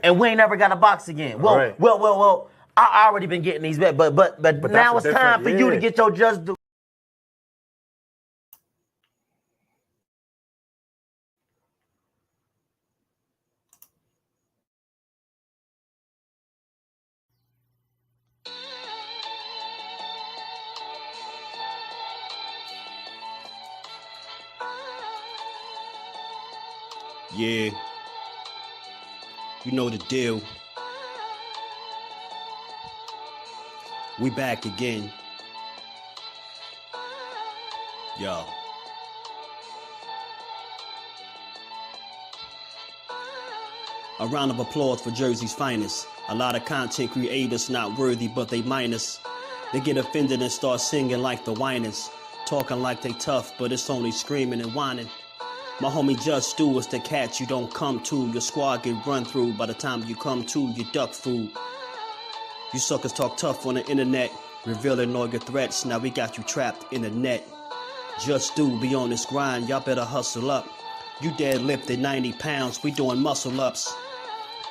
and we ain't never got to box again. Well, I already been getting these bets, but now it's time for you to get your just due. Yeah, you know the deal. We back again. Yo. A round of applause for Jersey's finest. A lot of content creators not worthy, but they minus. They get offended and start singing like the whiners. Talking like they tough, but it's only screaming and whining. My homie JusDueBoxing is the cat you don't come to. Your squad get run through. By the time you come to, you duck food. You suckers talk tough on the internet, revealing all your threats. Now we got you trapped in the net. JusDueBoxing be on this grind, y'all better hustle up. You deadlifted 90 pounds, we doing muscle ups.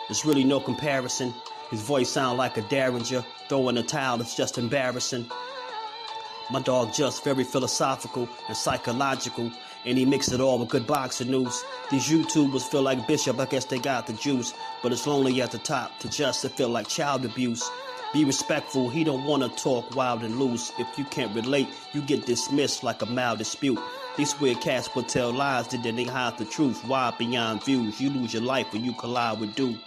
There's really no comparison. His voice sound like a derringer. Throwing a towel, it's just embarrassing. My dog Just very philosophical and psychological, and he mixed it all with good boxing news. These YouTubers feel like Bishop, I guess they got the juice, but it's lonely at the top. To Just, it feel like child abuse. Be respectful, he don't wanna talk wild and loose. If you can't relate, you get dismissed like a mild dispute. These weird cats will tell lies, then they hide the truth. Why beyond views? You lose your life when you collide with dude.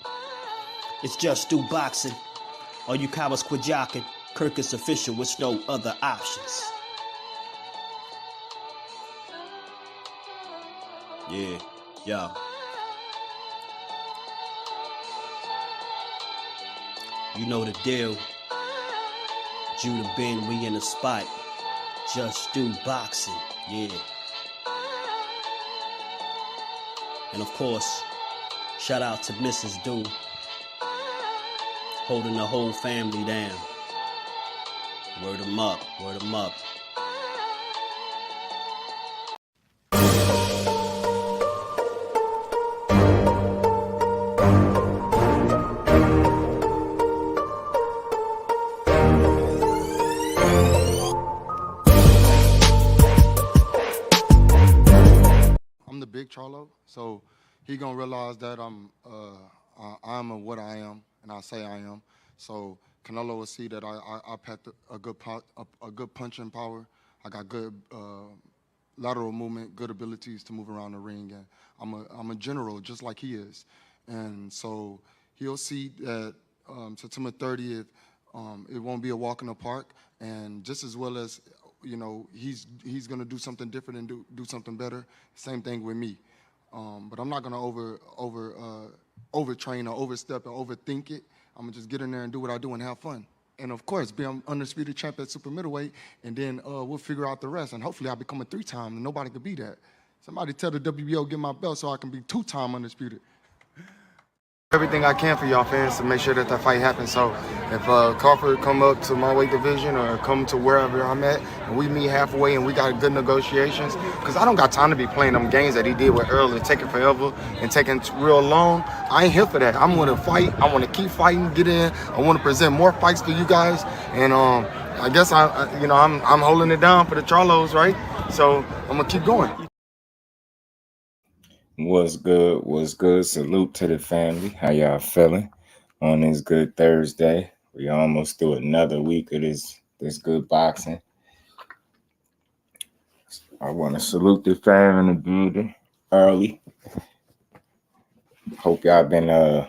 It's JusDueBoxing. All you cowards quit jocking. Kirk is official with no other options. Yeah, yo. You know the deal. Judah Ben, we in the spot. JusDueBoxing, yeah. And of course, shout out to Mrs. Do, holding the whole family down. Word 'em up, word 'em up. I'm the big Charlo, so he gonna realize that I'm what I am, and I say I am. So Canelo will see that I packed a good punching power. I got good lateral movement, good abilities to move around the ring, and I'm a general just like he is. And so he'll see that September 30th, it won't be a walk in the park, and just as well as he's gonna do something different and do something better. Same thing with me, but I'm not gonna overtrain or overstep or overthink it. I'm gonna just get in there and do what I do and have fun. And of course, be an undisputed champ at super middleweight, and then we'll figure out the rest. And hopefully I'll become a 3-time, and nobody could be that. Somebody tell the WBO, get my belt so I can be 2-time undisputed. Everything I can for y'all fans to make sure that fight happens. So if Crawford come up to my weight division or come to wherever I'm at and we meet halfway and we got good negotiations, because I don't got time to be playing them games that he did with Earl and taking forever and taking real long. I ain't here for that. I'm gonna fight. I want to keep fighting, get in. I want to present more fights for you guys. And I guess I'm holding it down for the Charlos, right? So I'm gonna keep going. What's good? What's good? Salute to the family. How y'all feeling on this good Thursday? We almost through another week of this good boxing. I want to salute the fam in the building early. Hope y'all been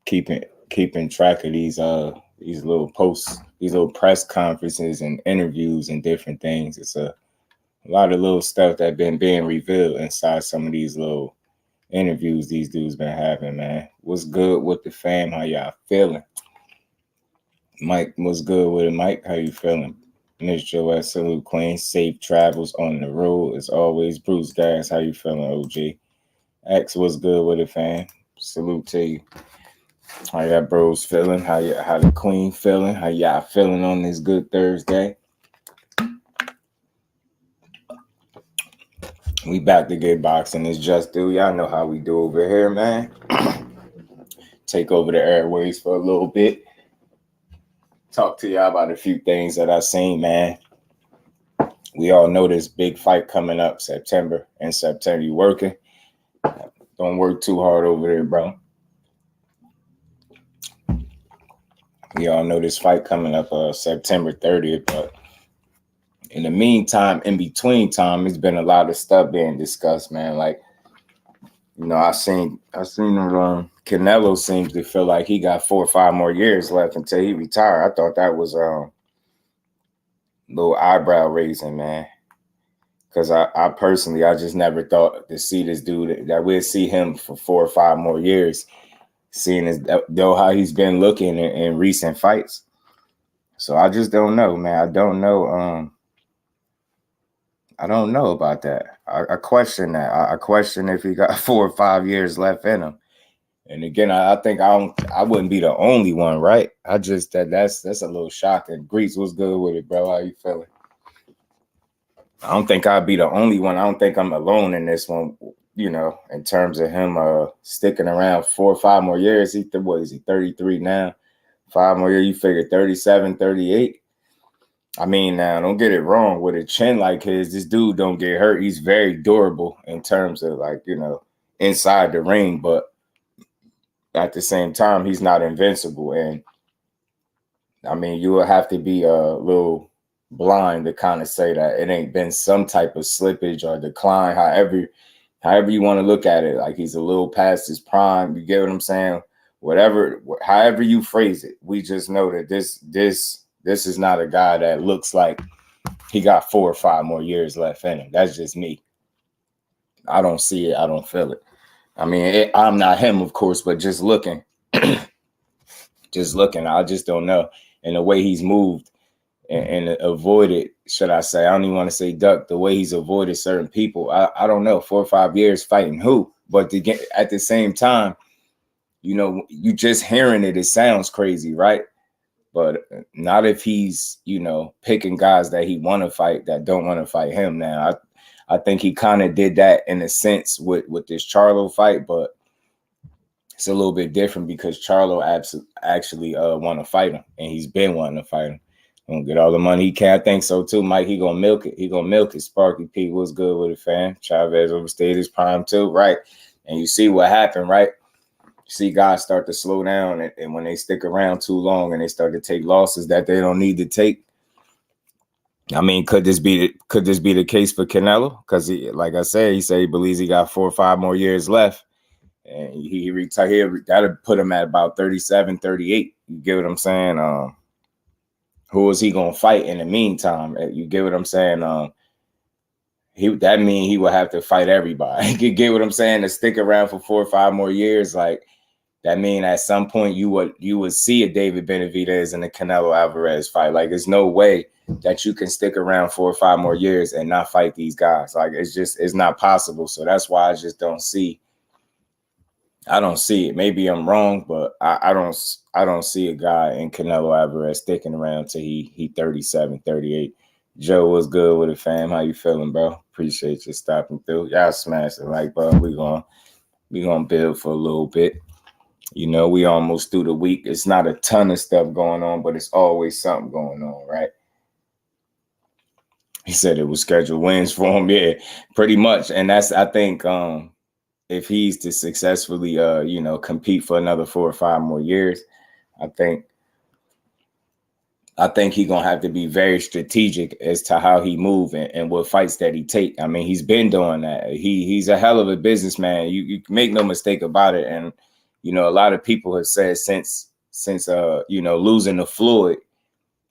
keeping track of these little posts, these little press conferences and interviews and different things. It's a lot of little stuff that been being revealed inside some of these little interviews these dudes been having, man. What's good with the fam? How y'all feeling? Mike, what's good with it, Mike? How you feeling? Miss Joette, salute Queen. Safe travels on the road as always. Bruce Gas, how you feeling, OG? X, what's good with it, fam? Salute to you. How y'all bros feeling? How the Queen feeling? How y'all feeling on this good Thursday? We back to good boxing. It's JusDueBoxing. Y'all know how we do over here, man. take over the airways for a little bit. Talk to y'all about a few things that I seen, man. We all know this big fight coming up September. In September, you working? Don't work too hard over there, bro. We all know this fight coming up September 30th, but in the meantime, in between time, it's been a lot of stuff being discussed, man. Like, you know, I seen Canelo seems to feel like he got 4 or 5 more years left until he retire. I thought that was a little eyebrow raising, man. Because I personally, I just never thought to see this dude, that we'd see him for 4 or 5 more years, seeing as though how he's been looking in recent fights. So I just don't know, man. I don't know. I don't know about that. I question that. I question if he got 4 or 5 years left in him. And again, I think I wouldn't be the only one, right? I just that's a little shocking. Grease, what's good with it, bro? How you feeling? I don't think I'd be the only one. I don't think I'm alone in this one, you know, in terms of him sticking around 4 or 5 more years. What is he, 33 now? 5 more years, you figure 37, 38. I mean, now, don't get it wrong. With a chin like his, this dude don't get hurt. He's very durable in terms of, like, you know, inside the ring. But at the same time, he's not invincible. And, I mean, you will have to be a little blind to kind of say that it ain't been some type of slippage or decline, however you want to look at it. Like, he's a little past his prime. You get what I'm saying? Whatever, however you phrase it, we just know that this is not a guy that looks like he got 4 or 5 more years left in him. That's just me. I don't see it. I don't feel it. I mean, I'm not him, of course, but just looking, I just don't know. And the way he's moved and avoided, should I say, I don't even want to say duck, the way he's avoided certain people, I don't know, 4 or 5 years fighting who? But to get, at the same time, you know, you just hearing it sounds crazy, right? But not if he's, you know, picking guys that he want to fight that don't want to fight him. Now, I think he kind of did that in a sense with this Charlo fight, but it's a little bit different because Charlo actually want to fight him, and he's been wanting to fight him. Gonna get all the money he can. I think so too, Mike. He gonna milk it. He gonna milk it. Sparky P, what's good with it, fam? Chavez overstayed his prime too, right? And you see what happened, right? See guys start to slow down, and when they stick around too long and they start to take losses that they don't need to take. I mean, could this be the case for Canelo? Because like I said, he said he believes he got 4 or 5 more years left, and he retired. That'll put him at about 37, 38. You get what I'm saying? Who is he gonna fight in the meantime? You get what I'm saying? That mean he will have to fight everybody. You get what I'm saying? To stick around for 4 or 5 more years, like. That mean at some point you would see a David Benavidez in the Canelo Alvarez fight. Like, there's no way that you can stick around 4 or 5 more years and not fight these guys. Like, it's not possible. So that's why I just don't see. I don't see it. Maybe I'm wrong, but I don't see a guy in Canelo Alvarez sticking around till he 37, 38. Joe, what's good with it, fam? How you feeling, bro? Appreciate you stopping through. Y'all smash the like button. We gonna build for a little bit. You know, we almost through the week. It's not a ton of stuff going on, but it's always something going on, right? He said it was scheduled wins for him. Yeah, pretty much. And that's, I think, if he's to successfully, you know, compete for another 4 or 5 more years, I think he's going to have to be very strategic as to how he move and what fights that he take. I mean, he's been doing that. He's a hell of a businessman. You make no mistake about it. And, you know, a lot of people have said since you know, losing to Floyd,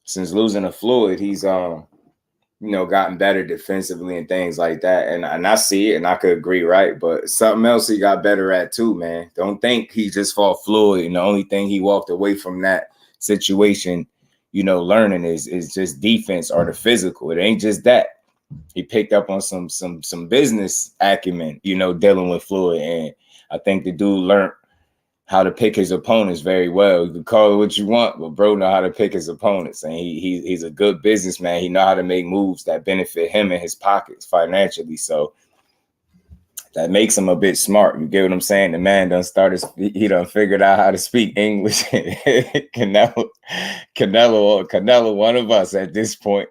he's, you know, gotten better defensively and things like that. And I see it and I could agree, right? But something else he got better at too, man. Don't think he just fought Floyd and the only thing he walked away from that situation, you know, learning is just defense or the physical. It ain't just that. He picked up on some business acumen, you know, dealing with Floyd. And I think the dude learned how to pick his opponents very well. You can call it what you want, but bro know how to pick his opponents. And he's a good businessman. He know how to make moves that benefit him and his pockets financially. So that makes him a bit smart. You get what I'm saying? The man done started, he done figured out how to speak English. Canelo, one of us at this point.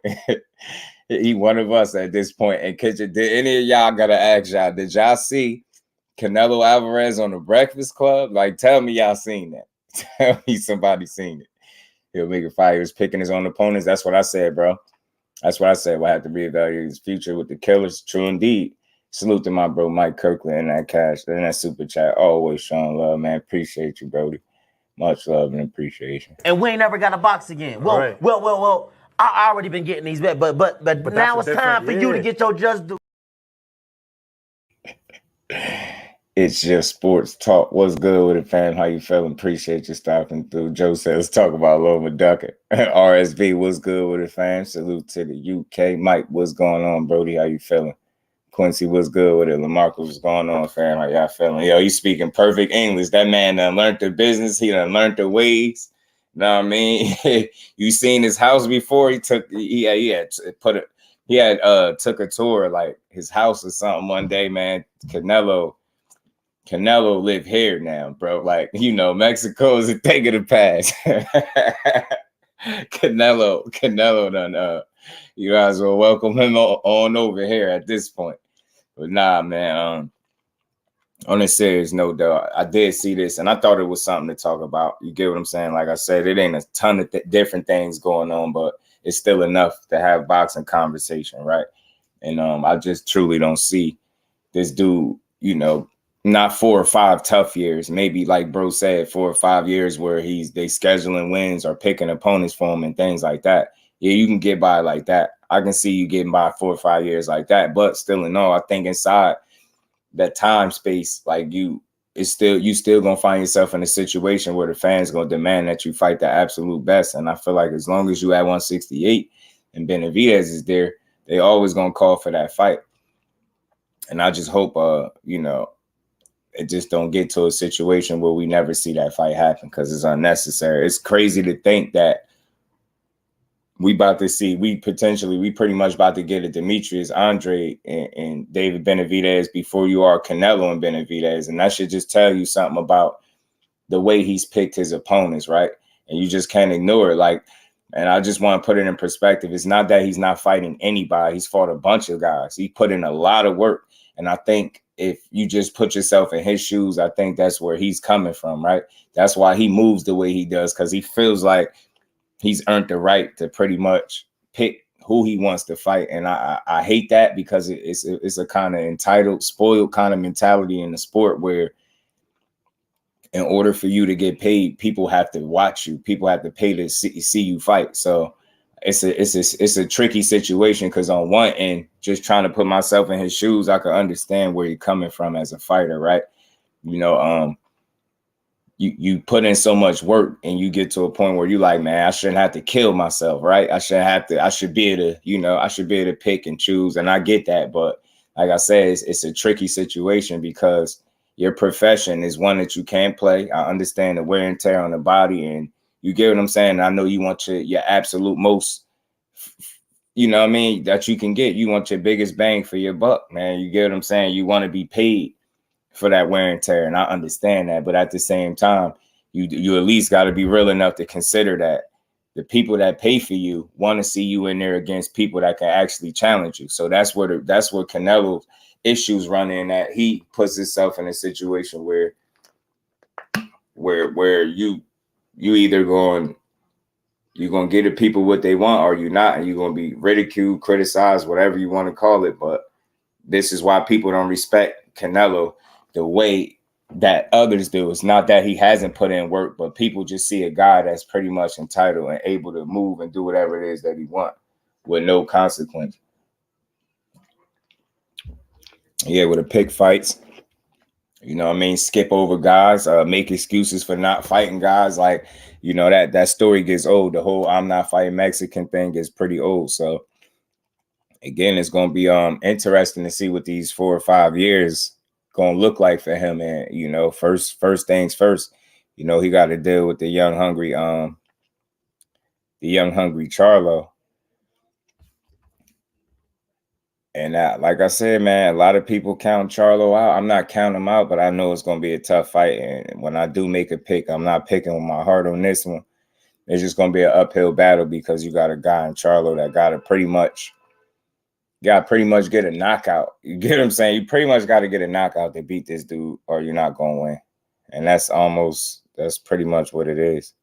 He one of us at this point. And did any of y'all gotta ask y'all, did y'all see Canelo Alvarez on the Breakfast Club? Like, tell me y'all seen that. Tell me somebody seen it. He'll make a fight. He was picking his own opponents. That's what I said, bro. That's what I said. We'll have to reevaluate his future with the killers. True indeed. Salute to my bro Mike Kirkland and that cash and that super chat. Always showing love, man. Appreciate you, Brody. Much love and appreciation. And we ain't never got a box again. Well. I already been getting these bets, but now it's time for you to get your just do. It's just sports talk. What's good with it, fam? How you feeling? Appreciate you stopping through. Joe says talk about Loma Duckett. RSV, what's good with it, fam? Salute to the UK. Mike, what's going on, Brody? How you feeling? Quincy, what's good with it? Lamarcus, what's going on, fam? How y'all feeling? Yo, you speaking perfect English. That man done learned the business. He done learned the ways. You know what I mean? You seen his house before? Took a tour like his house or something one day, man. Canelo live here now, bro. Like, you know, Mexico is a thing of the past. Canelo done you guys will welcome him on over here at this point. But nah, man, on a serious note, though, I did see this, and I thought it was something to talk about. You get what I'm saying? Like I said, it ain't a ton of different things going on, but it's still enough to have boxing conversation, right? And I just truly don't see this dude, you know, not 4 or 5 tough years, maybe like bro said, 4 or 5 years where they scheduling wins or picking opponents for him and things like that. Yeah, you can get by like that. I can see you getting by 4 or 5 years like that, but still in all, I think inside that time space, like you still gonna find yourself in a situation where the fans gonna demand that you fight the absolute best. And I feel like as long as you at 168 and Benavidez is there, they always gonna call for that fight. And I just hope you know, it just don't get to a situation where we never see that fight happen, because it's unnecessary. It's crazy to think that we pretty much about to get a Demetrius Andre and David Benavidez before you are Canelo and Benavidez. And that should just tell you something about the way he's picked his opponents, right? And you just can't ignore it. Like, and I just want to put it in perspective. It's not that he's not fighting anybody. He's fought a bunch of guys. He put in a lot of work. And I think if you just put yourself in his shoes, I think that's where he's coming from, right? That's why he moves the way he does, because he feels like he's earned the right to pretty much pick who he wants to fight. And I hate that, because it's a kind of entitled, spoiled kind of mentality in the sport where in order for you to get paid, people have to watch you. People have to pay to see you fight. So it's a tricky situation, because on one end, just trying to put myself in his shoes, I can understand where you're coming from as a fighter, right? You know, you put in so much work and you get to a point where you like, man, I shouldn't have to kill myself, right? I should be able to pick and choose. And I get that. But like I said, it's a tricky situation, because your profession is one that you can't play. I understand the wear and tear on the body, and you get what I'm saying? I know you want your absolute most, you know what I mean, that you can get. You want your biggest bang for your buck, man. You get what I'm saying? You want to be paid for that wear and tear, and I understand that. But at the same time, you at least got to be real enough to consider that the people that pay for you want to see you in there against people that can actually challenge you. So that's where Canelo's issues run in, that he puts himself in a situation where you either you're going to get the people what they want, or you're not, and you're going to be ridiculed, criticized, whatever you want to call it. But this is why people don't respect Canelo the way that others do. It's not that he hasn't put in work, but people just see a guy that's pretty much entitled and able to move and do whatever it is that he wants with no consequence. Yeah, with the pick fights, you know what I mean, skip over guys, make excuses for not fighting guys. Like, you know, that story gets old. The whole I'm not fighting Mexican thing is pretty old. So again, it's going to be interesting to see what these 4 or 5 years going to look like for him. And, you know, first things first, you know, he got to deal with the young hungry Charlo. And like I said, man, a lot of people count Charlo out. I'm not counting him out, but I know it's going to be a tough fight. And when I do make a pick, I'm not picking with my heart on this one. It's just going to be an uphill battle because you got a guy in Charlo that got to pretty much get a knockout. You get what I'm saying? You pretty much got to get a knockout to beat this dude or you're not going to win. And that's pretty much what it is.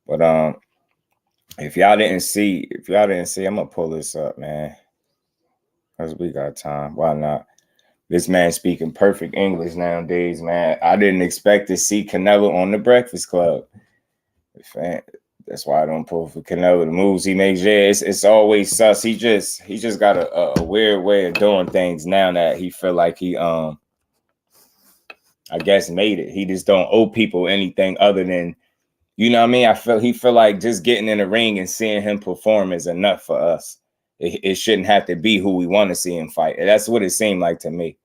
But if y'all didn't see, I'm going to pull this up, man. Because we got time. Why not? This man speaking perfect English nowadays, man. I didn't expect to see Canelo on the Breakfast Club. That's why I don't pull for Canelo. The moves he makes, yeah, it's always sus. He just got a weird way of doing things now that he feel like he I guess made it. He just don't owe people anything other than, you know what I mean? He feel like just getting in the ring and seeing him perform is enough for us. It shouldn't have to be who we want to see him fight. And that's what it seemed like to me.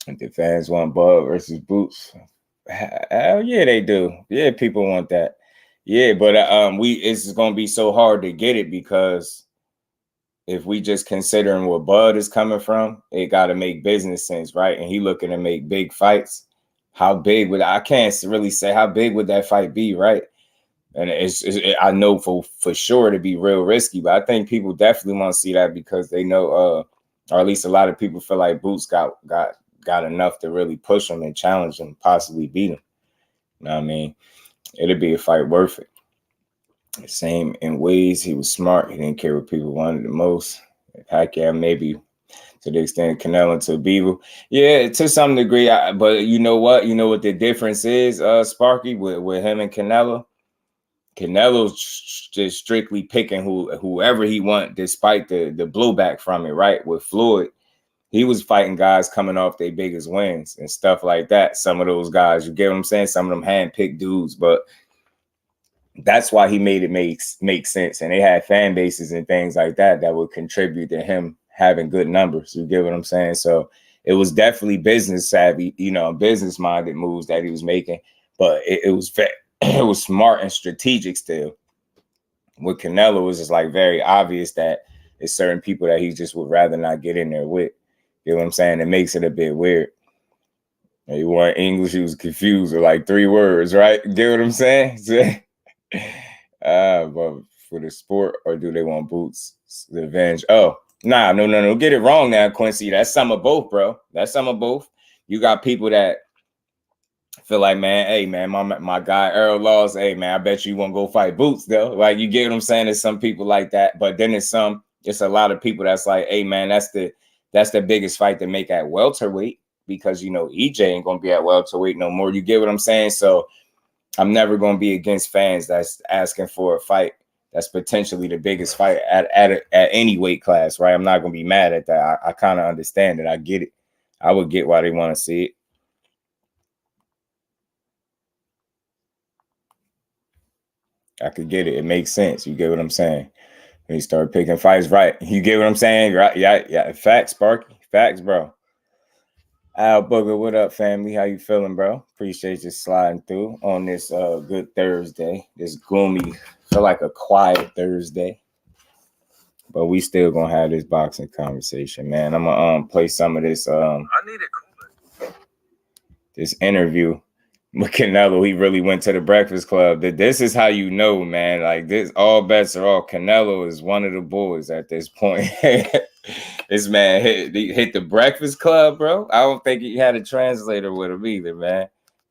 If the fans want Bud versus Boots, hell yeah, they do. Yeah, people want that. Yeah, but it's gonna be so hard to get it because if we just considering where Bud is coming from, it got to make business sense, right? And he looking to make big fights. How big I can't really say how big would that fight be, right? And I know for sure to be real risky, but I think people definitely want to see that because they know, or at least a lot of people feel like Boots got enough to really push him and challenge him, possibly beat him. You know what I mean? It'd be a fight worth it. Same in ways, he was smart. He didn't care what people wanted the most. PACQUIAO maybe to the extent Canelo to Bivol. Yeah, to some degree. But you know what? You know what the difference is, Sparky, with him and Canelo? Canelo's just strictly picking whoever he want, despite the blowback from it, right? With Floyd, he was fighting guys coming off their biggest wins and stuff like that. Some of those guys, you get what I'm saying? Some of them hand-picked dudes, but that's why he made it make sense. And they had fan bases and things like that would contribute to him having good numbers. You get what I'm saying? So it was definitely business savvy, business-minded moves that he was making, but it was smart and strategic still. With Canelo, it was just like very obvious that it's certain people that he just would rather not get in there with. You know what I'm saying? It makes it a bit weird. He wanted English, he was confused with like 3 words, right? Get what I'm saying? But for the sport, or do they want Boots? The revenge. Oh, nah, no. Get it wrong now, Quincy. That's some of both, bro. That's some of both. You got people that feel like, man, hey, man, my guy Earl Laws, hey, man, I bet you won't go fight Boots, though. Like, you get what I'm saying? There's some people like that. But then it's a lot of people that's like, hey, man, that's the biggest fight to make at welterweight because, EJ ain't going to be at welterweight no more. You get what I'm saying? So I'm never going to be against fans that's asking for a fight that's potentially the biggest fight at any weight class, right? I'm not going to be mad at that. I kind of understand it. I get it. I would get why they want to see it. I could get it. It makes sense. You get what I'm saying? When you start picking fights, right? You get what I'm saying? Right? Yeah. Facts, Sparky. Facts, bro. Al Booger, what up, family? How you feeling, bro? Appreciate you sliding through on this good Thursday. This gloomy, feel like a quiet Thursday. But we still gonna have this boxing conversation, man. I'm gonna play some of this. I need it cooler. This interview with Canelo. He really went to the Breakfast Club. This is how you know, man. Like this, all bets are off. Canelo is one of the boys at this point. This man hit the Breakfast Club, bro. I don't think he had a translator with him either, man.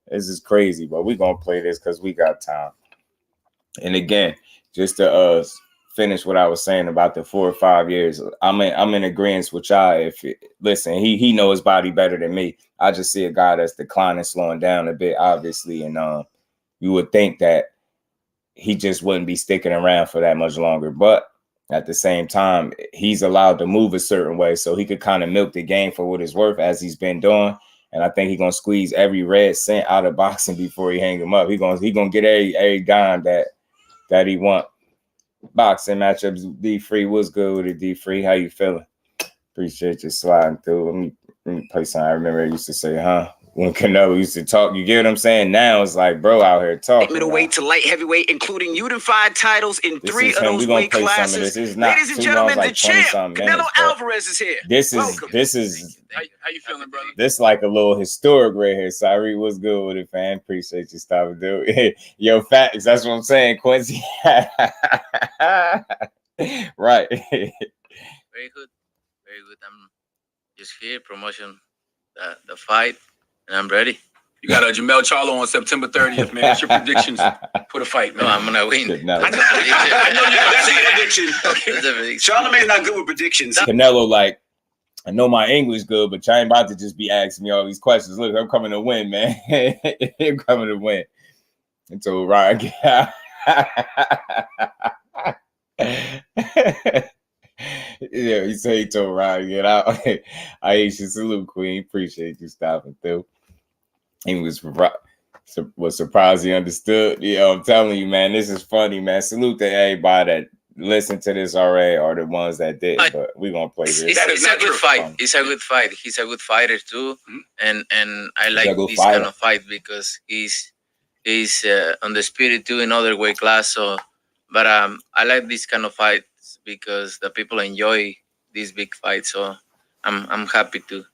This is crazy, but we're gonna play this because we got time. And again, just to finish what I was saying about the 4 or 5 years, I'm in agreement with y'all. Listen, he knows his body better than me. I just see a guy that's declining, slowing down a bit, obviously, and you would think that he just wouldn't be sticking around for that much longer. But at the same time, he's allowed to move a certain way, so he could kind of milk the game for what it's worth as he's been doing. And I think he's gonna squeeze every red cent out of boxing before he hang him up. He gonna get every dime that he want. Boxing matchups, D-Free. What's good with it, D-Free? How you feeling? Appreciate you sliding through. Let me play something I remember I used to say, huh? when Canelo used to talk. You get what I'm saying? Now it's like, bro, out here talking. Middleweight to light heavyweight, including unified titles in 3 of those weight classes. Ladies and gentlemen, the champ, Canelo Alvarez is here. This is. How you feeling, brother? This like a little historic right here. Sorry, what's good with it, fam? Appreciate you stopping, dude. Yo, facts. That's what I'm saying, Quincy. Right. Very good. I'm just here, promotion the fight, and I'm ready. You got a Jermell Charlo on September 30th, man. What's your predictions for the fight, man? No, I'm gonna win. I know that's a prediction. Okay. Charlamagne's not good with predictions. Canelo, like, I know my English good, but you ain't about to just be asking me all these questions. Look, I'm coming to win, man. I'm coming to win. And so, right. Yeah, he said he told Ryan, get out. Aisha, salute, Queen. Appreciate you stopping through. He was surprised he understood. Yeah, I'm telling you, man, this is funny, man. Salute to everybody that listened to this already or the ones that did. But we're gonna play this. It's a good fight. It's a good fight. He's a good fighter too, and I like this kind of fight because he's on the spirit too in other weight class. So, but I like this kind of fights because the people enjoy these big fights. So I'm happy to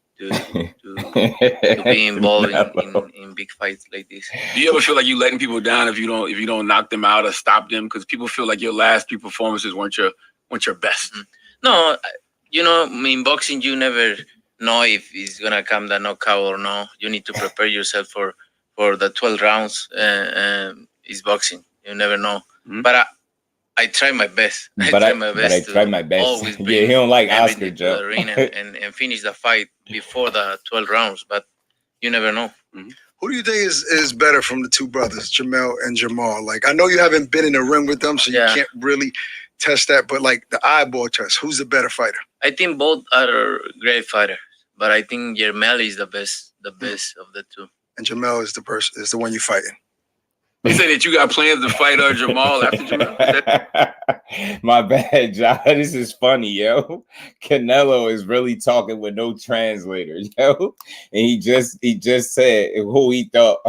be involved in big fights like this. Do you ever feel like you letting people down if you don't knock them out or stop them? Because people feel like your last 3 performances weren't your best. No, you know, in boxing you never know if it's gonna come the knockout or no. You need to prepare yourself for the 12 rounds. It's boxing. You never know. But I try my best. I try my best. Always yeah, he don't like Oscar, Joe. Arena and finish the fight before the 12 rounds, but you never know. Who do you think is better from the two brothers, Jermell and Jermall? Like, I know you haven't been in the ring with them, so you can't really test that, but like the eyeball test, who's the better fighter? I think both are great fighters, but I think Jermell is the best of the two. And Jermell is the one you fighting. They say that you got plans to fight Jermall after Jermell. My bad, John. This is funny, yo. Canelo is really talking with no translator, yo. And he just said who he thought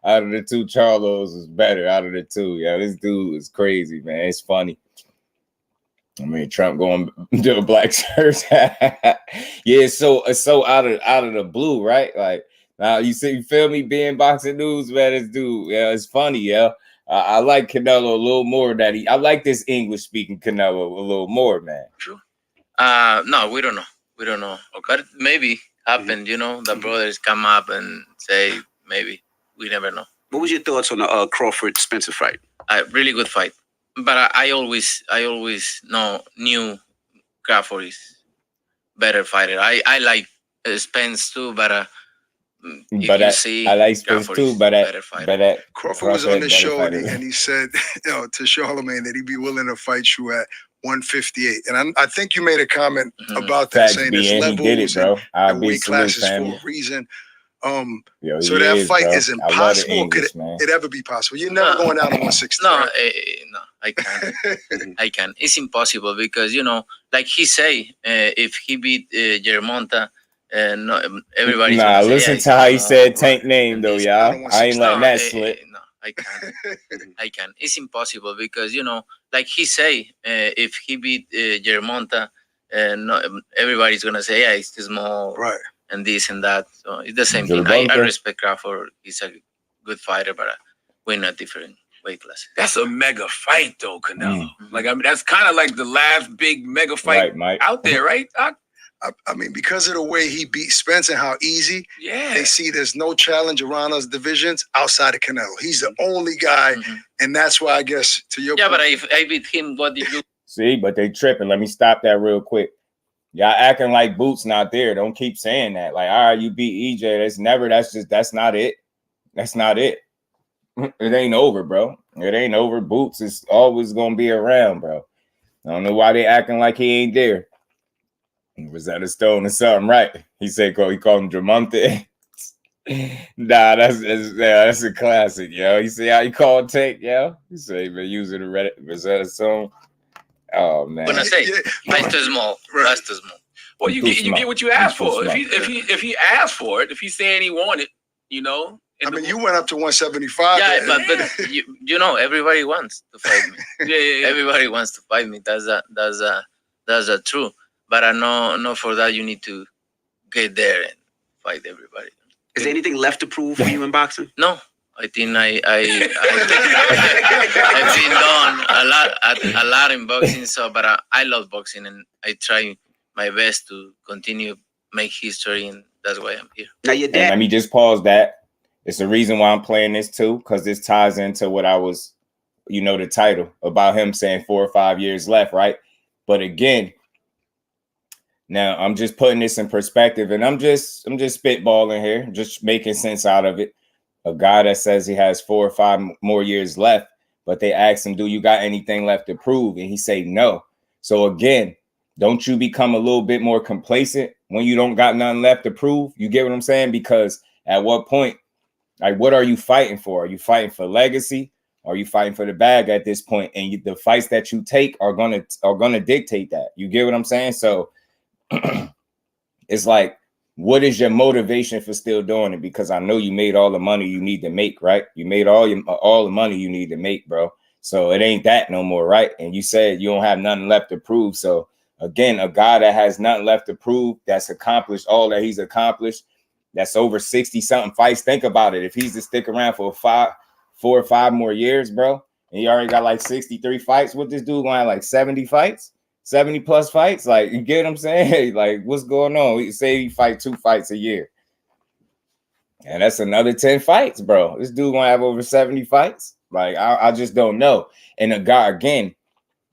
out of the two Charlos was better out of the two. Yo, this dude is crazy, man. It's funny. I mean, Trump going to a black church. Yeah, it's so out of the blue, right? Like. Now you feel me being boxing news, man. This dude, yeah, it's funny, yeah. I like Canelo a little more. I like this English speaking Canelo a little more, man. True. No, we don't know. Okay. But maybe happened, you know. The brothers come up and say maybe. We never know. What was your thoughts on the Crawford Spencer fight? Really good fight, but I always knew Crawford is better fighter. I like Spence too, but. I like Spence too, but Crawford was on the show and he said, to Charlamagne that he'd be willing to fight you at 158. And I think you made a comment about that, saying there's levels and weight classes for a reason. So that fight is impossible. Could it ever be possible? You're never going down to 160. No, no, I can't. I can't. It's impossible because, you know, like he say, if he beat Germonta, no, everybody. Nah, listen to how he said Tank name though, y'all. I ain't letting that slip. No, I can't. I can't. It's impossible because, you know, like he say, if he beat Germonta, no, everybody's gonna say, yeah, it's too small, right? And this and that. So it's the same thing. I respect Crawford. He's a good fighter, but we're not different weight class. That's a mega fight though, Canelo. Like, I mean, that's kind of like the last big mega fight out there, right? I mean, because of the way he beat Spence and how easy, they see there's no challenge around those divisions outside of Canelo. He's the only guy, and that's why I guess to your point. But if I beat him, what did you see? But they tripping. Let me stop that real quick. Y'all acting like Boots not there. Don't keep saying that. Like, all right, you beat EJ. That's not it. That's not it. It ain't over, bro. It ain't over. Boots is always gonna be around, bro. I don't know why they acting like he ain't there. Was that a stone or something, right? He said, he called him Dramonte. Nah, that's a classic, yo. You see how he called Tank, yo? He said he been using the Reddit Rosetta song. Oh man. When I say that's too small, that's too small. Well, you get what you asked for. If he asked for it, if he's saying he wanted, you know. I mean, you went up to 175. Yeah, but you know, everybody wants to fight me. Yeah. Everybody wants to fight me. That's the truth. But I know for that you need to get there and fight everybody. Is there anything left to prove for you in boxing? No, I think I've been done a lot in boxing. So, but I love boxing and I try my best to continue make history, and that's why I'm here. Now your dad. And let me just pause that. It's the reason why I'm playing this too, because this ties into what I was, the title about him saying 4 or 5 years left, right? But again, now I'm just putting this in perspective, and I'm just spitballing here, just making sense out of it. A guy that says he has 4 or 5 more years left, but they ask him, "Do you got anything left to prove?" And he say no. So again, don't you become a little bit more complacent when you don't got nothing left to prove? You get what I'm saying? Because at what point? Like, what are you fighting for? Are you fighting for legacy? Are you fighting for the bag at this point? And the fights that you take are gonna dictate that. You get what I'm saying? So it's like, what is your motivation for still doing it? Because I know you made all the money you need to make, right? You made all the money you need to make, bro. So it ain't that no more, right? And you said you don't have nothing left to prove. So again, a guy that has nothing left to prove, that's accomplished all that he's accomplished, that's over 60-something fights. Think about it. If he's to stick around for 4 or 5 more years, bro, and he already got like 63 fights, what this dude going to have like 70 fights? 70 plus fights? Like, you get what I'm saying? Like, what's going on? He say he fight 2 fights a year. And that's another 10 fights, bro. This dude going to have over 70 fights? Like, I just don't know. And a guy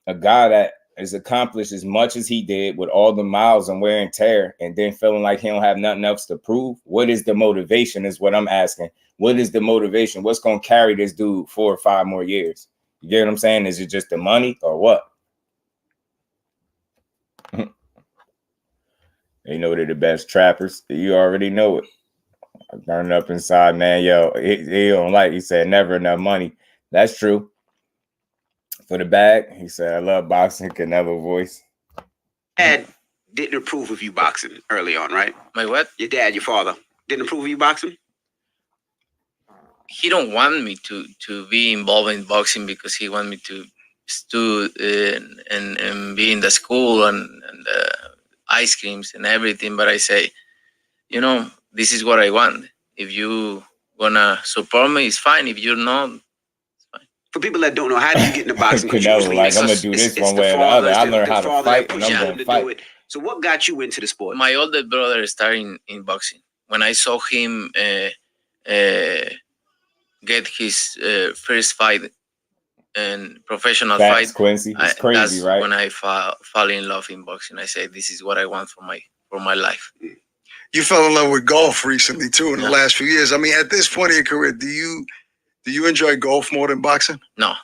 that has accomplished as much as he did with all the miles and wear and tear, and then feeling like he don't have nothing else to prove. What is the motivation is what I'm asking. What is the motivation? What's going to carry this dude 4 or 5 more years? You get what I'm saying? Is it just the money or what? You know, they're the best trappers. You already know it. I burn up inside, man. Yo, he don't like, he said, never enough money. That's true. For the bag, he said, I love boxing. Canelo voice. Dad didn't approve of you boxing early on, right? My what? Your dad, your father, didn't approve of you boxing? He don't want me to be involved in boxing because he want me to study and be in the school and ice creams and everything. But I say, this is what I want. If you wanna support me, it's fine. If you're not, for people that don't know, how do you get into boxing? Canelo, like, I'm gonna do this one way or the other. I learned how to fight, and I'm gonna fight. So what got you into the sport? My older brother started in boxing. When I saw him get his first fight and professional fight, Quincy, it's crazy, that's right? When I fall in love in boxing. I said, this is what I want for my life. You fell in love with golf recently too in the last few years. I mean, at this point in your career, do you enjoy golf more than boxing? No.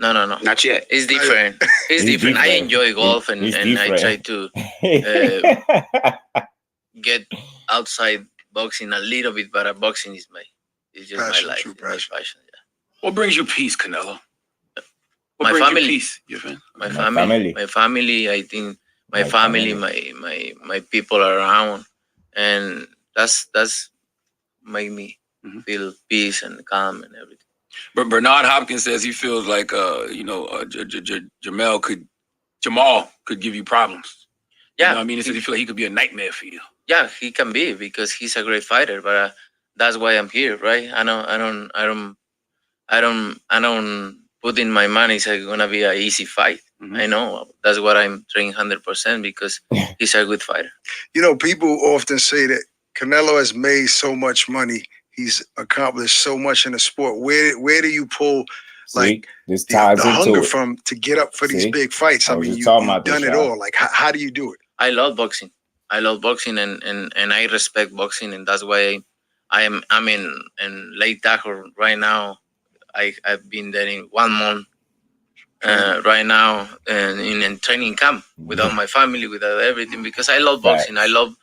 No. Not yet. It's different. It's different. I enjoy golf and I try to get outside boxing a little bit, but boxing is just passion, my life. True passion. My passion, yeah. What brings you peace, Canelo? My family. Peace, my family. My family. I think my family, my people around, and that's make me feel peace and calm and everything. But Bernard Hopkins says he feels like Jamal could give you problems. Yeah, I mean, he says he feels like he could be a nightmare for you. Yeah, he can be because he's a great fighter. But that's why I'm here, right? I don't put in my money it's gonna be an easy fight. I know that's what I'm training 100% because he's a good fighter. People often say that Canelo has made so much money. He's accomplished so much in the sport. Where do you pull the hunger from to get up for these big fights? I mean, you've done it all. Like, how do you do it? I love boxing. I love boxing and I respect boxing, and that's why I'm in Lake Tahoe right now. I've been there in 1 month right now in training camp without my family, without everything, because I love boxing. I love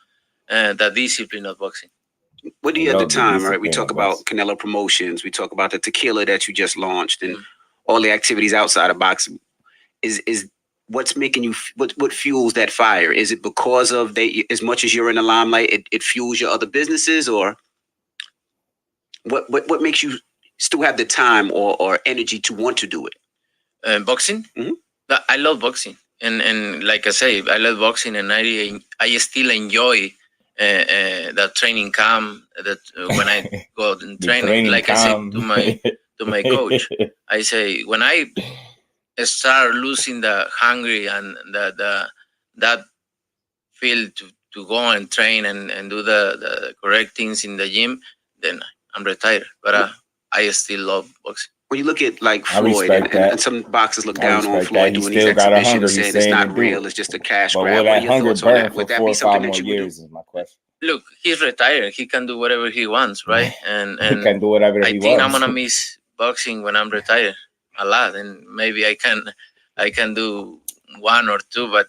the discipline of boxing. What do you at the time, right? We talk about Canelo Promotions. We talk about the tequila that you just launched and all the activities outside of boxing. Is what's making you, what fuels that fire? Is it because of as much as you're in the limelight, it fuels your other businesses, or? What makes you still have the time or energy to want to do it? Boxing? I love boxing. And like I say, I love boxing, and I still enjoy the training camp. That when I go out and train, like I said to my coach, I say when I start losing the hungry and that feel to go and train and do the correct things in the gym, then I'm retired. But I still love boxing. When you look at like Floyd, and some boxers look down on Floyd doing these exhibitions, saying it's not real, it's just a cash grab. What are your thoughts on that? Would that be something that you would do? Is my question. Look, he's retired. He can do whatever he wants, right? And he can do whatever he wants. I think I'm gonna miss boxing when I'm retired a lot, and maybe I can do one or two, but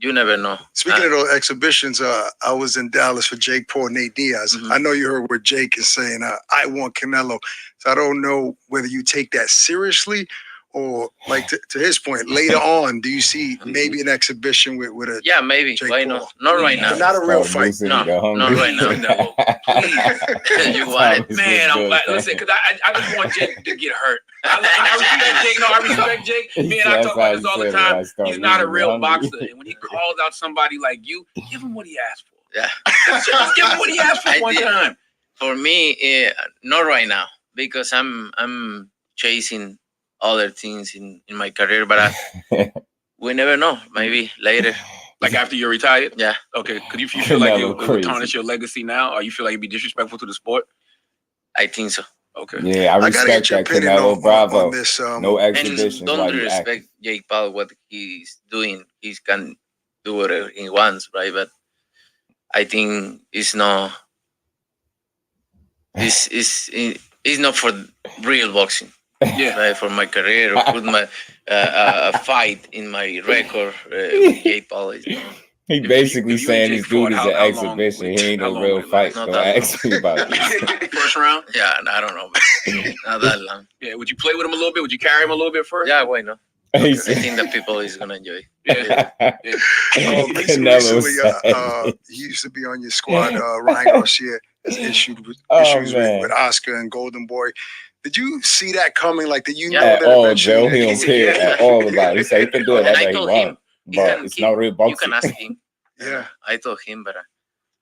you never know. Speaking of those exhibitions, I was in Dallas for Jake Paul, Nate Diaz. I know you heard what Jake is saying. I want Canelo. So I don't know whether you take that seriously or, like, to his point, later on, do you see maybe an exhibition with a maybe. Jake Why Paul? Not right now. But not a real fight. No, not right now. No, please. You want it. Man, listen, because I just want Jake to get hurt. I respect Jake. No, I respect Jake. Me and I talk about this all the time. He's not a real boxer. And when he calls out somebody like you, give him what he asked for. Yeah. Just give him what he asked for one time. For me, not right now, because I'm chasing other things in my career, but we never know. Maybe later. Like after you're retired? Yeah. Okay. Could you feel like it would tarnish your legacy now, or you feel like it'd be disrespectful to the sport? I think so. Okay. Yeah, I respect that, Canelo. Bravo. On this, no exhibitions. Don't respect Jake Paul, what he's doing. He can do whatever he wants, right? But I think it's not. It's not for real boxing. Yeah, right, for my career, or put my fight in my record with Jake Paul. He basically saying this dude is an exhibition. He ain't no real fight. Don't ask me about it. First round? Yeah, I don't know. Not that long. Yeah, would you play with him a little bit? Would you carry him a little bit first? Yeah, why not? I think that people is gonna enjoy. Yeah. Recently, he used to be on your squad. Ryan Garcia has issues with Oscar and Golden Boy. Did you see that coming? Like, did you know that eventually? He don't care at all about it. He said he can do it whatever he wants. But it's not real boxing. You can ask him. Yeah. I told him, but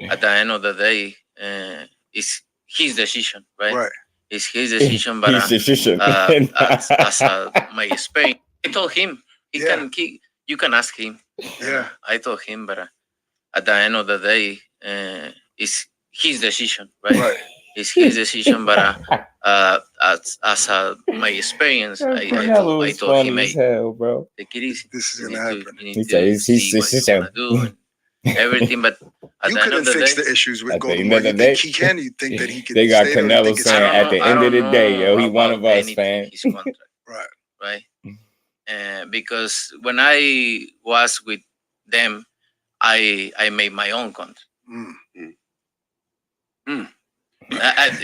at the end of the day, it's his decision, right? Right. It's his decision, but his decision. as my experience, I told him you can ask him. Yeah. I told him, but at the end of the day, it's his decision, right? It's his decision, but as my experience, I told him, hey, take it easy. This is gonna happen. He says he's gonna do everything, but at you the end couldn't of the fix day, the issues with Golden Boy. You think he can? You think that he can? They got Canelo saying at the end of the day, yo, he one of us, man. His contract, right. Because when I was with them, I made my own contract.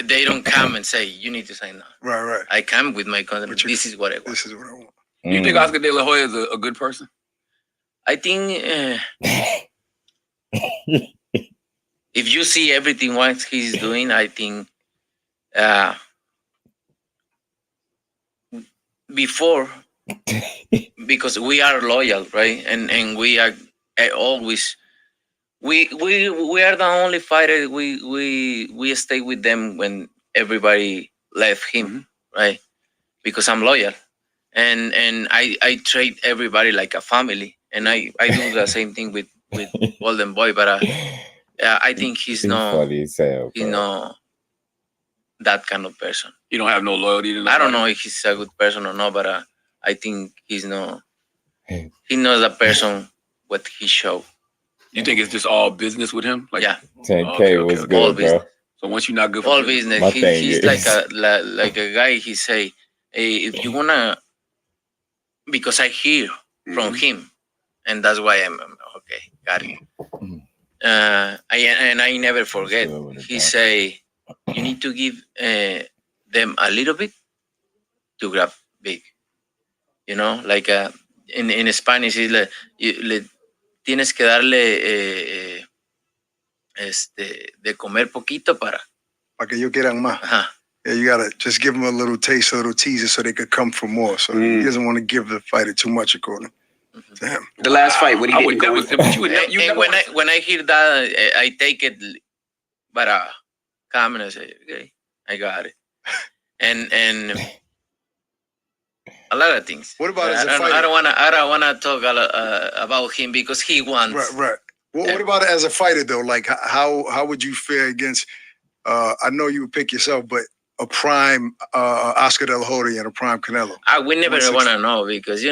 They don't come and say you need to sign now. Right. I come with my contract. This is what I want. This is what I want. You think Oscar De La Hoya is a good person? I think if you see everything what he's doing, I think before, because we are loyal, right? And we are always. We are the only fighter. We stay with them when everybody left him, right? Because I'm loyal, and I treat everybody like a family, and I do the same thing with Golden Boy. But I think he's not that kind of person. You don't have no loyalty to nobody? I don't know if he's a good person or not, but I think he's not. He's not the person what he showed. You think it's just all business with him? Like, yeah. 10K was good, bro. So once you're not good for all business, he's like a guy. He say, hey, if you wanna, because I hear from him, and that's why I'm okay. Got it. I never forget. He say, you need to give them a little bit to grab big. You know, like in Spanish, it's like tienes que darle de comer poquito para que ellos quieran más. Ajá. Yeah, you gotta just give them a little taste, a little teaser, so they could come for more. So he doesn't want to give the fighter too much, according to him. The last fight, when he didn't go with when I hear that, I take it, but come and I say, okay, I got it, and a lot of things. What about as a fighter? I don't wanna talk about him because he wants. Right. What about it as a fighter though? Like how would you fare against? I know you would pick yourself, but a prime Oscar De La Hoya and a prime Canelo. We never want to know because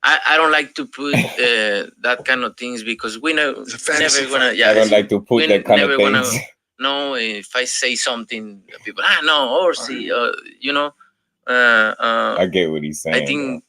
I don't like to put that kind of things because we know never gonna. Yeah, I don't like to put that kind of things. No, if I say something, people no or see I get what he's saying. I think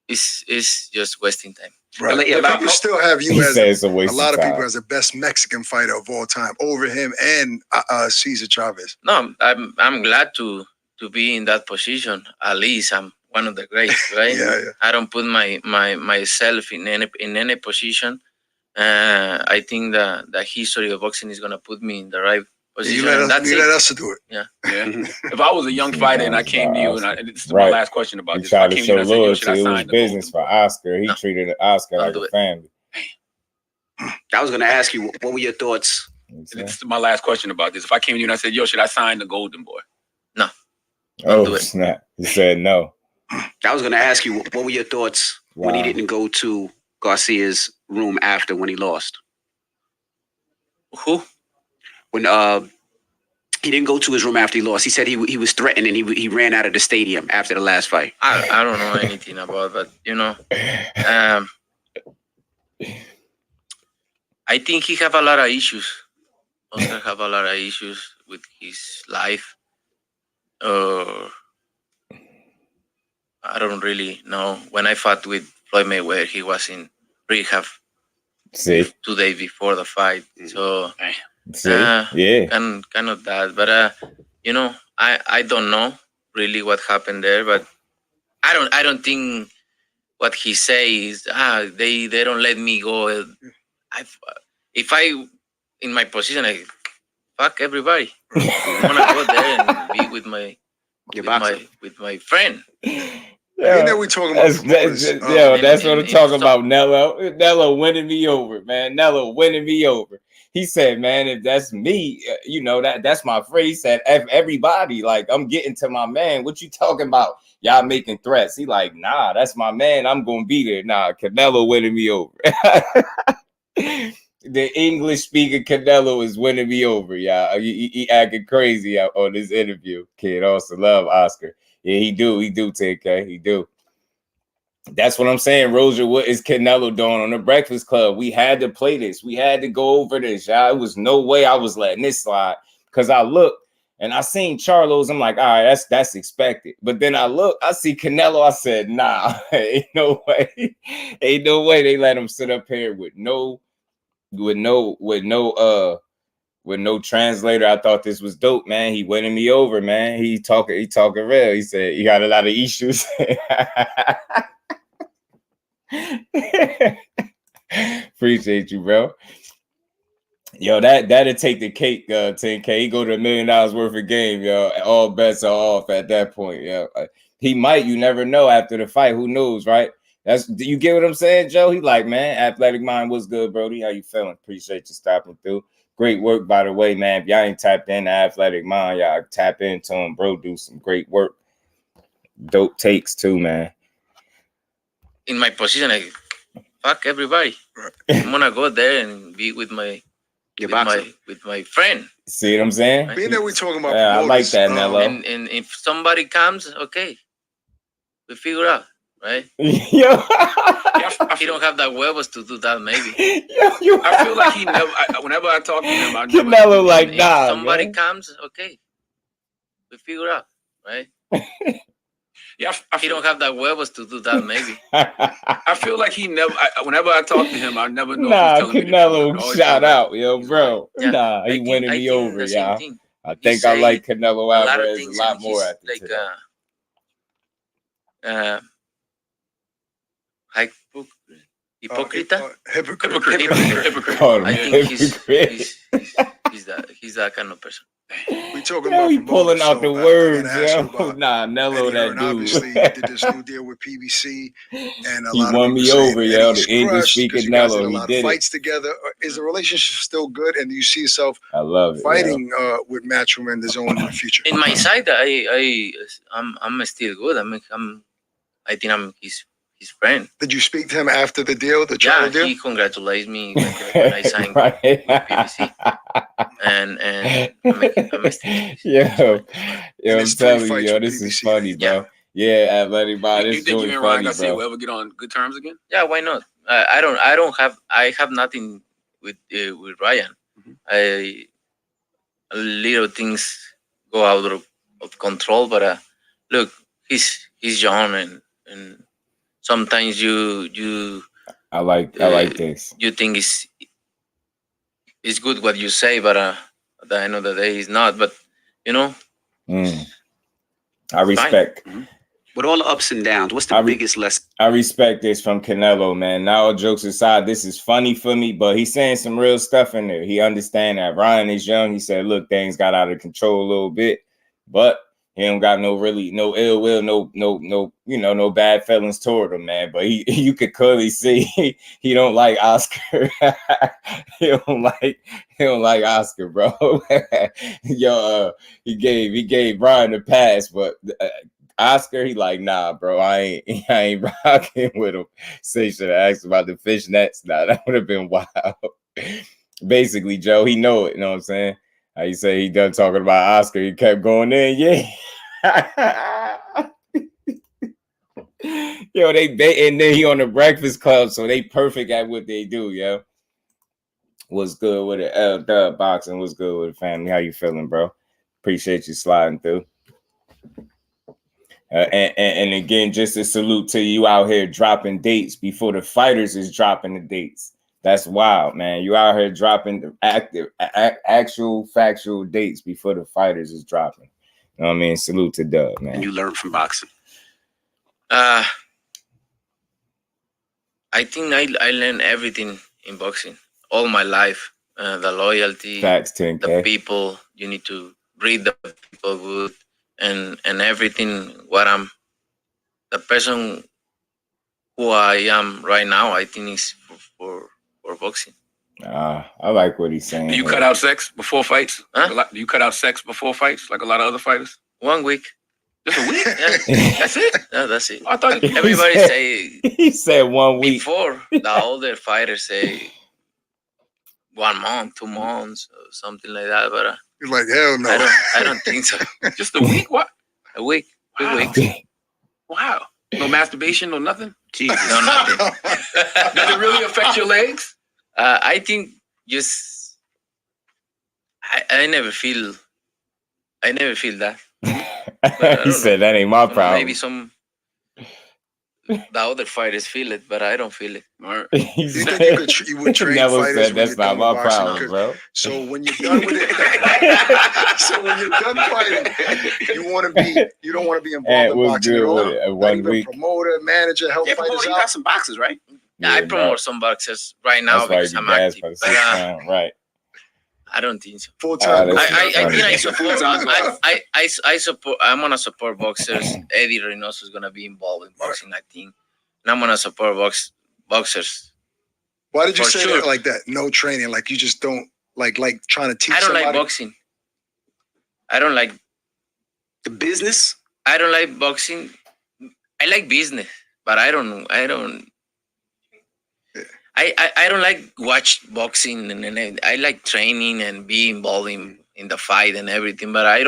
it's just wasting time. Right. People still have you as a lot of people as the best Mexican fighter of all time over him and Cesar Chavez. No, I'm glad to be in that position. At least I'm one of the greats, right? Yeah. I don't put myself in any position. I think the history of boxing is gonna put me in the right position. You let us do it. Yeah. If I was a young fighter and I came to you, and this is my last question about this. Tried to show loyalty. It was business for Oscar. He treated Oscar like a family. I was going to ask you, what were your thoughts? This is my last question about this. If I came to you and I said, yo, should I sign the Golden Boy? No. Oh, snap. He said no. I was going to ask you, what were your thoughts when he didn't go to Garcia's room after when he lost? Who? When he didn't go to his room after he lost, he said he was threatened and he ran out of the stadium after the last fight. I don't know anything about that. I think he have a lot of issues. Oscar have a lot of issues with his life. I don't really know. When I fought with Floyd Mayweather, he was in rehab 2 days before the fight. So. And kind of that, but I don't know really what happened there, but I don't think what he says they don't let me go. If I in my position, I fuck everybody. I wanna go there and be with my friend. Yeah, we talking about that's what I'm talking about. Nello winning me over, man. Nello winning me over. He said, man, if that's me, that's my phrase. He said, F everybody, like, I'm getting to my man. What you talking about? Y'all making threats. He like, nah, that's my man. I'm going to be there. Nah, Canelo winning me over. The English-speaking Canelo is winning me over, y'all. He acting crazy out on this interview. Kid also love Oscar. Yeah, he do, 10K. He do. That's what I'm saying, Roger. What is Canelo doing on the Breakfast Club? We had to play this. We had to go over this, y'all. It was no way I was letting this slide because I looked and I seen Charlo's. I'm like, all right, that's expected. But then I look, I see Canelo. I said, nah, ain't no way. Ain't no way they let him sit up here with no translator. I thought this was dope, man. He winning me over, man. He talking real. He said he got a lot of issues. Appreciate you, bro. Yo, that'll take the cake, 10K. He go to $1 million worth of game, yo. All bets are off at that point, yo. He might, you never know after the fight. Who knows, right? You get what I'm saying, Joe? He like, man, Athletic Mind, what's good, Brody? How you feeling? Appreciate you stopping through. Great work, by the way, man. If y'all ain't tapped in to Athletic Mind, y'all tap into him, bro. Do some great work. Dope takes too, man. In my position, I fuck everybody. I'm gonna go there and be with my friend. See what I'm saying? Being that we're talking about, I like that, Nello. And if somebody comes, okay, we figure out, right? Yo. He don't have the huevos to do that, maybe. I feel like he never. Whenever I talk to him, Canelo like, nah. If somebody comes, okay, we figure out, right? Yeah, he don't have the huevos to do that, maybe. I feel like he never. Whenever I talk to him, I never know. Nah, if he's Canelo shout out, yo, bro. Yeah, nah, he winning me over, y'all. I think I like Canelo Alvarez a lot more at the time. Hypocrite. Hypocrite. I think he's that kind of person. We talking about he pulling out the words, yo. Nah, Nello, that dude. Obviously, he did this new deal with PBC, and he won me over, yo. The English speaking Nello, he did fights together. Is the relationship still good? And do you see yourself? I love it, fighting with Matchroom and the Zone in the future. In my side, I'm still good. I think I'm his friend. Did you speak to him after the deal, the Charlo deal? He congratulated me when I signed with PBC. And I'm still I'm telling you, yo, this is funny, bro. Yeah, athletic body. You think you and Ryan Garcia will ever get on good terms again? Yeah, why not? I have nothing with Ryan. Little things go out of control, but look, he's young and sometimes you I like this. You think it's good what you say, but at the end of the day, it's not. But you know, I respect. With all the ups and downs, what's the biggest lesson? I respect this from Canelo, man. Now, all jokes aside, this is funny for me, but he's saying some real stuff in there. He understands that Ryan is young. He said, look, things got out of control a little bit, but he don't got no ill will, no bad feelings toward him, man. But you could clearly see he don't like Oscar. he don't like Oscar, bro. Yo, he gave Ryan the pass, but Oscar, he like, nah, bro, I ain't rocking with him. Say should have asked about the fishnets. Nah, that would have been wild. Basically, Joe, he know it. You know what I'm saying? How you say he done talking about Oscar? He kept going in, yeah. Yo, they and then he on the Breakfast Club, so they perfect at what they do, yo. What's good with it? LWBoxing. What's good with the family? How you feeling, bro? Appreciate you sliding through. And again, just a salute to you out here dropping dates before the fighters is dropping the dates. That's wild, man. You out here dropping the actual factual dates before the fighters is dropping. You know what I mean? Salute to Doug, man. And you learned from boxing. I think I learned everything in boxing all my life. The loyalty, facts, 10K. The people. You need to read the people good. And everything, the person who I am right now, I think is for boxing. I like what he's saying. Do you cut out sex before fights? Huh? Do you cut out sex before fights like a lot of other fighters? 1 week. Just a week? Yeah. That's it? No, that's it. I thought everybody say he said 1 week. Before, the older fighters say 1 month, 2 months, or something like that, but you're like, hell no. I don't think so. Just a week? What? A week. 2 weeks. Wow. No masturbation, no nothing? Jesus. No, nothing. Does it really affect your legs? I think just I never feel that. He said that ain't my problem. Maybe the other fighters feel it, but I don't feel it. You think you would train Never fighters said that's not my problem, bro. So when you're done with it, so when you're done fighting, you don't want to be involved in boxing at all. 1 week. Promoter, manager, help fighters you out. got some boxers, right? Yeah, I promote some boxers right now because I'm active. Right. I don't think so. Full time. I think I support. I support. I'm gonna support boxers. Eddie Reynoso is gonna be involved in boxing, I think, and I'm gonna support boxers. Why did you say that like that? No training, like you just don't like trying to teach. I don't somebody? like boxing. I don't like the business. I don't like boxing. I like business, but I don't like watch boxing and I like training and be involved in the fight and everything, but I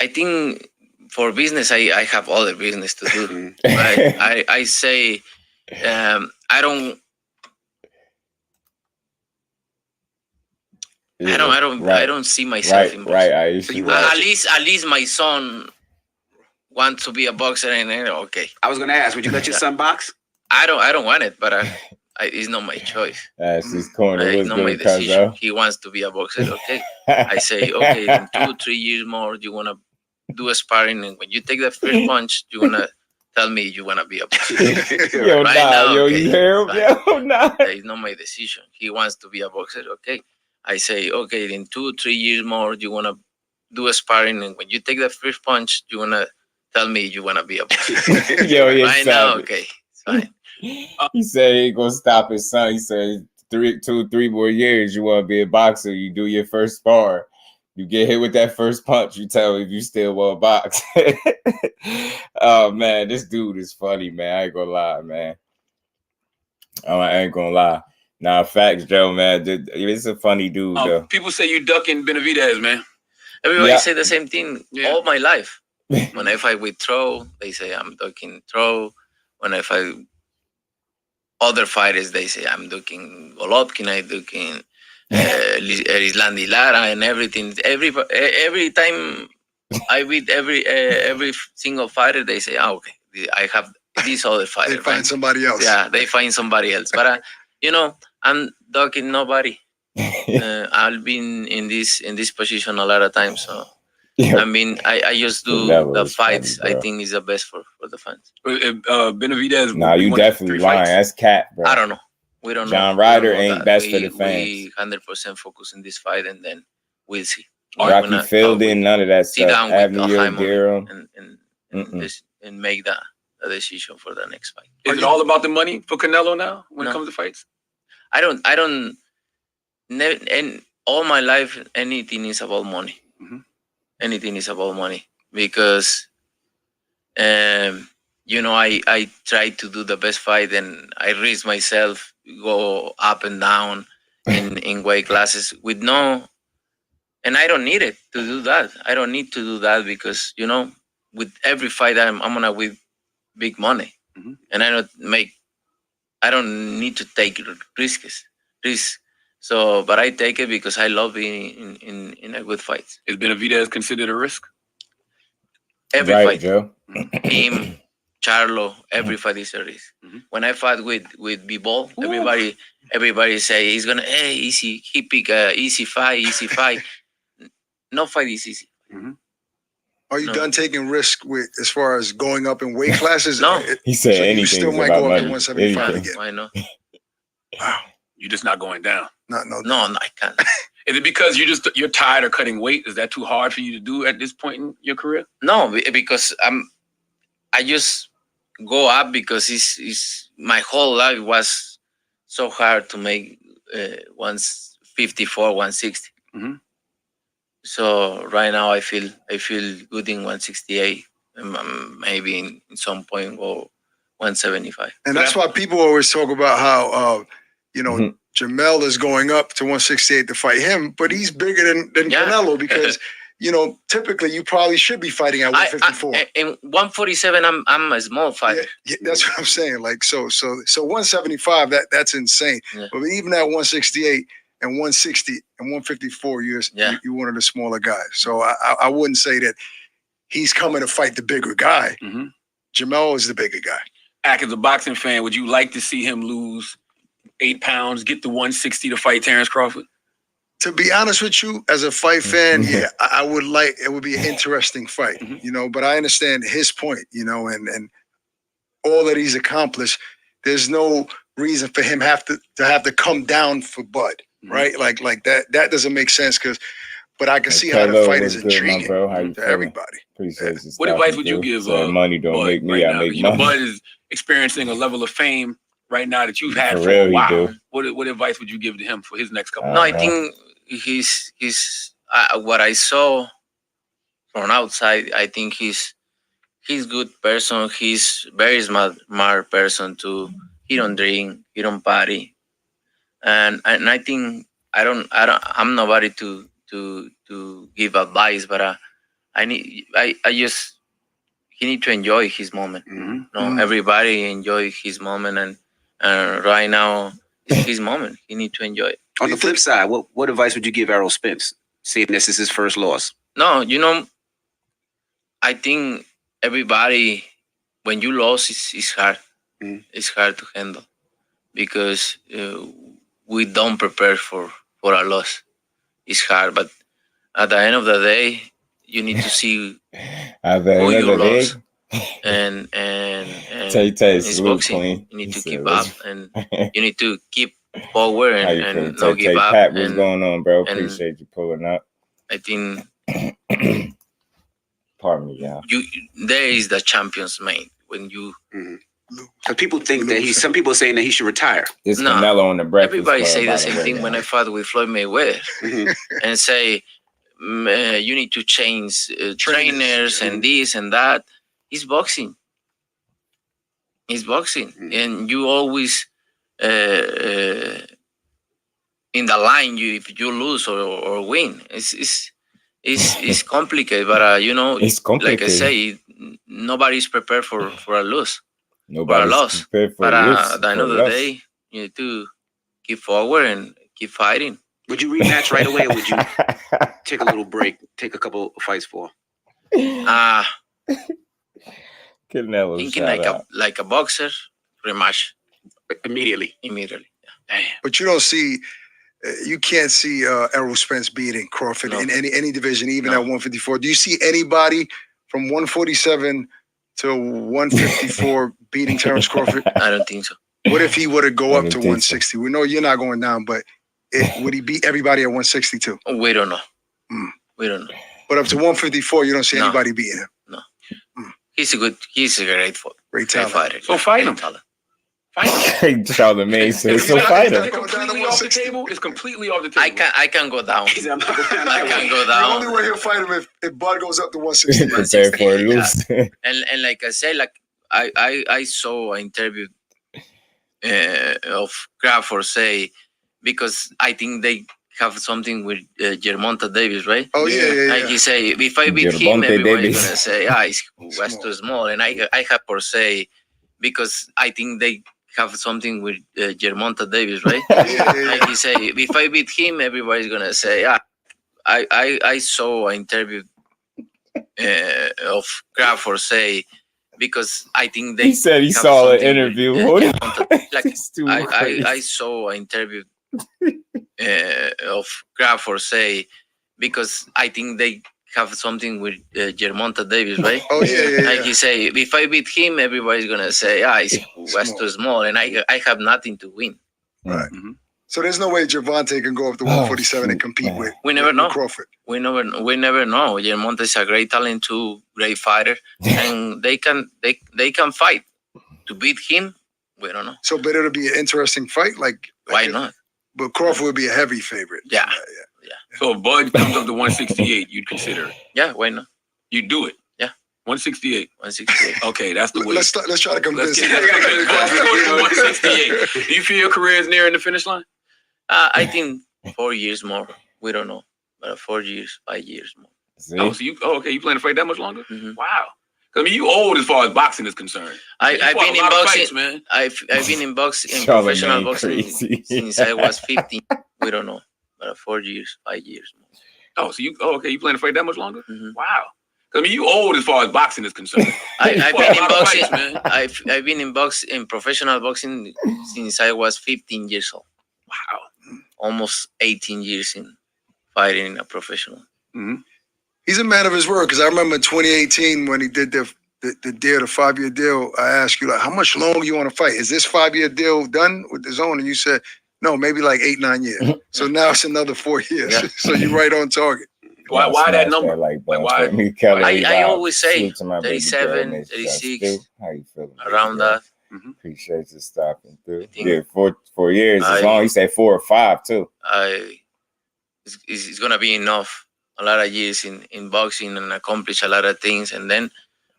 think for business I have other business to do. I say I don't see myself in boxing. Right. At least my son wants to be a boxer and okay. I was gonna ask, would you let your son box? I don't want it, but it's not my choice. That's his corner. It's not my decision. He wants to be a boxer. Okay, I say okay. In 2 or 3 years more, you wanna do a sparring, and when you take the first punch, you wanna tell me you wanna be a boxer. Yo, you hear him? Yo, nah. It's not my decision. He wants to be a boxer. Okay, I say, okay, in 2-3 years more, you want to do a sparring, and when you take the first punch, you want to tell me you want to be a boxer. Yo, right now, okay, it's fine. He said he ain't gonna stop his son. He said 2-3 more years, you want to be a boxer. You do your first spar. You get hit with that first punch, you tell him if you still want to box. Oh, man, this dude is funny, man. I ain't gonna lie, man. Oh, I ain't gonna lie. Nah, facts, Joe, man. It's a funny dude, though. People say you ducking Benavidez, man. Everybody say the same thing all my life. When I fight with Throw, they say I'm ducking Throw. When I fight other fighters, they say I'm ducking Golovkin, I'm ducking Islandi Lara and everything. Every time I beat every single fighter, they say, "Oh, okay, I have this other fighter." They find somebody else. Yeah, they find somebody else. But I'm ducking nobody. I've been in this position a lot of times. So I mean, I just do the fights. Funny, I think is the best for the fans. Benavidez. Nah, you definitely lying. That's cat, bro. I don't know. We don't know. John Ryder ain't best for the fans. We 100% focus in this fight, and then we'll see. Rocky Fielding, none of that stuff. Avenue, and make the decision for the next fight. Is it all about the money for Canelo now when it comes to fights? I don't. And all my life, anything is about money. Anything is about money because, I try to do the best fight, and I risk myself, go up and down in weight classes with no, and I don't need it to do that. I don't need to do that because with every fight I'm gonna win big money, and I don't need to take risks. So, but I take it because I love being in a good fight. Is Benavidez considered a risk? Every right, fight, Joe. Him, Charlo, every fight is a risk. When I fought with B-Ball, everybody say he's gonna easy. He pick a easy fight. No fight is easy. Are you done taking risk with as far as going up in weight classes? No, he said so anything. You still might go up to 175 again. I know. Wow, you're just not going down. No, I can't. Is it because you're tired of cutting weight? Is that too hard for you to do at this point in your career? No, because I just go up because it's my whole life was so hard to make 154, 160. So right now I feel good in 168, and maybe in some point go 175. And that's why people always talk about how Jermell is going up to 168 to fight him, but he's bigger than Canelo because typically you probably should be fighting at 154. In 147, I'm a small fighter. Yeah, that's what I'm saying. Like so 175, that's insane. Yeah. But even at 168 and 160 and 154, you're one of the smaller guys. So I wouldn't say that he's coming to fight the bigger guy. Jermell is the bigger guy. As a boxing fan, would you like to see him lose 8 pounds, get the 160 to fight Terence Crawford? To be honest with you, as a fight fan, I would like, it would be an interesting fight, but I understand his point, and all that he's accomplished. There's no reason for him have to come down for Bud, right? Like that doesn't make sense but I can see how the fight is intriguing to everybody. What advice would you give? Money don't make me. I make money. Bud is experiencing a level of fame right now that you've had for a while. What advice would you give to him for his next couple? No, I think he's what I saw from outside. I think he's good person. He's very smart person too. He don't drink. He don't party, and I think I'm nobody to give advice, but he need to enjoy his moment. Everybody enjoy his moment, and right now it's his moment. He need to enjoy it. On the flip side, what advice would you give Errol Spence, seeing this is his first loss? No, I think everybody, when you lose, it's hard. It's hard to handle because we don't prepare for a loss. It's hard, but at the end of the day, you need to see who you lost. And it's boxing. You need to keep up, and you need to keep power and no give up. Pat, what's going on, bro? Appreciate you pulling up. I think pardon me, yeah. There is the champion's mate when you So people think that some people saying that he should retire. It's Canelo on the Breakfast Everybody Club, say the same thing when I fought with Floyd Mayweather and say you need to change trainers and this and that. He's boxing. He's boxing, and you always in the line. If you lose or win, it's complicated. But you know, it's complicated. Like I say, nobody's prepared for a lose. Nobody's loss. Prepared for but a loss. At the end of the day, you need to keep forward and keep fighting. Would you rematch right away, or would you take a little break, take a couple of fights for? Canelo thinking like a boxer, rematch immediately. Damn. But you don't see, you can't see Errol Spence beating Crawford in any division, even at 154. Do you see anybody from 147 to 154 beating Terence Crawford? I don't think so. What if he were to go up to 160? We know you're not going down, but would he beat everybody at 162? We don't know. We don't know. But up to 154, you don't see anybody beating him. No. He's a great fighter. So fight him. Charlemagne says, so fight him. It's completely off the table. It's completely off the table. I can go down. I can go The down. only way he'll fight him if Bud goes up to 160. Prepare for a loose. And like I said, like I saw an interview of Crawford say, because I think they have something with Germonta Davis, right? Oh yeah. Like he say, if I beat him, everybody's gonna say, he was too small. And I have to say, because I think they have something with Germonta Davis, right? Like he say, if I beat him, everybody's gonna say, I saw an interview of Crawford say, because I think they. He said he saw an interview. I saw an interview of Crawford say, because I think they have something with Germonta Davis, right? Oh yeah. Like he say, if I beat him, everybody's gonna say, he was too small, and I have nothing to win. Right. So there's no way Gervonta can go up to 147 and compete with. We never know. Crawford. We never know. Germonta is a great talent too, great fighter, and they can fight. To beat him, we don't know. So, but it'll be an interesting fight. Like why not? But Crawford would be a heavy favorite. Yeah. So if Bud comes up to 168, you'd consider it. Yeah, why not? You'd do it. Yeah. 168. 168. Okay, that's the way. Let's try to convince him. 168. Do you feel your career is nearing the finish line? I think 4 years more. We don't know, but 4 years, 5 years more. See? Oh, so you plan to fight that much longer? Mm-hmm. Wow. I mean, you old as far as boxing is concerned. I've been in boxing, fights, man. I've been in boxing, professional boxing since I was 15. We don't know, but 4 years, 5 years more. Oh, so you plan to fight that much longer? Mm-hmm. Wow. I mean, you old as far as boxing is concerned. I've been in boxing, man. I've been in professional boxing since I was 15 years old. Wow. Almost 18 years in fighting in a professional. Mm-hmm. He's a man of his word, because I remember in 2018 when he did the deal, the 5-year deal, I asked you, like, how much longer you want to fight? Is this 5-year deal done with the zone? And you said, no, maybe like 8-9 years. So now it's another 4 years. Yeah. So you're right on target. Why that number? Why? I always say 37, 36, how you feeling? Around that. Mm-hmm. Appreciate you stopping through. Yeah, 4 years. As long as you say 4 or 5 too. It's gonna be enough. A lot of years in boxing and accomplish a lot of things, and then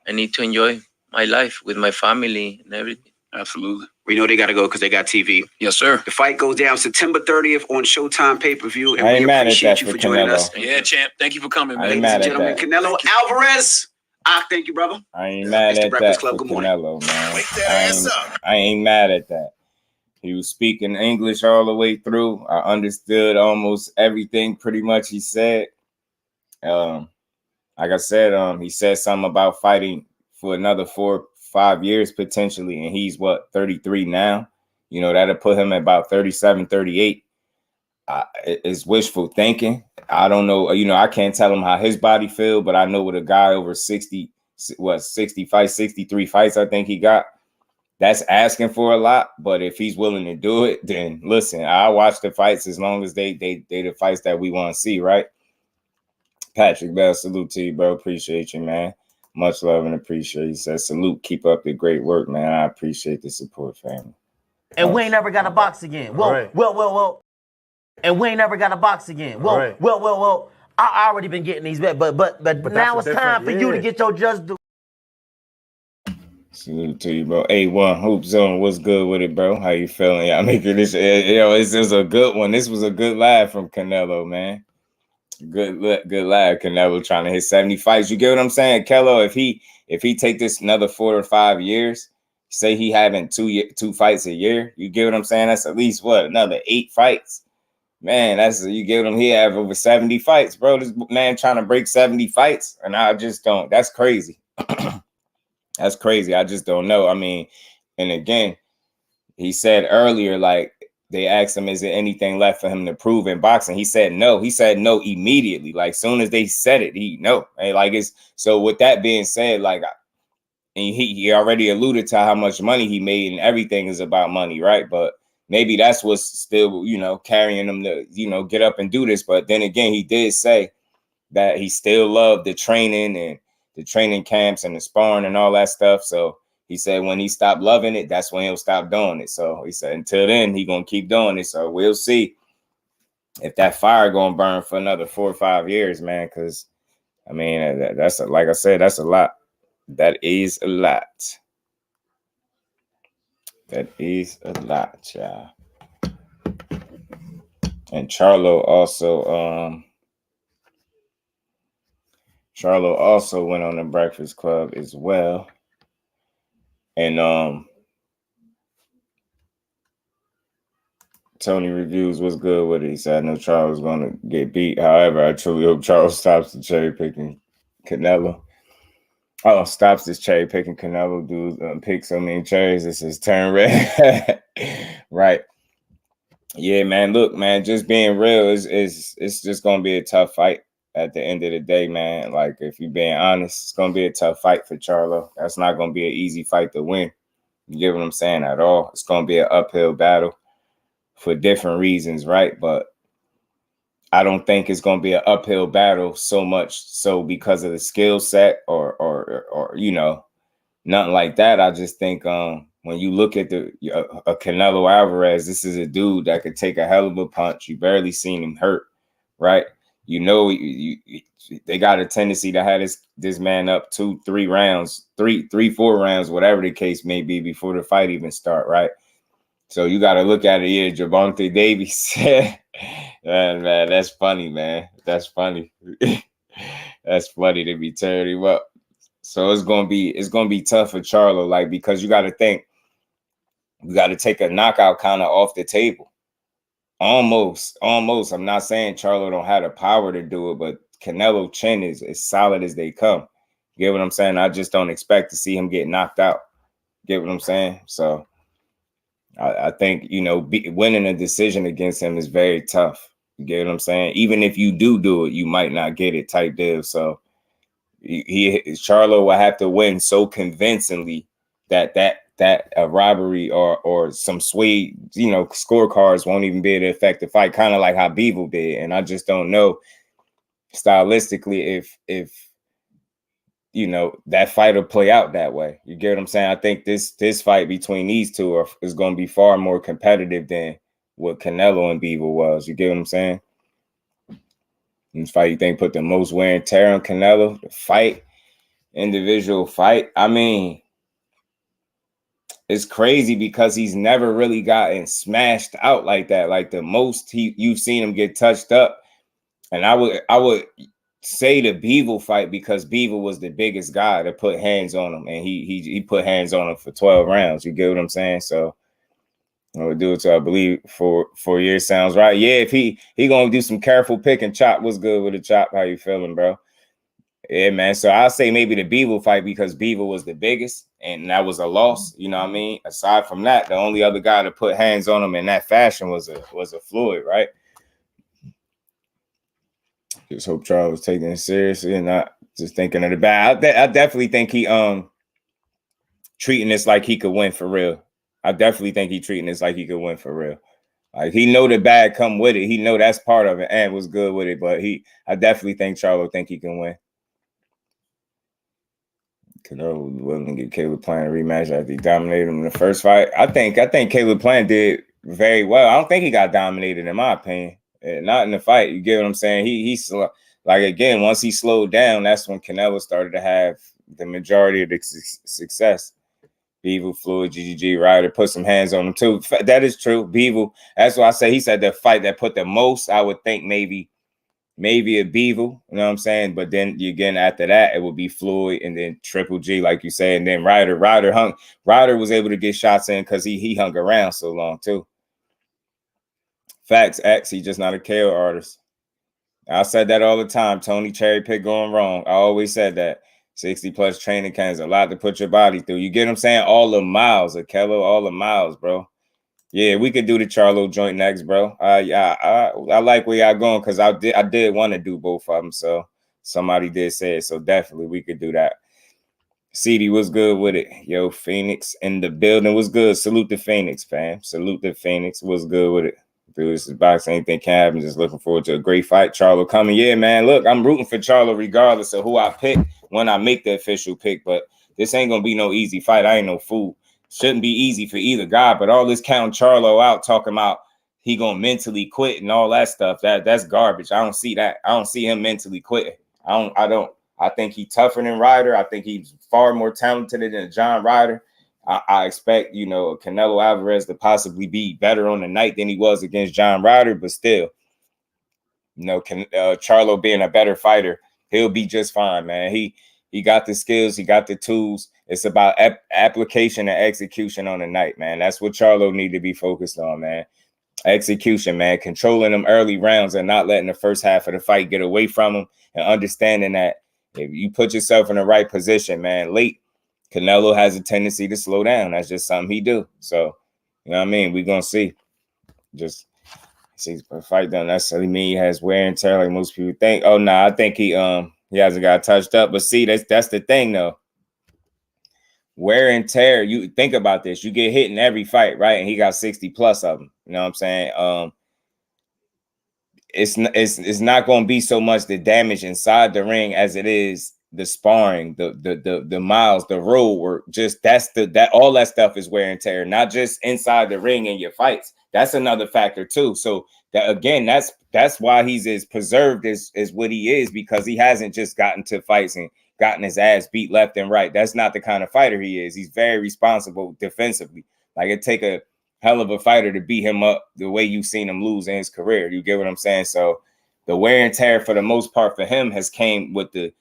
I need to enjoy my life with my family and everything. Absolutely. We know they got to go because they got TV. Yes, sir. The fight goes down September 30th on Showtime pay-per-view, and we appreciate you for joining us. Yeah, champ. Thank you for coming, man. Ladies and gentlemen, Canelo Alvarez. Thank you, brother. I ain't mad at that for Canelo, man. I ain't mad at that. He was speaking English all the way through. I understood almost everything pretty much he said. Like I said, he said something about fighting for another 4 or 5 years potentially, and he's 33 now. You know, that'll put him at about 37, 38. It's wishful thinking. I don't know. You know, I can't tell him how his body feel, but I know with a guy over 60 fights, 63 fights, I think he got, that's asking for a lot. But if he's willing to do it, then listen, I watch the fights as long as they the fights that we want to see, right? Patrick Bell, salute to you, bro. Appreciate you, man. Much love and appreciate. He says, salute, keep up the great work, man. I appreciate the support, family. And we ain't never got a box again. Well. And we ain't never got a box again. Well. I already been getting these bets, but now it's time for you to get your just due. Salute to you, bro. A1 Hoop Zone, what's good with it, bro? How you feeling? Y'all making this, this is a good one. This was a good live from Canelo, man. Good lad, Canelo trying to hit 70 fights. You get what I'm saying, Kello? If he take this another 4 or 5 years, say he having two fights a year, you get what I'm saying? That's at least what, another 8 fights. Man, that's you get him. He have over 70 fights, bro. This man trying to break 70 fights, and I just don't. That's crazy. That's crazy. I just don't know. I mean, and again, he said earlier, like, they asked him, is there anything left for him to prove in boxing? He said no. He said no immediately. Like, soon as they said it, no. And like, it's so with that being said, like, and he already alluded to how much money he made, and everything is about money, right? But maybe that's what's still, carrying him to, get up and do this. But then again, he did say that he still loved the training and the training camps and the sparring and all that stuff. So he said when he stopped loving it, that's when he'll stop doing it. So he said until then, he gonna keep doing it. So we'll see if that fire gonna burn for another 4 or 5 years, man. Because I mean, that's like I said, that's a lot. That is a lot. That is a lot, y'all. And Charlo also went on the Breakfast Club as well. And Tony Reviews was good with it. He said, I know Charles was going to get beat. However, I truly hope Charles stops the cherry picking Canelo. Oh, stops this cherry picking Canelo. Dude, pick so many cherries. This is turn red. Right. Yeah, man. Look, man, just being real it's just going to be a tough fight at the end of the day, man. Like, if you're being honest, it's going to be a tough fight for Charlo. That's not going to be an easy fight to win. You get what I'm saying at all? It's going to be an uphill battle for different reasons, right? But I don't think it's going to be an uphill battle so much so because of the skill set or nothing like that. I just think when you look at a Canelo Alvarez, this is a dude that could take a hell of a punch. You barely seen him hurt, right? They got a tendency to have this man up 2-3 rounds, 4 rounds, whatever the case may be, before the fight even start, right? So you got to look at it here. Gervonta Davis, man, that's funny, man. That's funny. That's funny to be tearing him up. So it's gonna be tough for Charlo, like, because you got to think, you got to take a knockout kind of off the table. Almost. I'm not saying Charlo don't have the power to do it, but Canelo chin is as solid as they come. You get what I'm saying? I just don't expect to see him get knocked out. Get what I'm saying? So I think, winning a decision against him is very tough. You get what I'm saying? Even if you do it, you might not get it type deal. So Charlo will have to win so convincingly that a robbery or some sway, scorecards won't even be able to affect the fight, kind of like how Bevel did. And I just don't know stylistically if that fight will play out that way. You get what I'm saying? I think this fight between these two is going to be far more competitive than what Canelo and Bevel was. You get what I'm saying? This fight, you think, put the most wear and tear on Canelo? The individual fight. I mean, it's crazy because he's never really gotten smashed out like that. Like, the most you've seen him get touched up. And I would say the Bevel fight, because Bevel was the biggest guy to put hands on him, and he put hands on him for 12 rounds. You get what I'm saying? So I would do it to, I believe, 4 years sounds right. Yeah, if he gonna do some careful pick and chop. What's good with the chop? How you feeling, bro? Yeah, man. So I'll say maybe the Bevel fight, because Bevel was the biggest, and that was a loss. You know what I mean? Aside from that, the only other guy to put hands on him in that fashion was a Floyd, right? Just hope Charles was taking it seriously and not just thinking of the bad. I definitely think he treating this like he could win for real. I definitely think he treating this like he could win for real. Like, he know the bad come with it. He know that's part of it and was good with it. But I definitely think Charlo think he can win. Canelo willing to get Caleb Plant a rematch after he dominated him in the first fight. I think Caleb Plant did very well. I don't think he got dominated, in my opinion. Not in the fight. You get what I'm saying? He's like, again, once he slowed down, that's when Canelo started to have the majority of the success. Beevil, Floyd, GGG, Ryder put some hands on him too. That is true. Beevil, that's why I say he said the fight that put the most, I would think maybe a Beevil, you know what I'm saying? But then again, after that, it would be Floyd and then Triple G, like you say, and then Ryder. Ryder was able to get shots in because he hung around so long too. Facts, X, he just not a KO artist. I said that all the time. Tony cherry pick going wrong. I always said that. 60 plus training camps, a lot to put your body through. You get what I'm saying? All the miles, Akello, all the miles, bro. Yeah, we could do the Charlo joint next, bro. I like where y'all going because I did want to do both of them. So somebody did say it. So definitely we could do that. CD was good with it. Yo, Phoenix in the building was good. Salute to Phoenix, fam. Salute to Phoenix was good with it. Dude, this is boxing. Anything can happen. Just looking forward to a great fight. Charlo coming. Yeah, man. Look, I'm rooting for Charlo regardless of who I pick when I make the official pick. But this ain't going to be no easy fight. I ain't no fool. Shouldn't be easy for either guy. But all this counting Charlo out, talking about he going to mentally quit and all that stuff, that's garbage. I don't see that. I don't see him mentally quitting. I don't. I think he's tougher than Ryder. I think he's far more talented than John Ryder. I expect, you know, Canelo Alvarez to possibly be better on the night than he was against John Ryder, but still, you know, Charlo being a better fighter, he'll be just fine, man. He got the skills, he got the tools. It's about application and execution on the night, man. That's what Charlo need to be focused on, man. Execution, man. Controlling them early rounds and not letting the first half of the fight get away from him, and understanding that if you put yourself in the right position, man, late, Canelo has a tendency to slow down. That's just something he do. So, you know what I mean? We're going to see. Just see the fight don't necessarily mean he has wear and tear like most people think. Oh, no, I think he hasn't got touched up. But see, that's the thing, though. Wear and tear, you think about this. You get hit in every fight, right? And he got 60 plus of them. You know what I'm saying? It's not going to be so much the damage inside the ring as it is the sparring, the miles, the road work. Just all that stuff is wear and tear, not just inside the ring in your fights. That's another factor too. So that again, that's why he's as preserved as what he is, because he hasn't just gotten to fights and gotten his ass beat left and right. That's not the kind of fighter he is. He's very responsible defensively. Like, it take a hell of a fighter to beat him up the way you've seen him lose in his career. You get what I'm saying? So the wear and tear for the most part for him has came with the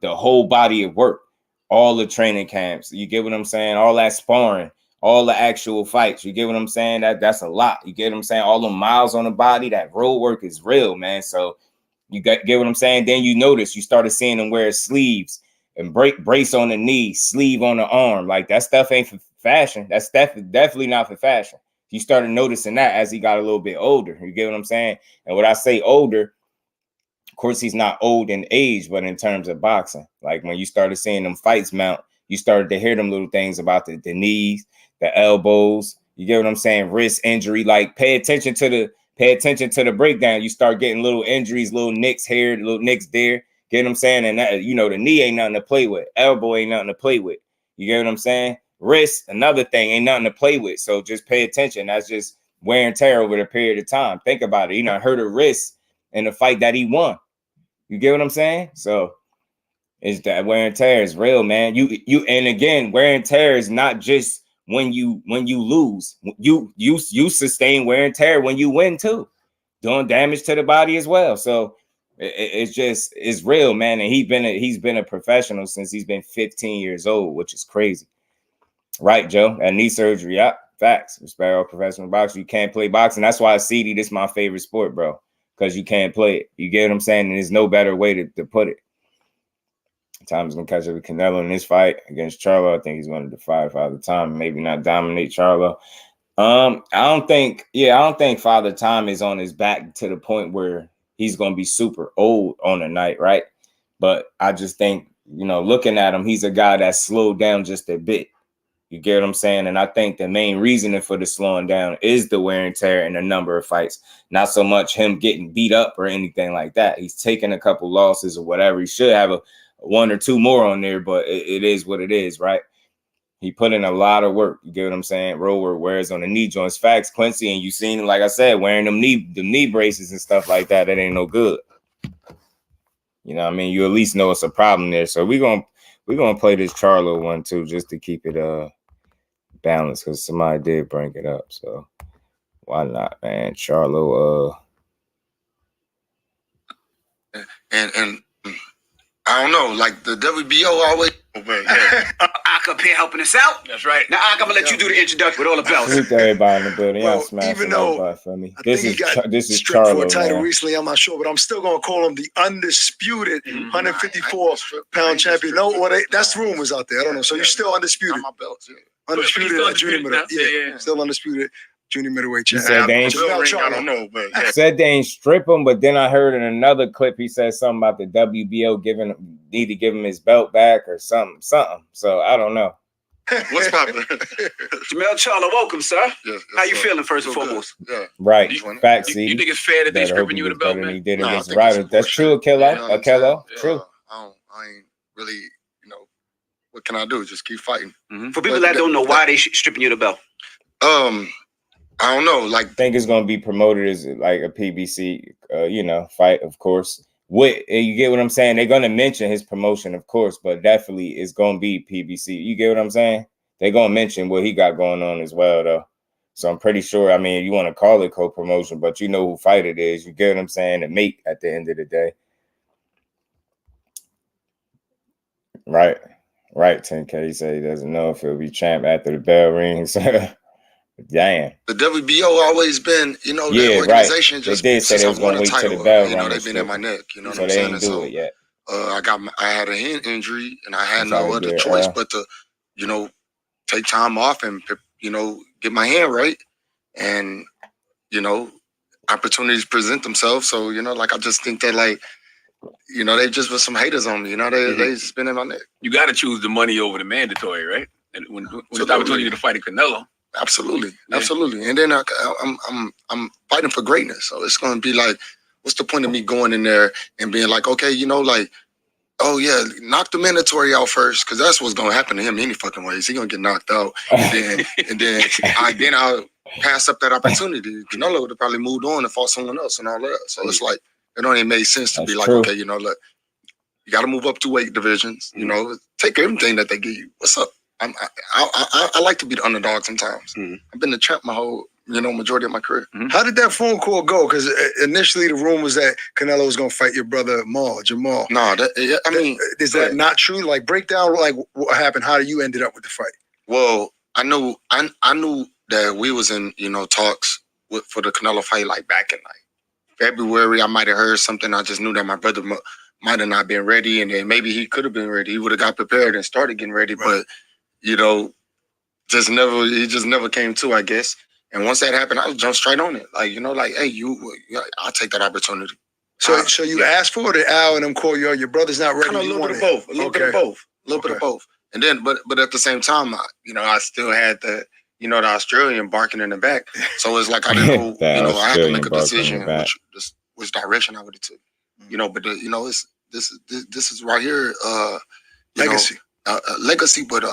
whole body of work, all the training camps. You get what I'm saying? All that sparring, all the actual fights. You get what I'm saying? That's a lot. You get what I'm saying? All the miles on the body, that road work is real, man. So you get what I'm saying? Then you notice, you started seeing him wear sleeves and brace on the knee, sleeve on the arm. Like, that stuff ain't for fashion. That's definitely not for fashion. You started noticing that as he got a little bit older. You get what I'm saying? And when I say older, of course, he's not old in age, but in terms of boxing, like when you started seeing them fights mount, you started to hear them little things about the knees, the elbows. You get what I'm saying? Wrist injury. Like, pay attention to the breakdown. You start getting little injuries, little nicks here, little nicks there. Get what I'm saying? And that, you know, the knee ain't nothing to play with. Elbow ain't nothing to play with. You get what I'm saying? Wrist, another thing, ain't nothing to play with. So just pay attention. That's just wear and tear over the period of time. Think about it. You know, hurt a wrist in the fight that he won. You get what I'm saying? So it's that wear and tear is real, man. You and again, wear and tear is not just when you lose. You sustain wear and tear when you win too, doing damage to the body as well. So it's real, man. And he's been a professional since he's been 15 years old, which is crazy. Right, Joe? That knee surgery, yeah, facts. Respect all professional boxers. You can't play boxing. That's why CD, this is my favorite sport, bro. Because you can't play it. You get what I'm saying? And there's no better way to put it. Tom's gonna catch up with Canelo in this fight against Charlo. I think he's going to defy Father Time, maybe not dominate Charlo. I don't think Father Time is on his back to the point where he's gonna be super old on the night, right? But I just think, you know, looking at him, he's a guy that slowed down just a bit. You get what I'm saying? And I think the main reasoning for the slowing down is the wear and tear and the number of fights, not so much him getting beat up or anything like that. He's taking a couple losses or whatever. He should have a 1 or 2 more on there, but it is what it is, right? He put in a lot of work. You get what I'm saying? Road work, wears on the knee joints. Facts, Quincy, and you seen him, like I said, wearing them knee braces and stuff like that. That ain't no good. You know what I mean? You at least know it's a problem there. So we're gonna play this Charlo one too, just to keep it balanced, because somebody did bring it up. So why not, man? Charlo. And I don't know, like the WBO always. Ak up here helping us out. That's right. Now Ak, I'm gonna let you do the introduction with all the belts. Salute to everybody in the building. Y'all smashing even though that butt for me. I This think he got is stripped for a Charlo, title man. recently. I'm not sure, but I'm still gonna call him the undisputed 154-pound champion. No, that's rumors out there. I don't know. So you're still undisputed. My belts, Undisputed at junior middleweight. Yeah. Still undisputed junior middleweight He champion. said they ain't Jermell I don't Charlo. know, but said they ain't strip him, but then I heard in another clip he said something about the WBO need to give him his belt back or something. So I don't know. what's poppin'? Jermell Charlo, welcome, sir. Yes, How you feeling, first and foremost? Yeah. Right. Facts. You See, think it's fair that they better hope stripping he you of was the belt, better than man? he did No, I against think Ryder. it's That's true, Akello. Akello. True. I ain't really, what can I do? Just keep fighting. For people that don't know why they stripping you of the belt. I don't know. Like, I think it's gonna be promoted as like a PBC, fight, of course. You get what I'm saying? They're gonna mention his promotion, of course, but definitely it's gonna be PBC. You get what I'm saying? They're gonna mention what he got going on as well, though. So I'm pretty sure. I mean, you want to call it co-promotion, but you know who fight it is. You get what I'm saying? The mate at the end of the day, right? 10K. He said he doesn't know if he'll be champ after the bell rings. Damn. the WBO always been, the organization just they did say they was gonna wait till the bell rang. they've been in my neck. You know what So I'm they saying? ain't do it yet. I had a hand injury, and I had That's no how other they did, choice but to, take time off and get my hand right, and opportunities present themselves. So I just think that they just was some haters on me. They just been in my neck. You got to choose the money over the mandatory, right? And when it's the opportunity to fight a Canelo. Absolutely, Yeah. absolutely. And then I'm fighting for greatness. So it's going to be like, what's the point of me going in there and being like, okay, oh yeah, knock the mandatory out first, because that's what's going to happen to him any fucking ways. He's going to get knocked out, and then I'll pass up that opportunity. Canelo would have probably moved on and fought someone else and all that. So it's like it don't even make sense to be like, true. okay, look, you got to move up 2 weight divisions. Take everything that they give you. What's up? I like to be the underdog sometimes. I've been the champ my whole, majority of my career. How did that phone call go? Because initially the rumor was that Canelo was gonna fight your brother Jermell. No, is that not true? Like, break down like what happened. How you ended up with the fight? Well, I knew that we was in talks for the Canelo fight like back in February. I might have heard something. I just knew that my brother might have not been ready, and then maybe he could have been ready. He would have got prepared and started getting ready, right. But he just never came to, I guess. And once that happened, I was jumped straight on it. Hey, I'll take that opportunity. So you asked for it, or Al and them call you, your brother's not ready? Kind of a little bit of both. A little bit of both. And then, but at the same time, I still had the Australian barking in the back. So it's like I didn't know, I had to make a decision which direction I would have took. But this is right here. Legacy. Legacy, but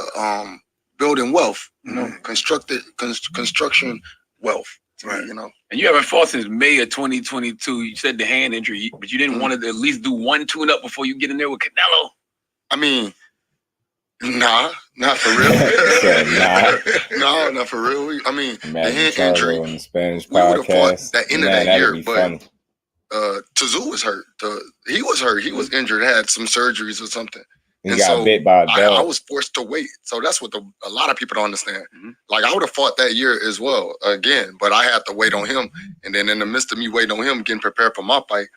building wealth. Construction wealth. Right. And you haven't fought since May of 2022. You said the hand injury, but you didn't want to at least do 1 tune-up before you get in there with Canelo. I mean, nah, not for real. No, not for real. I mean, the hand injury. In the Spanish we would have fought podcast. that end of that year, but Tszyu was hurt. He was hurt. He was injured. Had some surgeries or something. He got bit by a dog. I was forced to wait. So that's what a lot of people don't understand. Like, I would have fought that year as well again, but I had to wait on him. And then in the midst of me waiting on him, getting prepared for my fight,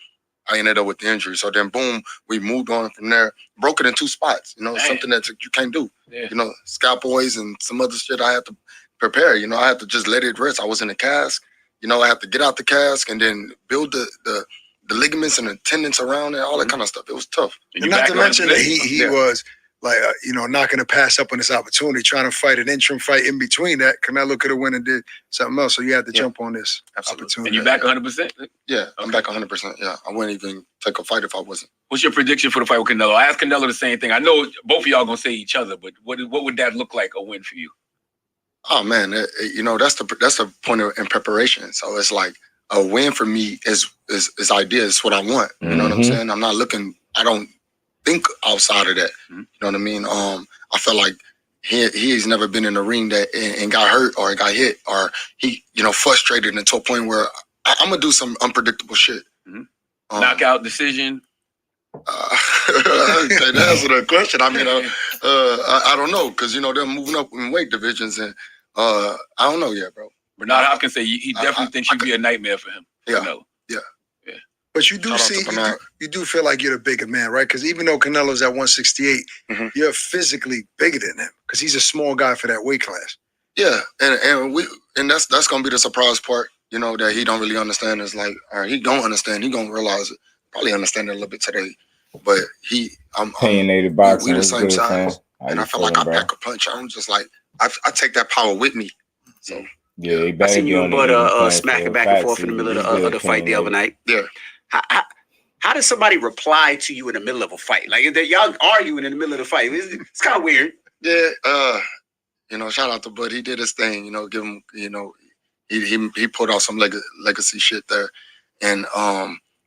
I ended up with the injury. So then, boom, we moved on from there. Broke it in 2 spots. Something that you can't do. Yeah. Scalp boys and some other shit I had to prepare. I had to just let it rest. I was in a cast. I had to get out the cast and then build the ligaments and the tendons around it, all that kind of stuff. It was tough. And not to mention that he was like, not going to pass up on this opportunity, trying to fight an interim fight in between that. Canelo could have went and did something else. So you had to jump on this opportunity. And you back 100%? Yeah, I'm back 100%. Yeah, I wouldn't even take a fight if I wasn't. What's your prediction for the fight with Canelo? I asked Canelo the same thing. I know both of y'all going to say each other, but what would that look like a win for you? Oh, man, that's the point in preparation. So it's like a win for me is idea. It's what I want. You know what I'm saying? I'm not looking, I don't think outside of that. You know what I mean? I feel like he's never been in a ring that and got hurt or got hit or he, frustrated into a point where I'm gonna do some unpredictable shit. Knockout decision. To answer that question, I mean, I don't know because they're moving up in weight divisions and I don't know yet, bro. Bernard Hopkins say he definitely thinks you'd be a nightmare for him. Yeah, Canelo. Yeah. But you do you do feel like you're the bigger man, right? Because even though Canelo's at 168, you're physically bigger than him because he's a small guy for that weight class. Yeah, and that's gonna be the surprise part, that he don't really understand. Is like, or he don't understand. He gonna realize it. Probably understand it a little bit today, but I'm opinionated boxing. We the same size, and I feel like I pack a punch. I'm just like I take that power with me. So yeah, I seen you and Bud smacking back and forth in the middle of the fight the other night. Yeah. How does somebody reply to you in the middle of a fight? Like y'all arguing in the middle of the fight. It's kind of weird. Yeah. Shout out to Bud. He did his thing. Give him. He pulled out some legacy shit there, and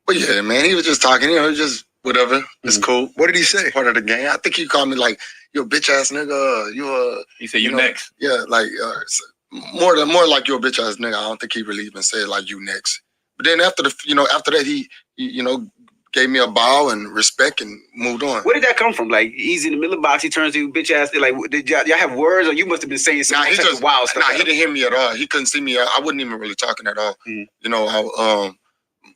but yeah, man, he was just talking. Just whatever. It's cool. What did he say? Part of the game. I think he called me like, "You a bitch ass nigga." He said, "You next." Yeah, like more like you a bitch ass nigga. I don't think he really even said like you next. But then after that, he gave me a bow and respect and moved on. Where did that come from? Like he's in the middle of the box, he turns to you, bitch ass. Like, did y'all have words, or you must have been saying some wild stuff? Nah, he didn't hear me at all. He couldn't see me. I wasn't even really talking at all.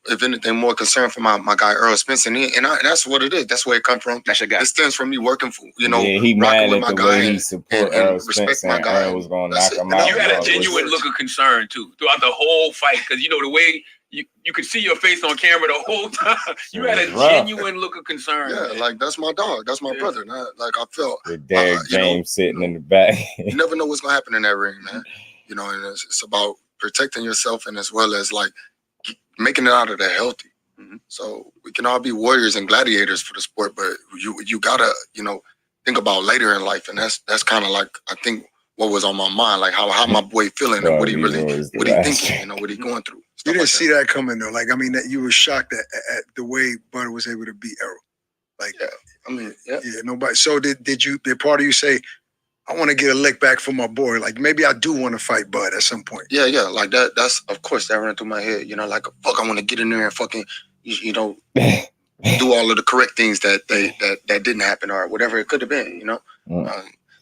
If anything, more concerned for my guy Earl Spence, and that's what it is. That's where it comes from. That's your guy. It stems from me working for he mad at the way he support Earl Spence and Earl was going to knock him out. You had a genuine look of concern too throughout the whole fight because the way. You could see your face on camera the whole time. You had a genuine look of concern. Yeah, like that's my dog. That's my brother. Like I felt. With Derek James sitting in the back. You never know what's gonna happen in that ring, man. And it's about protecting yourself and as well as like making it out of there healthy. So we can all be warriors and gladiators for the sport, but you gotta think about later in life, and that's kind of like I think what was on my mind, like how my boy feeling and what he thinking, what he going through. You didn't see that coming though. Like, I mean, that you were shocked at the way Bud was able to beat Errol. Like, nobody. So did part of you say, I want to get a lick back from my boy? Like, maybe I do want to fight Bud at some point. Yeah. Like that's of course that ran through my head. Like fuck, I want to get in there and fucking, do all of the correct things that didn't happen or whatever it could have been.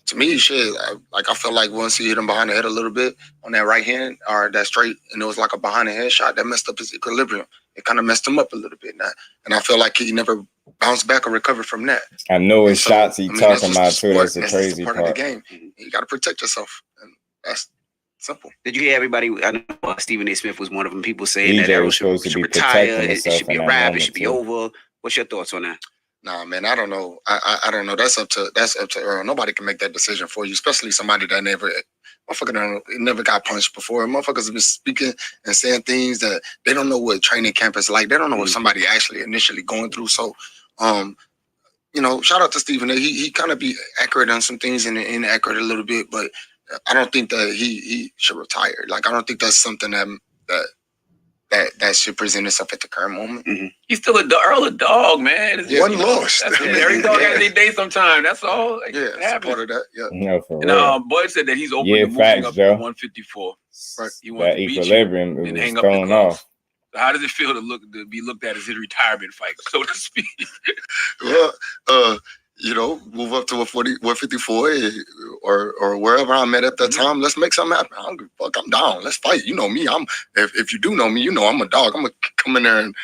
To me, shit, I felt like once he hit him behind the head a little bit on that right hand or that straight, and it was like a behind the head shot that messed up his equilibrium. It kind of messed him up a little bit. And I feel like he never bounced back or recovered from that. I know his shots he talking about too. That's a crazy part of the game. You got to protect yourself, and that's simple. Did you hear everybody? I know Stephen A. Smith was one of them. People saying that Errol should retire. It should be a wrap. It should be over. What's your thoughts on that? Nah, man, I don't know. I don't know. That's up to Earl. Nobody can make that decision for you, especially somebody that never got punched before. Motherfuckers have been speaking and saying things that they don't know what training camp is like. They don't know what somebody actually initially going through. So, shout out to Stephen. He kind of be accurate on some things and inaccurate a little bit, but I don't think that he should retire. Like, I don't think that's something that should present itself at the current moment. He's still Earl a dog, man. One loss. Every dog has their day sometime. That's all. Like, it's part of that. Yeah. For real. Bud said that he's open to moving up to 154. Right. He wants that to beat equilibrium you was thrown off. So how does it feel to be looked at as his retirement fight, so to speak? Well, move up to 154 or wherever I'm at that time. Let's make something happen. I don't give a fuck. I'm down. Let's fight. You know me. If you do know me, I'm a dog. I'm gonna come in there and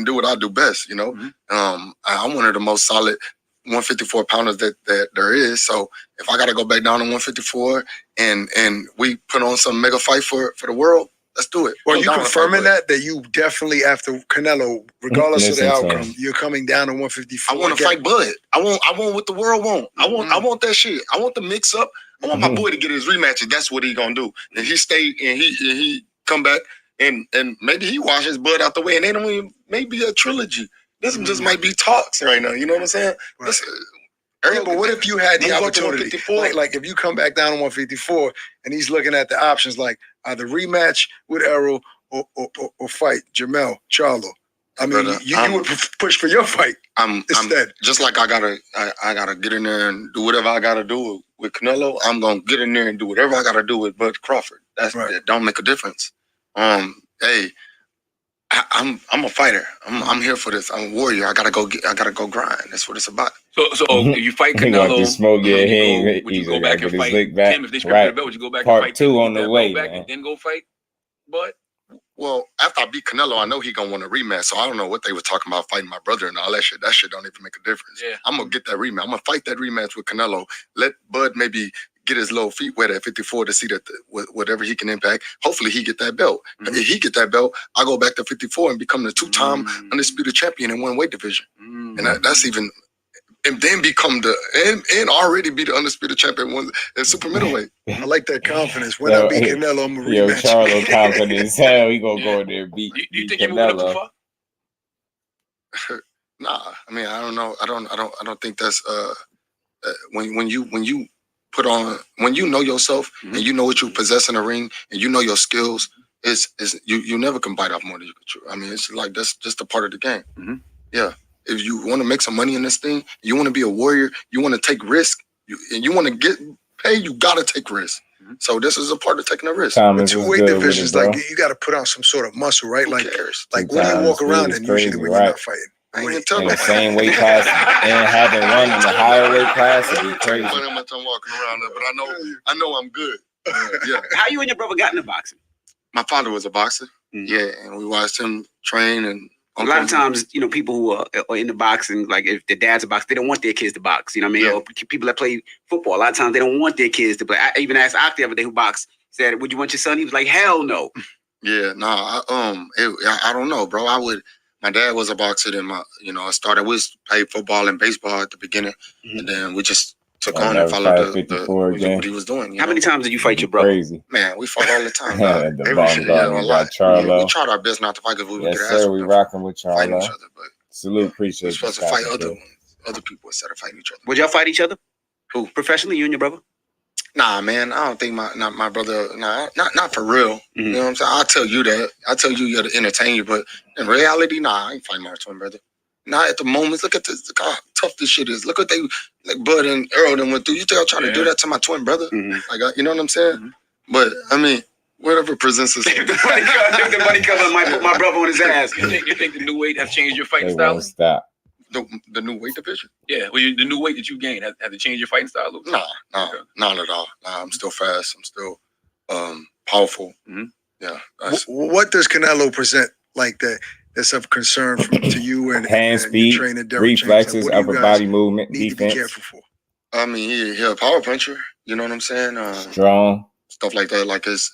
do what I do best. I'm one of the most solid 154 pounders that there is. So if I gotta go back down to 154 and we put on some mega fight for the world, Let's do it. Well, you confirming that you definitely after Canelo, regardless of the outcome, you're coming down to 154. I want to fight Bud. I want what the world want. I want that shit. I want the mix up. I want my boy to get his rematch. And that's what he gonna do. And he stay and he come back and maybe he washes Bud out the way. And they don't even maybe a trilogy. This just might be talks right now. You know what I'm saying? Right. Yeah, but what if you had the opportunity? Like if you come back down to 154 and he's looking at the options like either rematch with Errol or fight Jermell Charlo. I mean, brother, you would push for your fight instead. Just like I gotta get in there and do whatever I gotta do with Canelo. I'm gonna get in there and do whatever I gotta do with Bud Crawford. That don't make a difference. Hey, I'm a fighter. I'm here for this. I'm a warrior. I gotta go grind. That's what it's about. So if you fight Canelo, would you go back and fight Tim if they strip the belt? Would you go back and fight Tim on the way, and then go fight Bud? Well, after I beat Canelo, I know he gonna want a rematch. So I don't know what they were talking about fighting my brother and all that shit. That shit don't even make a difference. Yeah. I'm gonna get that rematch. I'm gonna fight that rematch with Canelo. Let Bud maybe get his little feet wet at 54 to see that whatever he can impact. Hopefully he get that belt. If he get that belt, I go back to 54 and become the 2-time undisputed champion in one weight division. And that's even. And then become and already be the undisputed champion in super middleweight. I like that confidence. When I beat Canelo, I'm a rematch. Charlo confidence. Hell, he gonna go in there and beat. Do you think you're moving up too far? Nah, I mean, I don't know. I don't think that's when you put on, when you know yourself and you know what you possess in the ring and you know your skills, is you never can bite off more than you can chew. I mean, it's like that's just a part of the game. Yeah. If you want to make some money in this thing, you want to be a warrior, you want to take risk, and you want to get paid, you got to take risk. So this is a part of taking a risk. But two weight divisions, like you got to put on some sort of muscle, right? Like when you walk around and usually when you're not fighting. I ain't even tell in the same weight class and having one in the higher weight class would be crazy. How much I'm walking around there, but I know I'm good. Yeah. How you and your brother got into boxing? My father was a boxer. Yeah, and we watched him train and. A lot of times, you know, people who are into boxing, like if their dad's a boxer, they don't want their kids to box. You know what I mean? Or people that play football, a lot of times they don't want their kids to play. I even asked Octa the other day who boxed, said, would you want your son? He was like, hell no. Yeah, no, I don't know, bro. My dad was a boxer, and I started with played football and baseball at the beginning, and then we just took on and followed what he was doing. How many times did you fight your brother? Crazy. Man, we fought all the time. Charlo. We tried our best not to fight because we would get ass. Yes, sir. We rocking with Charlo. Fighting each other, but salute, appreciate. We're supposed to fight other people instead of fighting each other. Would y'all fight each other? Who? Professionally, you and your brother? Nah, man. I don't think my brother. Nah, not for real. You know what I'm saying? I'll tell you that. I'll tell you to entertain you, but in reality, nah, I ain't fighting my twin brother. Not at the moment. Look at this. Look how tough this shit is. Look what they like. Bud and Earl then went through. You think I'm trying to do that to my twin brother? Like, you know what I'm saying? But I mean, whatever presents itself. The money cover might put my brother on his ass. You think the new weight has changed your fighting style? Stop. The new weight division? Yeah. Well, the new weight that you gained has to change your fighting style? No, not at all. Nah, I'm still fast. I'm still powerful. Yeah. What does Canelo present like that? That's of concern to you and hand speed, reflexes, upper body movement, need defense. To be careful for. I mean, he's a power puncher. You know what I'm saying? Strong stuff like that. Like he's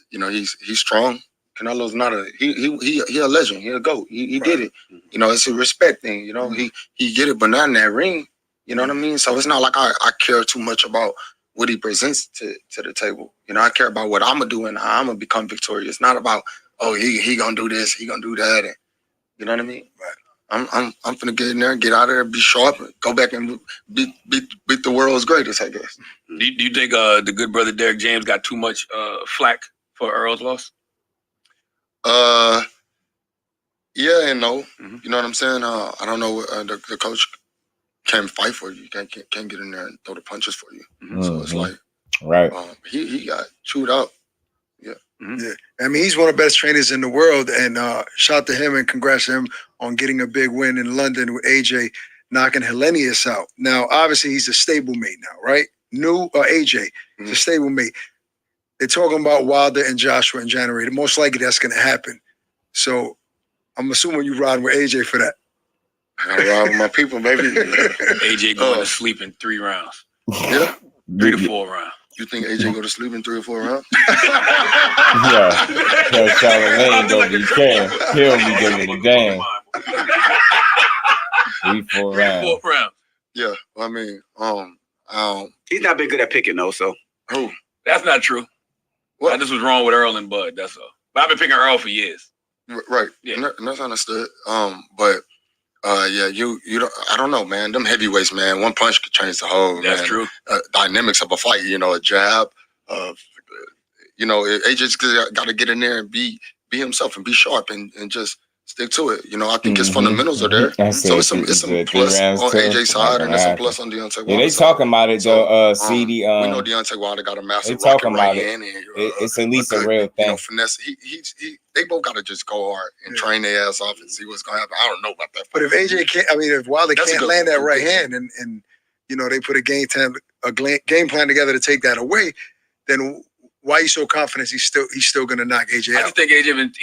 strong. Canelo's not he a legend. He a GOAT. He did it. You know, it's a respect thing. You know, he get it, but not in that ring. You know what I mean? So it's not like I care too much about what he presents to the table. You know, I care about what I'm gonna do and how I'm gonna become victorious. Not about he gonna do this, he gonna do that. And, you know what I mean? Right. I'm finna get in there, get out of there, be sharp, go back and beat the world's greatest, I guess. Do you think the good brother Derek James got too much flack for Earl's loss? Yeah and no. You know what I'm saying? I don't know. The coach can't fight for you. Can't get in there and throw the punches for you. So it's like, right. He got chewed up. Yeah. Yeah, I mean, he's one of the best trainers in the world, and shout to him and congrats to him on getting a big win in London with AJ knocking Hellenius out. Now, obviously, he's a stablemate now, right? AJ is a stablemate. They're talking about Wilder and Joshua in January. Most likely that's going to happen. So I'm assuming you riding with AJ for that. I gotta ride with my people, baby. AJ going to sleep in 3 rounds. Yeah. 3 to 4 rounds. You think AJ go to sleep in 3 or 4 rounds? Yeah. Charlamagne gonna be carrying. He'll be giving a damn. 3-4 rounds. Yeah, I mean, he's not been good at picking though. So who? That's not true. Well, this was wrong with Earl and Bud. That's all. But I've been picking Earl for years. Right. Yeah. And that's understood. But yeah, you don't. I don't know, man. Them heavyweights, man. One punch could change the whole. That's true. Dynamics of a fight. You know, a jab. You know, AJ's got to get in there and be himself and be sharp and just stick to it. You know, I think his fundamentals are there. So it's some plus on AJ's side and it's some plus on Deontay Wilder. Yeah, they talking about it though. CD. We know Deontay Wilder got a massive. They talking about right it. hand and, it's at least a real thing. You know, finesse. They both got to just go hard and train their ass off and see what's going to happen. I don't know about that. But if AJ can't, I mean, if Wilder can't land that right hand and you know they put a game plan together to take that away, then why are you so confident he's still gonna knock AJ out? I just think AJ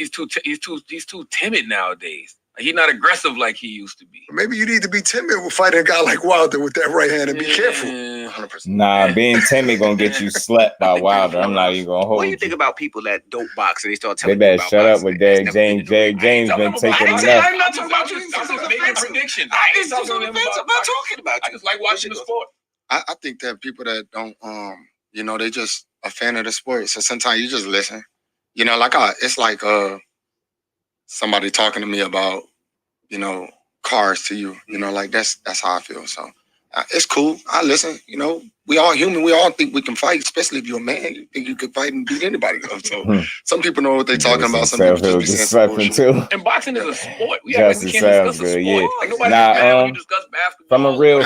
he's too timid nowadays. Like, he's not aggressive like he used to be. Maybe you need to be timid with fighting a guy like Wilder with that right hand and be careful. 100%. Nah, being timid gonna get you slept by Wilder. I'm not even gonna hold. What do you think about people that don't box and they start telling? They better shut up with Derek James. Derek James been taking enough. I'm not talking about you. I'm just making predictions. I'm not talking about you. I just like watching the sport. I think that people that don't, you know, they just a fan of the sport. So sometimes you just listen. You know, like it's like somebody talking to me about, you know, cars to you. You know, like that's how I feel. So it's cool. I listen. You know, we all human. We all think we can fight, especially if you're a man. You think you can fight and beat anybody. So some people know what they're talking about. Some people just be too. And boxing is a sport. We can't discuss a sport. Yeah. Like discuss basketball.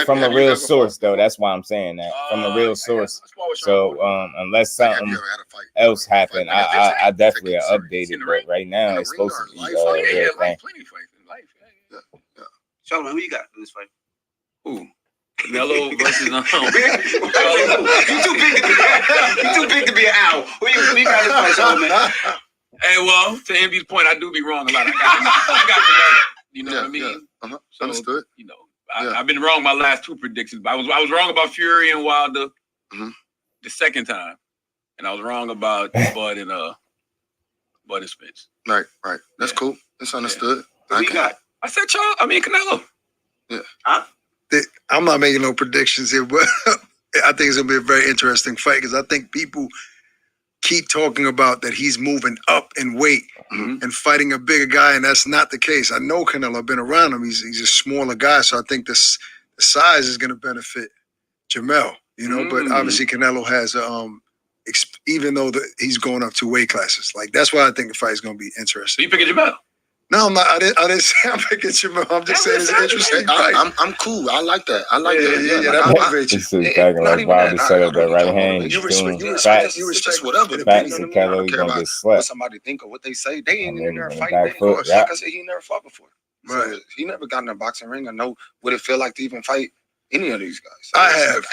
From a real source though. That's why I'm saying that. From a real source. So unless something else happened, I definitely update it. But right now it's supposed to be a real thing. Charlamagne, who you got in this fight? Ooh. Canelo versus You too big to be an owl. Who you got in this fight, Charlamagne? Hey, well, to Envy's point, I do be wrong a lot. I got Canelo. You know what I mean? Yeah. So, understood. You know, I've been wrong my last 2 predictions. But I was wrong about Fury and Wilder the second time, and I was wrong about Bud and Spence. Right. That's cool. That's understood. Who you got? I said Canelo. Yeah. Huh? I'm not making no predictions here, but I think it's gonna be a very interesting fight because I think people keep talking about that he's moving up in weight and fighting a bigger guy, and that's not the case. I know Canelo. I've been around him. He's a smaller guy, so I think the size is gonna benefit Jermell. You know, but obviously Canelo has even though he's going up 2 weight classes, like that's why I think the fight is gonna be interesting. So you picking Jermell? No, I'm not. I didn't say I'm picking Jermell. I'm just saying it's an interesting fight. I'm cool. I like that. I like that. Yeah, that motivates you. This is back like Wilder set up that right hand. You respect whatever. Facts and Canelo, you're gonna get slept. What somebody think or what they say. They ain't in there fighting. Like I said, he never fought before. Right. So he never got in a boxing ring. I know what it feel like to even fight any of these guys. I have.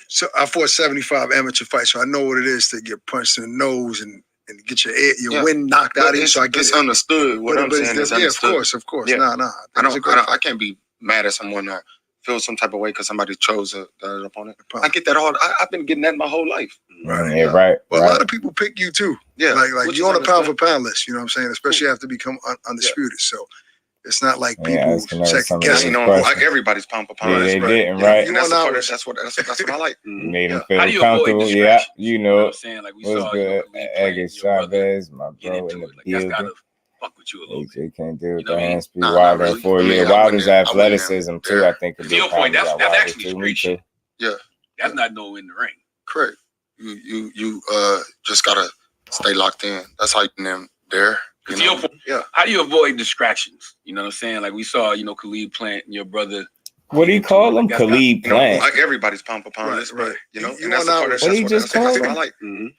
So I fought 75 amateur fights, so I know what it is to get punched in the nose and get your wind knocked out of you. So I guess it's understood. What I'm saying is understood. Of course. Yeah. Nah. I can't be mad at someone that feels some type of way because somebody chose the opponent. I get that all. I've been getting that my whole life. Right. Yeah, right. Well, a lot of people pick you too. Yeah. Like you're on a pound for pound list. You know what I'm saying? Especially after become undisputed. So it's not like people second guessing on like everybody's pound for pound. Yeah, they didn't, right? And that's what I like. Made him feel comfortable. Yeah, you know. I'm saying, like we what's saw good? Agus Chavez, my bro in the building. Fuck with you a little bit. AJ can't do it. The hand speed Wilder for you. Wilder's athleticism too. I think. To your point, that's actually street shit. Yeah, that's not no in the ring. Correct. You just gotta stay locked in. That's how you get them there. To your point, how do you avoid distractions? You know what I'm saying? Like we saw, Khalid Plant and your brother. What do you call him? Khalid Plant. Like everybody's pound for pound. Right. You know, and that's the part what he just called him? I like.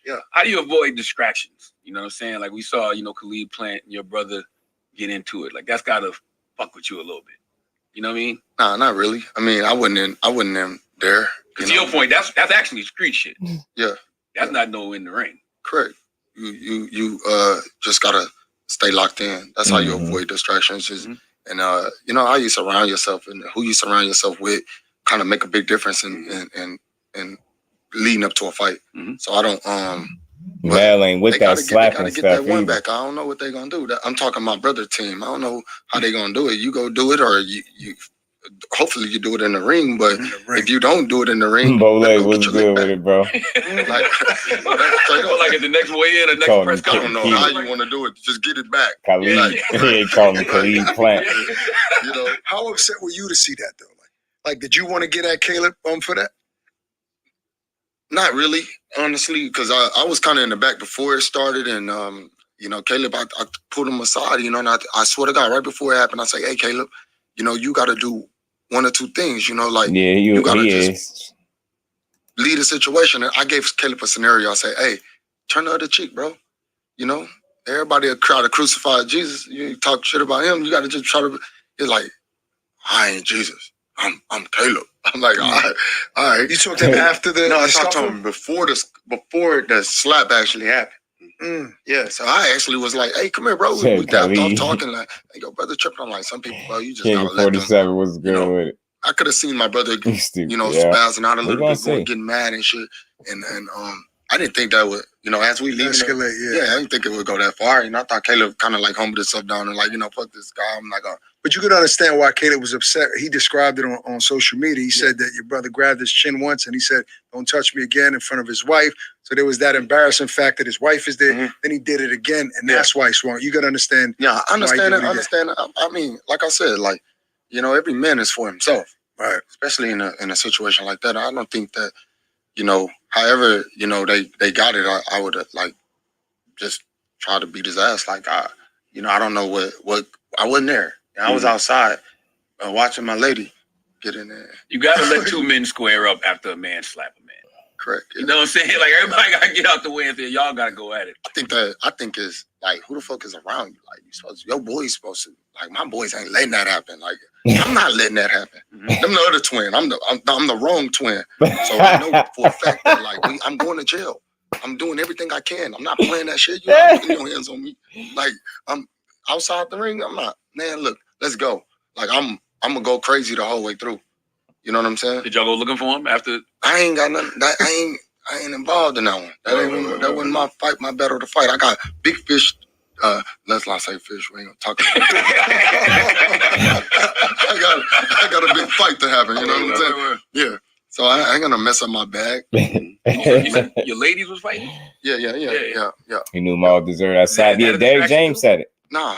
Yeah. How do you avoid distractions? You know what I'm saying? Like we saw, Khalid Plant and your brother get into it. Like that's gotta fuck with you a little bit. You know what I mean? Nah, not really. I mean, I wouldn't in there. To your point, that's actually street shit. Yeah. That's not no in the ring. Correct. You just gotta stay locked in. That's how you avoid distractions. And how you surround yourself and who you surround yourself with kind of make a big difference in leading up to a fight. So I don't. Mel ain't with that slapping stuff. They gotta get that one back. I don't know what they're gonna do. I'm talking my brother team. I don't know how they gonna do it. You go do it, or you hopefully you do it in the ring. But if you don't do it in the ring, Bole was good with it, bro. Like at the next weigh in, the next press conference. I don't know how you want to do it. Just get it back. Khalid, he called me Khalid Plant. You know, how upset were you to see that though? Like, did you want to get at Caleb for that? Not really, honestly, because I was kind of in the back before it started, and you know, Caleb, I put him aside, you know, and I swear to God, right before it happened, I say, hey, Caleb, you know, you got to do one or two things, you know, like you got to just lead a situation. And I gave Caleb a scenario. I say, hey, turn the other cheek, bro. You know, everybody will try to crucify Jesus. You talk shit about him. You got to just try to. It's like, I ain't Jesus. I'm Caleb. I'm like, all right. You talked to him after the? No, I talked to him before the slap actually happened. Yeah, so I actually was like, hey, come here, bro. We got off talking like, hey, yo, brother tripping. I'm like, some people, bro, you just gotta let 47 was good with it. I could have seen my brother, you know, spazzing out a little bit, getting mad and shit. And I didn't think that would, you know, as we leave, I didn't think it would go that far. And I thought Caleb kind of like humbled himself down and like, you know, fuck this guy. I'm not gonna. But you could understand why Caleb was upset. He described it on social media. He said that your brother grabbed his chin once and he said, don't touch me again in front of his wife. So there was that embarrassing fact that his wife is there. Then he did it again, and that's why he swung. You got to understand. Yeah, I understand it. I mean, like I said, like, you know, every man is for himself. Right. Especially in a situation like that. I don't think that, you know, however, you know, they got it, I would like just try to beat his ass. Like, you know, I don't know what I wasn't there. I was outside watching my lady get in there. You got to let two men square up after a man slap a man. Correct. You know what I'm saying? Like, everybody got to get out the way and say, y'all got to go at it. I think it's like, who the fuck is around you? Like, your boy's supposed to, like, my boys ain't letting that happen. Like, I'm not letting that happen. I'm the other twin. I'm the wrong twin. So I know for a fact that, like, I'm going to jail. I'm doing everything I can. I'm not playing that shit. You're not putting your hands on me. Like, I'm outside the ring. I'm not. Man, look, let's go. Like, I'm gonna go crazy the whole way through. You know what I'm saying? Did y'all go looking for him after? I ain't got nothing. I ain't involved in that one. That wasn't my fight. My battle to fight. I got big fish. Let's not say fish. We ain't gonna talk about it. I got a big fight to happen. You know what I'm saying? Yeah. So I ain't gonna mess up my bag. Your ladies was fighting? Yeah. He knew Maul deserved that side. Yeah, Derek James said it. Nah.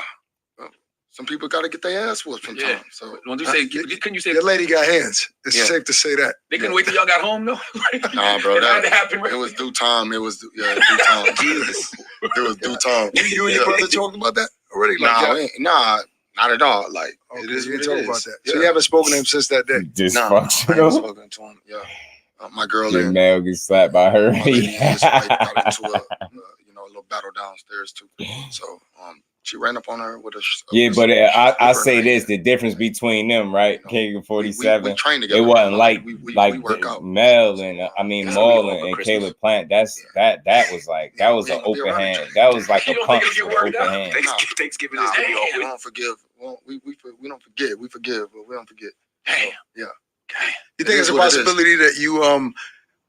Some people got to get their ass whooped sometimes. So couldn't you say the lady got hands? It's safe to say that. They couldn't wait till y'all got home though. Nah, bro, it had to happen. Right? It was due time. It was due time. Jesus, it was due time. You and your brother talking about that already? Nah, not at all. Like, it is. We talk about that. So you haven't spoken to him since that day? Nah, I haven't spoken to him. Yeah, my girl. Jermell gets slapped by her. Got into a little battle downstairs too. So she ran up on her with a. But I say this: the difference between them, right? King 47. We trained together. It wasn't like we work out. Mel and Maul and Caleb Plant. That was an open hand. That was like a punch open hand. Thanksgiving is we don't forgive. We don't forget. We forgive, but we don't forget. Damn. Yeah. You think it's a possibility that you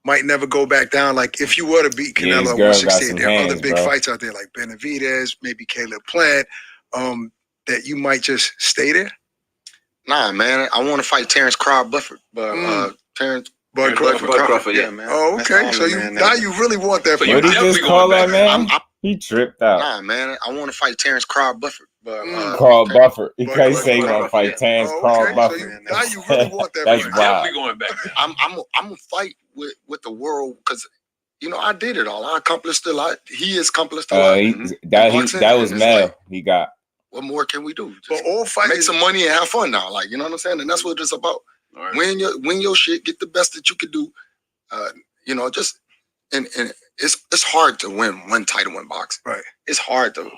might never go back down? Like, if you were to beat Canelo at 168, there are other big fights out there like Benavidez, maybe Caleb Plant, that you might just stay there? Nah, man. I want to fight Terence Crawford, but Terence Bud Crawford, yeah, man. Oh, okay. So now you really want that? What did you just call that, man? He tripped out. Nah, man. I want to fight Terence Crawford. Carl Buffer. You can't say you want to fight Terence Carl Buffer. So now you really want that? That's wild. We going back. I'm gonna fight with the world because you know I did it all. I accomplished a lot. He has accomplished a lot. That was Mel. Like, he got. What more can we do? But all fight, make some money and have fun now. Like, you know what I'm saying? And that's what it's about. Right. Win your shit. Get the best that you can do. You know, just and it's hard to win one title in boxing. Right. It's hard to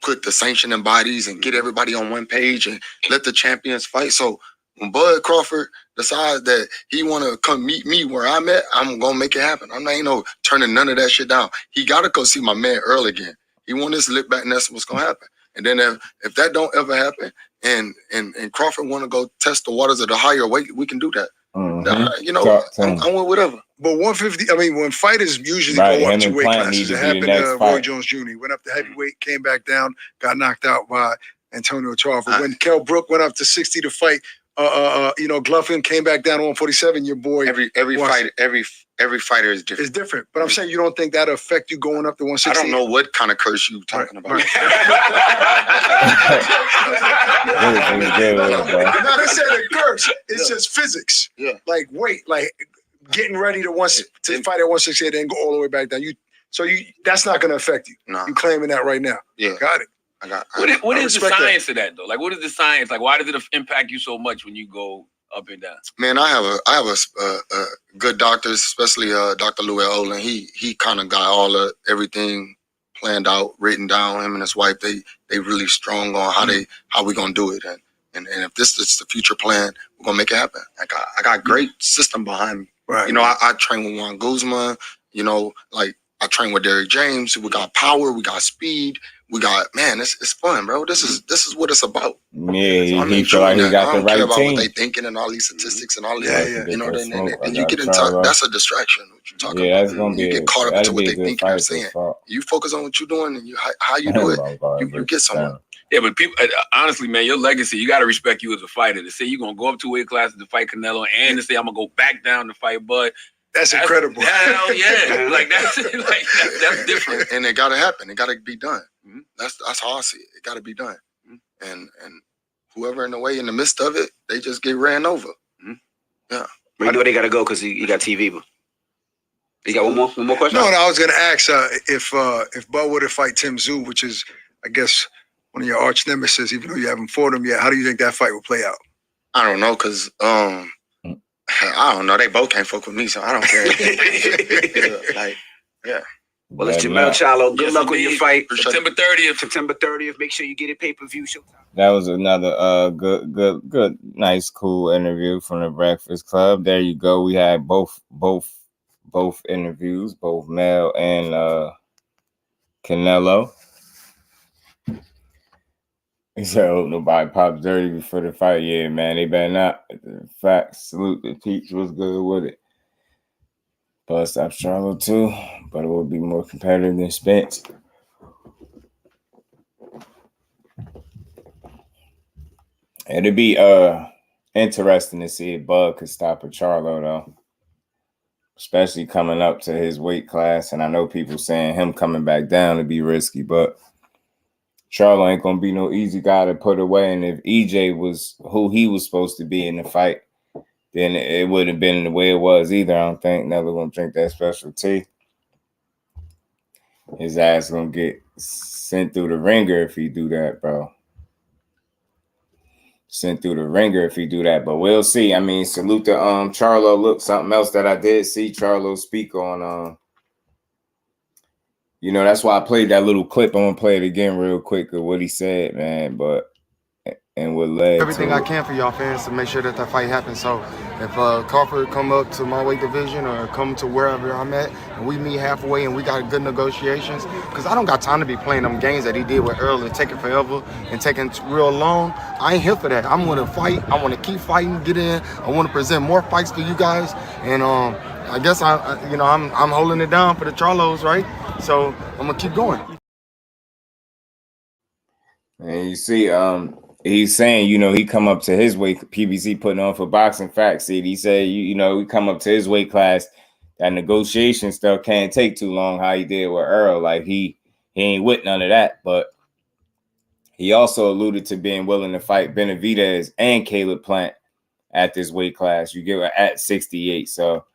put the sanctioning bodies and get everybody on one page and let the champions fight. So when Bud Crawford decides that he want to come meet me where I'm at, I'm going to make it happen. I'm not, turning none of that shit down. He got to go see my man Earl again. He want his lip back, and that's what's going to happen. And then if that don't ever happen and Crawford want to go test the waters of the higher weight, we can do that. You know, I'm with whatever. But 150, I mean, when fighters usually go up 2 weight classes, it happened to Roy Jones Jr. He went up to heavyweight, came back down, got knocked out by Antonio Tarver. When Kell Brook went up to 60 to fight, you know, Gluffin came back down to 147. Your boy, every fighter is different. It's different, but I'm saying you don't think that affect you going up to 160. I don't know what kind of curse you talking about. Not necessarily a curse. It's just physics. Yeah, like weight, like getting ready to fight at 168 and go all the way back down. That's not going to affect you. No, you claiming that right now. Yeah, got it. What is the science of that though? Like, what is the science? Like, why does it impact you so much when you go up and down? Man, I have a good doctor, especially Dr. Louis Olin. He kind of got everything planned out, written down. Him and his wife, they really strong on how we gonna do it. And if this is the future plan, we're gonna make it happen. I got great system behind me. Right. You know, I train with Juan Guzman. You know, like I train with Derrick James. We got power. We got speed. We got, man, it's fun, bro. This is what it's about. Yeah, so he feel like he got the right team. I don't care about what they thinking and all these statistics and all this. You know, and you get in touch. That's a distraction. What you talking about? That's gonna you get caught up into what they thinking and saying. You focus on what you're doing and how you do it. You get somewhere. Yeah, but people, honestly, man, your legacy, you got to respect you as a fighter. To say you're going to go up 2 weight classes to fight Canelo and to say I'm going to go back down to fight Bud. That's incredible. Hell yeah. That's different. And it got to happen. It got to be done. That's how I see it. It got to be done. And whoever in the way, in the midst of it, they just get ran over. Yeah. But you know they got to go because you got TV. But you got one more question? No, I was going to ask if Bud were to fight Tim Tszyu, which is, I guess, one of your arch nemesis, even though you haven't fought him yet, how do you think that fight will play out? I don't know, because I don't know. They both can't fuck with me, so I don't care. Yeah. Well, it's Jermell Charlo. Good luck with your fight. September 30th. September 30th. Make sure you get it pay-per-view showtime. That was another good, nice, cool interview from the Breakfast Club. There you go. We had both interviews, both Mel and Canelo. He said, "Hope nobody pops dirty before the fight." Yeah, man, they better not. Facts. Salute the Peach was good with it. Bust up Charlo too, but it will be more competitive than Spence. It'd be interesting to see if Bud could stop a Charlo though, especially coming up to his weight class. And I know people saying him coming back down would be risky, but Charlo ain't gonna be no easy guy to put away. And if EJ was who he was supposed to be in the fight, then it wouldn't have been the way it was either. I don't think Never gonna drink that special tea. His ass gonna get sent through the ringer if he do that, bro. Sent through the ringer if he do that, but we'll see. I mean, salute to Charlo. Look, something else that I did see Charlo speak on. You know, that's why I played that little clip. I'm gonna play it again real quick of what he said, man. But and what led everything I can for y'all fans to make sure that fight happens. So if Crawford come up to my weight division or come to wherever I'm at and we meet halfway and we got good negotiations, because I don't got time to be playing them games that he did with Earl and taking forever and taking real long. I ain't here for that. I'm gonna fight. I want to keep fighting, get in. I want to present more fights to you guys, and I guess I'm holding it down for the Charlos, right? So I'm gonna keep going. And you see, he's saying, you know, he come up to his weight. PBC putting on for Boxing Facts. See, he said, you know, we come up to his weight class. That negotiation stuff can't take too long. How he did with Earl, like he ain't with none of that. But he also alluded to being willing to fight Benavidez and Caleb Plant at this weight class. You get at 68. So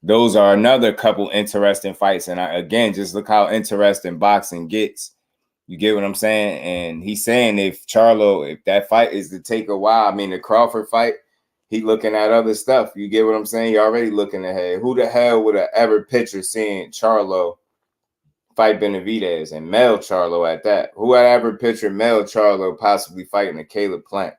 those are another couple interesting fights. And again, just look how interesting boxing gets. You get what I'm saying? And he's saying if that fight is to take a while, I mean, the Crawford fight, he looking at other stuff. You get what I'm saying? You're already looking ahead. Who the hell would have ever pictured seeing Charlo fight Benavidez and Mel Charlo at that? Who had ever pictured Mel Charlo possibly fighting a Caleb Plant?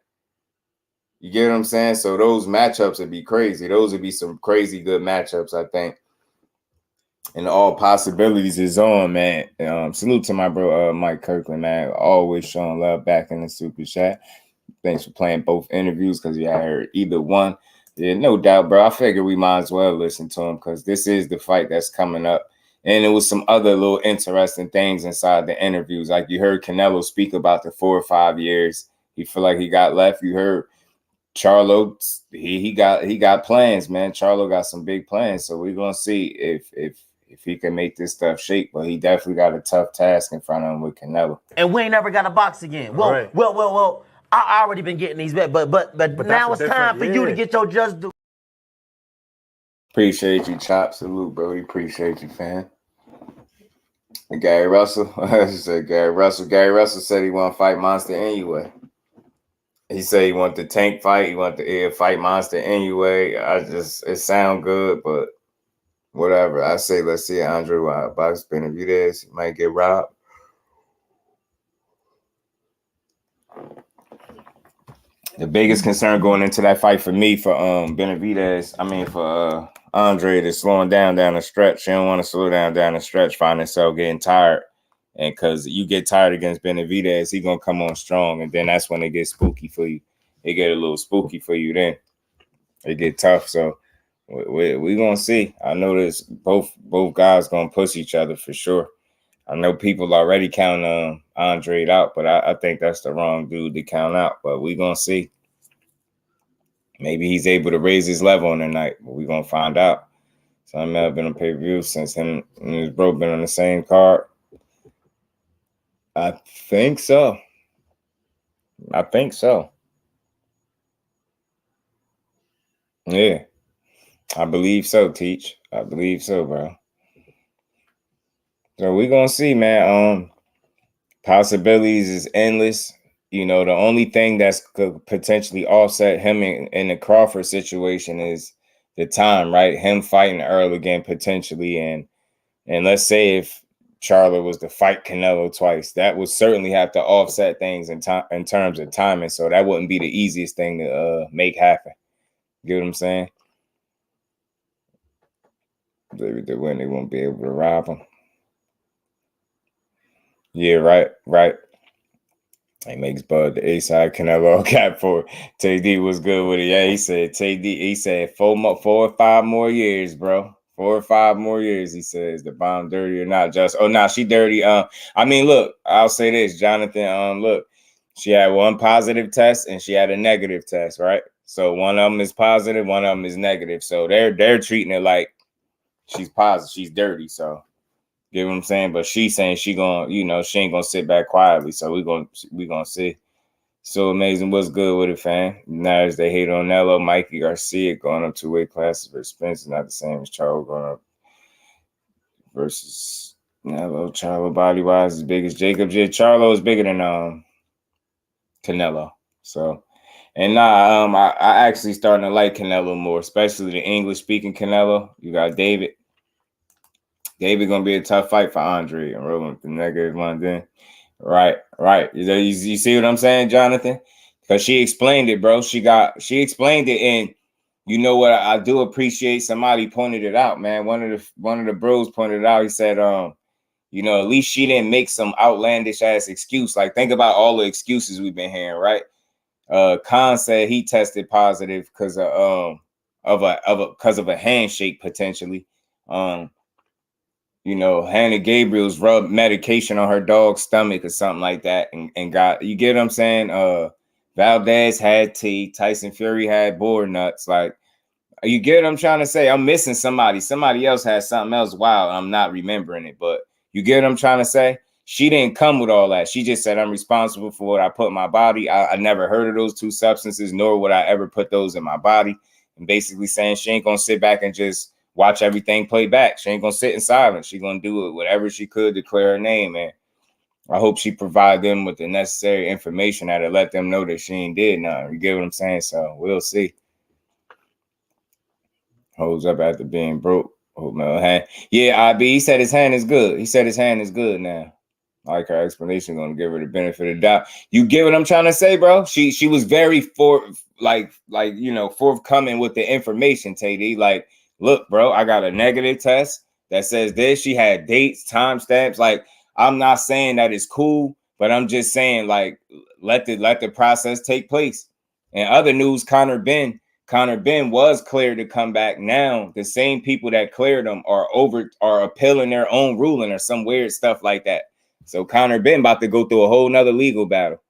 You get what I'm saying? So those matchups would be crazy. Those would be some crazy good matchups, I think. And all possibilities is on, man. Salute to my bro, Mike Kirkland, man. Always showing love back in the super chat. Thanks for playing both interviews because you heard either one. Yeah, no doubt, bro. I figure we might as well listen to him because this is the fight that's coming up. And it was some other little interesting things inside the interviews. Like you heard Canelo speak about the 4 or 5 years he feel like he got left. You heard Charlo, he got plans, man. Charlo got some big plans. So we're gonna see if he can make this stuff shake. But he definitely got a tough task in front of him with Canelo. And we ain't never got to box again. Well. I already been getting these bets, but now it's time for you to get your just due. Appreciate you, Chop. Salute, bro. We appreciate you, fam. And Gary Russell. I said Gary Russell. Gary Russell said he want to fight Monster anyway. He said he want the tank fight. He want to fight Monster anyway. It sound good, but whatever. I say let's see Andre box Benavidez. He might get robbed. The biggest concern going into that fight for me, for Benavidez, for Andre, is slowing down the stretch. She don't want to slow down the stretch, find himself getting tired. And because you get tired against Benavidez, he going to come on strong. And then that's when it gets spooky for you. It get a little spooky for you then. It get tough. So we going to see. I know this both guys going to push each other for sure. I know people already counting Andre out, but I think that's the wrong dude to count out. But we're going to see. Maybe he's able to raise his level on the night, but we're going to find out. So I may have been on pay-per-view since him and his bro been on the same card. I think so. Yeah. I believe so, Teach. I believe so, bro. So we're going to see, man. Possibilities is endless. The only thing that could potentially offset him in the Crawford situation is the time, right? Him fighting early again, potentially. And let's say if Charlo was to fight Canelo twice, that would certainly have to offset things in terms of timing. So that wouldn't be the easiest thing to make happen. You get what I'm saying? They won't be able to rob him. Yeah, right. He makes Bud the A-side Canelo cap for TD was good with it. Yeah, he said TD. He said 4 or 5 more years, bro. 4 or 5 more years. He says the bomb dirty or not. Just she dirty. Look, I'll say this, Jonathan. Look, she had one positive test and she had a negative test, right? So one of them is positive, one of them is negative. So they're treating it like she's positive, she's dirty. So. You know what I'm saying? But she's saying she gonna, she ain't gonna sit back quietly. So we gonna see. So amazing. What's good with it, fam? Now as they hate on Nello, Mikey Garcia going up 2 weight classes for Spence, not the same as Charlo going up versus Nello. Charlo body wise is big as Jacob. Charlo is bigger than Canelo. So I actually starting to like Canelo more, especially the English speaking Canelo. You got David. David gonna be a tough fight for Andre and rolling with the negative one then. Right. You see what I'm saying, Jonathan? Because she explained it, bro. She explained it, and you know what? I do appreciate somebody pointed it out, man. One of the bros pointed it out. He said, at least she didn't make some outlandish ass excuse. Like, think about all the excuses we've been hearing, right? Khan said he tested positive because of a handshake potentially. Hannah Gabriel's rubbed medication on her dog's stomach or something like that and got, you get what I'm saying? Valdez had tea, Tyson Fury had boar nuts. Like, you get what I'm trying to say? I'm missing somebody. Somebody else has something else wild. I'm not remembering it, but you get what I'm trying to say? She didn't come with all that. She just said, I'm responsible for what I put in my body. I never heard of those 2 substances, nor would I ever put those in my body. And basically saying she ain't going to sit back and just watch everything play back. She ain't going to sit in silence. She going to do it, whatever she could to clear her name, man. I hope she provide them with the necessary information that'll let them know that she ain't did nothing. You get what I'm saying? So we'll see. Holds up after being broke. Yeah, IB, he said his hand is good. He said his hand is good now. I like her explanation. Going to give her the benefit of the doubt. You get what I'm trying to say, bro? She was very forthcoming with the information, TD. Like, look, bro, I got a negative test that says this. She had dates, timestamps. Like, I'm not saying that it's cool, but I'm just saying, like, let the process take place. And other news, Conor Ben Conor Ben was cleared to come back. Now the same people that cleared him are appealing their own ruling or some weird stuff like that. So Conor Ben about to go through a whole nother legal battle.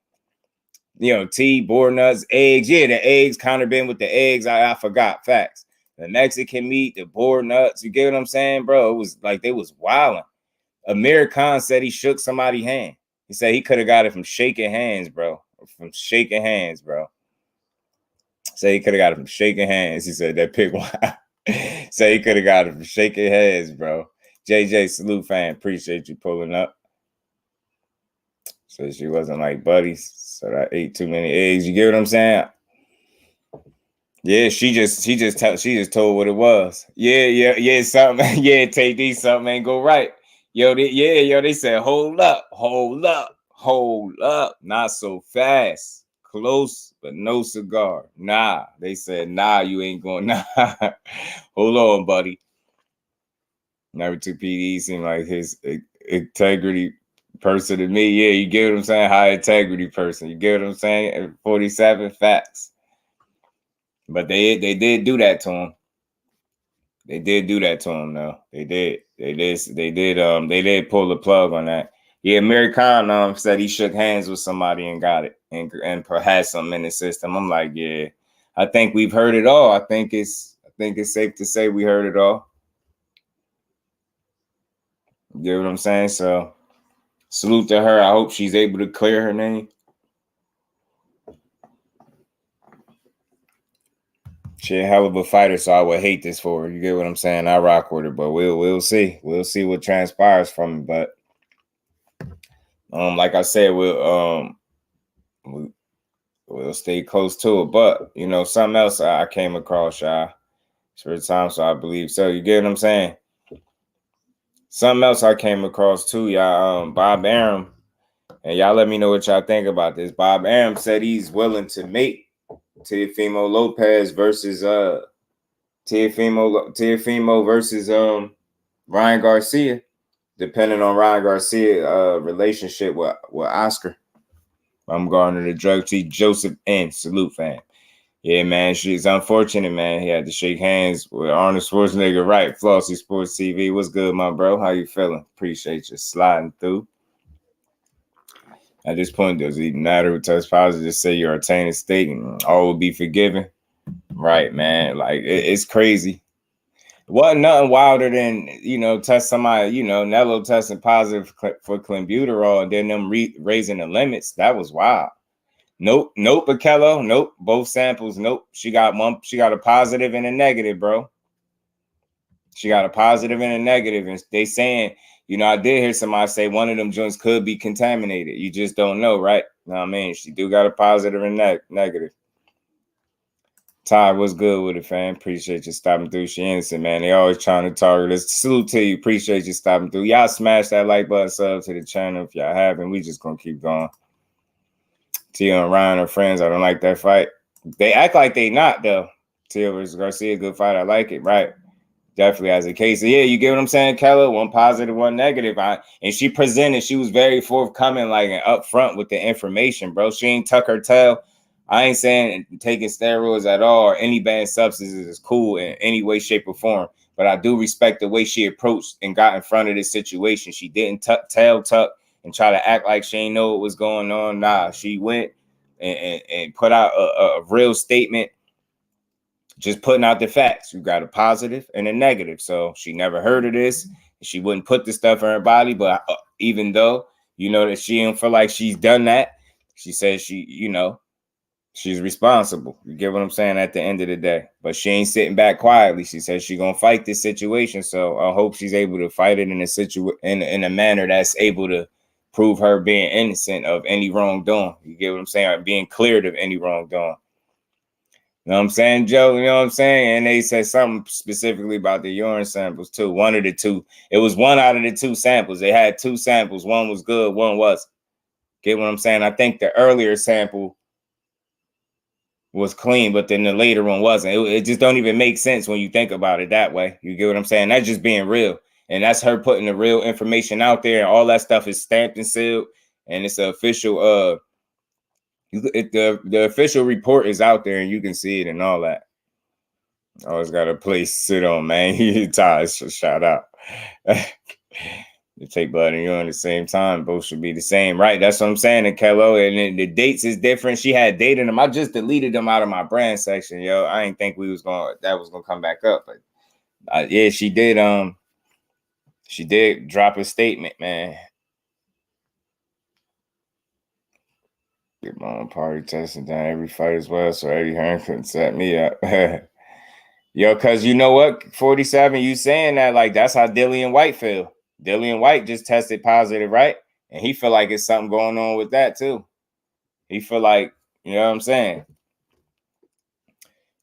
You know, tea, boar nuts, eggs. Yeah, the eggs. Conor Ben with the eggs. I forgot. Facts. The Mexican meat, the boar nuts. You get what I'm saying, bro? It was like they was wilding. Amir Khan said he shook somebody's hand. He said he could have got it from shaking hands, bro. From shaking hands, bro. Say he could have got it from shaking hands. He said that pick one. Say he could have got it from shaking hands, bro. JJ, salute fan. Appreciate you pulling up. So she wasn't like buddies. So I ate too many eggs. You get what I'm saying? Yeah, she just told what it was. Yeah. Something. Yeah, TD, something ain't go right. They said hold up. Not so fast. Close, but no cigar. Nah, they said, nah, you ain't going. Nah, hold on, buddy. Number 2 PD seemed like his integrity person to me. Yeah, you get what I'm saying? High integrity person. You get what I'm saying? 47 facts. But they did do that to him. They did do that to him, though. They did pull the plug on that. Yeah, Amir Khan said he shook hands with somebody and got it and perhaps something in the system. I'm like, yeah, I think we've heard it all. I think it's safe to say we heard it all. You get what I'm saying? So salute to her. I hope she's able to clear her name. She a hell of a fighter, so I would hate this for her. You get what I'm saying? I rock with her, but we'll see. We'll see what transpires from it. But like I said, we'll stay close to it. But you know, something else I came across, y'all. For the time, so I believe so. You get what I'm saying? Something else I came across too, y'all. Bob Arum, and y'all let me know what y'all think about this. Bob Arum said he's willing to make Teofimo Lopez versus Teofimo versus Ryan Garcia, depending on Ryan Garcia's relationship with Oscar. I'm going to the drug chief Joseph N. Salute fan. Yeah, man, she's unfortunate, man. He had to shake hands with Arnold Schwarzenegger, right? Flossy Sports TV. What's good, my bro? How you feeling? Appreciate you sliding through. At this point, does it even matter who tests positive? Just say you're a tainted state and all will be forgiven. Right, man. Like, it's crazy. It wasn't nothing wilder than, test somebody, Nello testing positive for clenbuterol and then them raising the limits. That was wild. Nope, PACQUIAO. Nope, both samples. Nope. She got a positive and a negative, bro. She got a positive and a negative. And they saying, I did hear somebody say one of them joints could be contaminated. You just don't know, right? You know what I mean? She do got a positive and negative. Ty, what's good with it, fam? Appreciate you stopping through. She innocent, man. They always trying to target us. Salute to you. Appreciate you stopping through. Y'all smash that like button, sub to the channel if y'all haven't. We just gonna keep going. Tia and Ryan are friends. I don't like that fight. They act like they not, though. Tia versus Garcia, good fight. I like it, right? Definitely has a case. Yeah, you get what I'm saying, Keller? One positive, one negative. And she presented, she was very forthcoming, like, and upfront with the information, bro. She ain't tuck her tail. I ain't saying taking steroids at all or any banned substances is cool in any way, shape, or form. But I do respect the way she approached and got in front of this situation. She didn't tail tuck and try to act like she ain't know what was going on. Nah, she went and put out a real statement, just putting out the facts. You got a positive and a negative. So she never heard of this. She wouldn't put the stuff in her body. But even though, that she don't feel like she's done that, she says she's responsible. You get what I'm saying at the end of the day. But she ain't sitting back quietly. She says she's going to fight this situation. So I hope she's able to fight it in a manner that's able to prove her being innocent of any wrongdoing. You get what I'm saying? Or being cleared of any wrongdoing. You know what I'm saying, Joe? You know what I'm saying? And they said something specifically about the urine samples, too. One of the two. It was one out of the two samples. They had two samples. One was good, one wasn't. Get what I'm saying? I think the earlier sample was clean, but then the later one wasn't. It just don't even make sense when you think about it that way. You get what I'm saying? That's just being real. And that's her putting the real information out there. And all that stuff is stamped and sealed. And it's an official, the official report is out there and you can see it and all that. Always got a place to sit on, man. He ties, so shout out. You take blood and you at the same time. Both should be the same, right? That's what I'm saying, Kello. And then the dates is different. She had dated them. I just deleted them out of my brand section, yo. I didn't think that was gonna come back up, but yeah, she did. She did drop a statement, man. Get my own party testing down every fight as well, so Eddie Hearn couldn't set me up. Yo, cause you know what, 47, you saying that like that's how Dillian White feel. Dillian White just tested positive, right? And he feel like it's something going on with that too. He feel like, you know what I'm saying?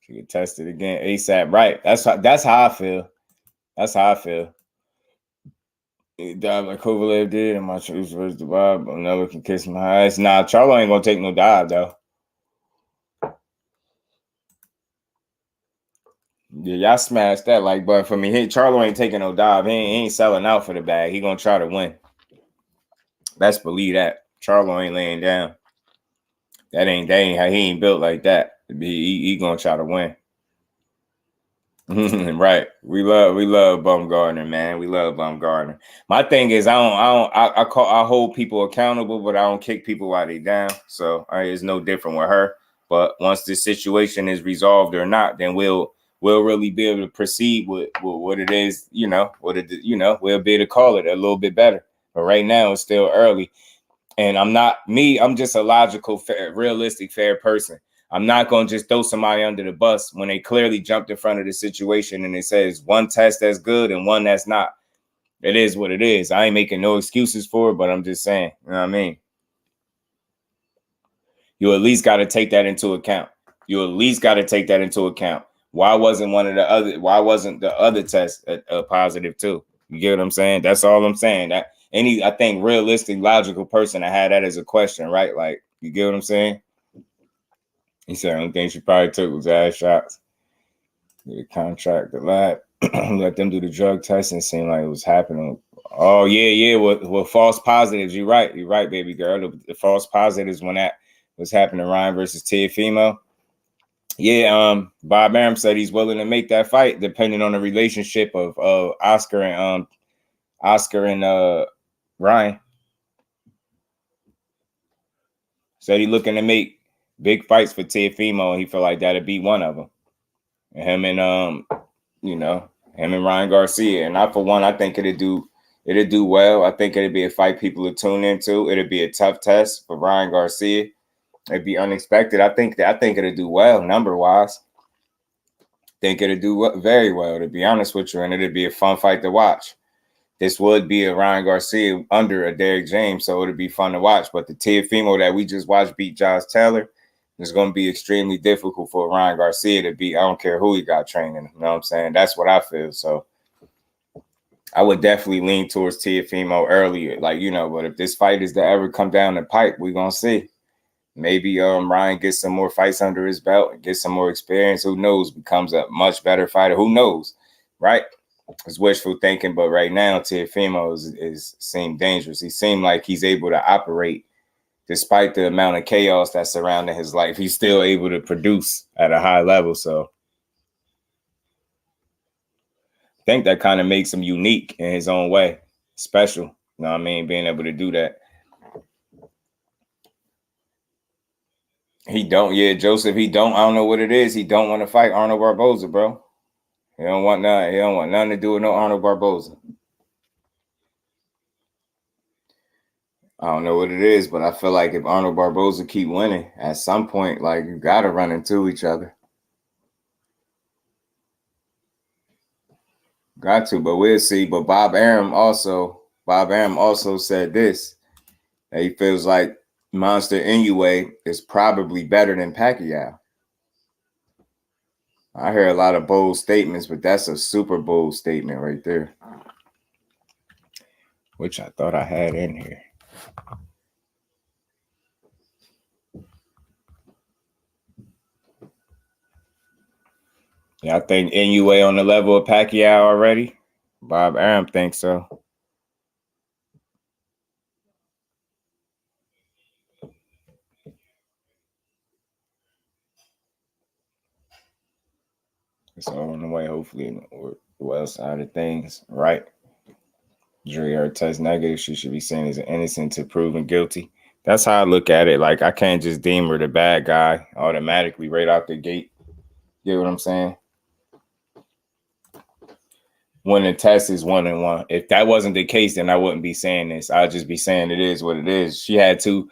She get tested again ASAP, right? That's how I feel. That's how I feel. He dive like Kovalev did, and my truth versus the vibe. Another can kiss my eyes. Nah, Charlo ain't gonna take no dive though. Yeah, y'all smashed that like button for me. Charlo ain't taking no dive. He ain't selling out for the bag. He gonna try to win. Best believe that. Charlo ain't laying down. That ain't how he ain't built like that. He gonna try to win. Right. We love Bumgarner, man. We love Bumgarner. My thing is I hold people accountable, but I don't kick people while they down. So it's no different with her. But once this situation is resolved or not, then we'll really be able to proceed with what it is, we'll be able to call it a little bit better. But right now it's still early. And I'm just a logical, fair, realistic, fair person. I'm not going to just throw somebody under the bus when they clearly jumped in front of the situation and it says one test that's good and one that's not. It is what it is. I ain't making no excuses for it, but I'm just saying, you know what I mean? You at least got to take that into account. Why wasn't the other test a positive too? You get what I'm saying? That's all I'm saying. I think realistic, logical person, I had that as a question, right? Like, you get what I'm saying? He said, the only thing she probably took was ass shots. The contract, the lab, let them do the drug test and seemed like it was happening. Oh, yeah. With false positives. You're right, baby girl. The false positives when that was happening, Ryan versus Teofimo. Yeah, Bob Arum said he's willing to make that fight depending on the relationship of Oscar and Ryan. Said he looking to make big fights for Teofimo, and he felt like that'd be one of them. Him and Ryan Garcia. And for one, I think it'd do well. I think it'd be a fight people would tune into. It'd be a tough test for Ryan Garcia. It'd be unexpected. I think it'd do well number wise. Think it'd do very well, to be honest with you, and it'd be a fun fight to watch. This would be a Ryan Garcia under a Derrick James, so it'd be fun to watch. But the Teofimo that we just watched beat Josh Taylor, it's going to be extremely difficult for Ryan Garcia to beat. I don't care who he got training. You know what I'm saying? That's what I feel. So I would definitely lean towards Teofimo earlier. But if this fight is to ever come down the pipe, we're going to see. Maybe Ryan gets some more fights under his belt and gets some more experience. Who knows? Becomes a much better fighter. Who knows? Right? It's wishful thinking. But right now, Teofimo seemed dangerous. He seemed like he's able to operate. Despite the amount of chaos that's surrounding his life, he's still able to produce at a high level. So I think that kind of makes him unique in his own way, special. You know what I mean? Being able to do that. Joseph, I don't know what it is. He don't want to fight Arnold Barboza, bro. He don't want nothing to do with no Arnold Barboza. I don't know what it is, but I feel like if Arnold Barboza keep winning, at some point, like, you got to run into each other. Got to, but we'll see. But Bob Arum also said this, that he feels like Monster Inoue is probably better than Pacquiao. I hear a lot of bold statements, but that's a super bold statement right there, which I thought I had in here. Yeah, I think Inoue on the level of Pacquiao already. Bob Arum thinks so. It's all on the way, hopefully, or the well side of things, right? Jury heard test negative. She should be seen as innocent to proven guilty. That's how I look at it. Like, I can't just deem her the bad guy automatically right out the gate. You know what I'm saying? When the test is 1-1. If that wasn't the case, then I wouldn't be saying this. I'd just be saying it is what it is. She had two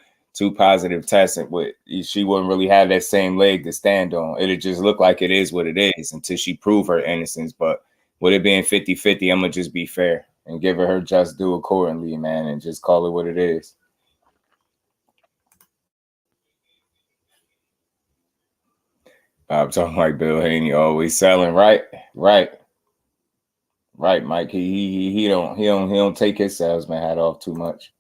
positive tests, but she wouldn't really have that same leg to stand on. It'd just look like it is what it is until she prove her innocence. But with it being 50-50, I'm going to just be fair and give her just due accordingly, man, and just call it what it is. I'm talking like Bill Haney always selling, right, Mike. He don't take his salesman hat off too much.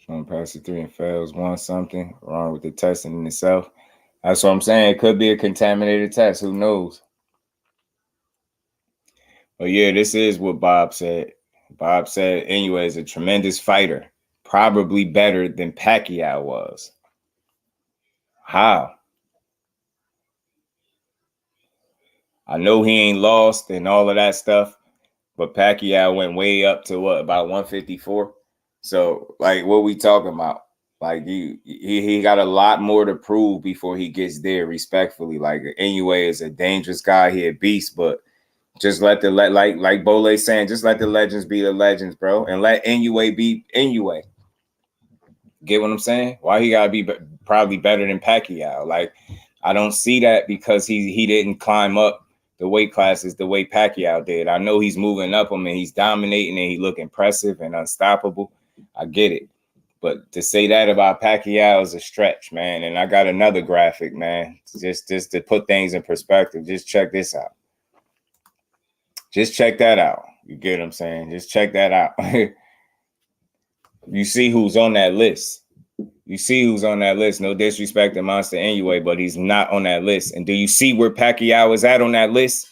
Someone passes 3 and fails 1 something wrong with the testing in itself. That's what I'm saying. It could be a contaminated test. Who knows? But yeah, this is what Bob said. Bob said Inoue is a tremendous fighter, probably better than Pacquiao was. How? I know he ain't lost and all of that stuff, but Pacquiao went way up to what, about 154? So, like, what we talking about? Like, he got a lot more to prove before he gets there, respectfully. Like, Inoue is a dangerous guy. He a beast, but just like Bole saying, just let the legends be the legends, bro. And let Inoue be Inoue. Get what I'm saying? Why he gotta be probably better than Pacquiao? Like, I don't see that because he didn't climb up the weight classes the way Pacquiao did. I know he's moving up them and he's dominating and he look impressive and unstoppable. I get it. But to say that about Pacquiao is a stretch, man. And I got another graphic, man. Just to put things in perspective. Just check this out. Just check that out. You get what I'm saying? Just check that out. You see who's on that list. You see who's on that list. No disrespect to Monster Inoue, but he's not on that list. And do you see where Pacquiao is at on that list?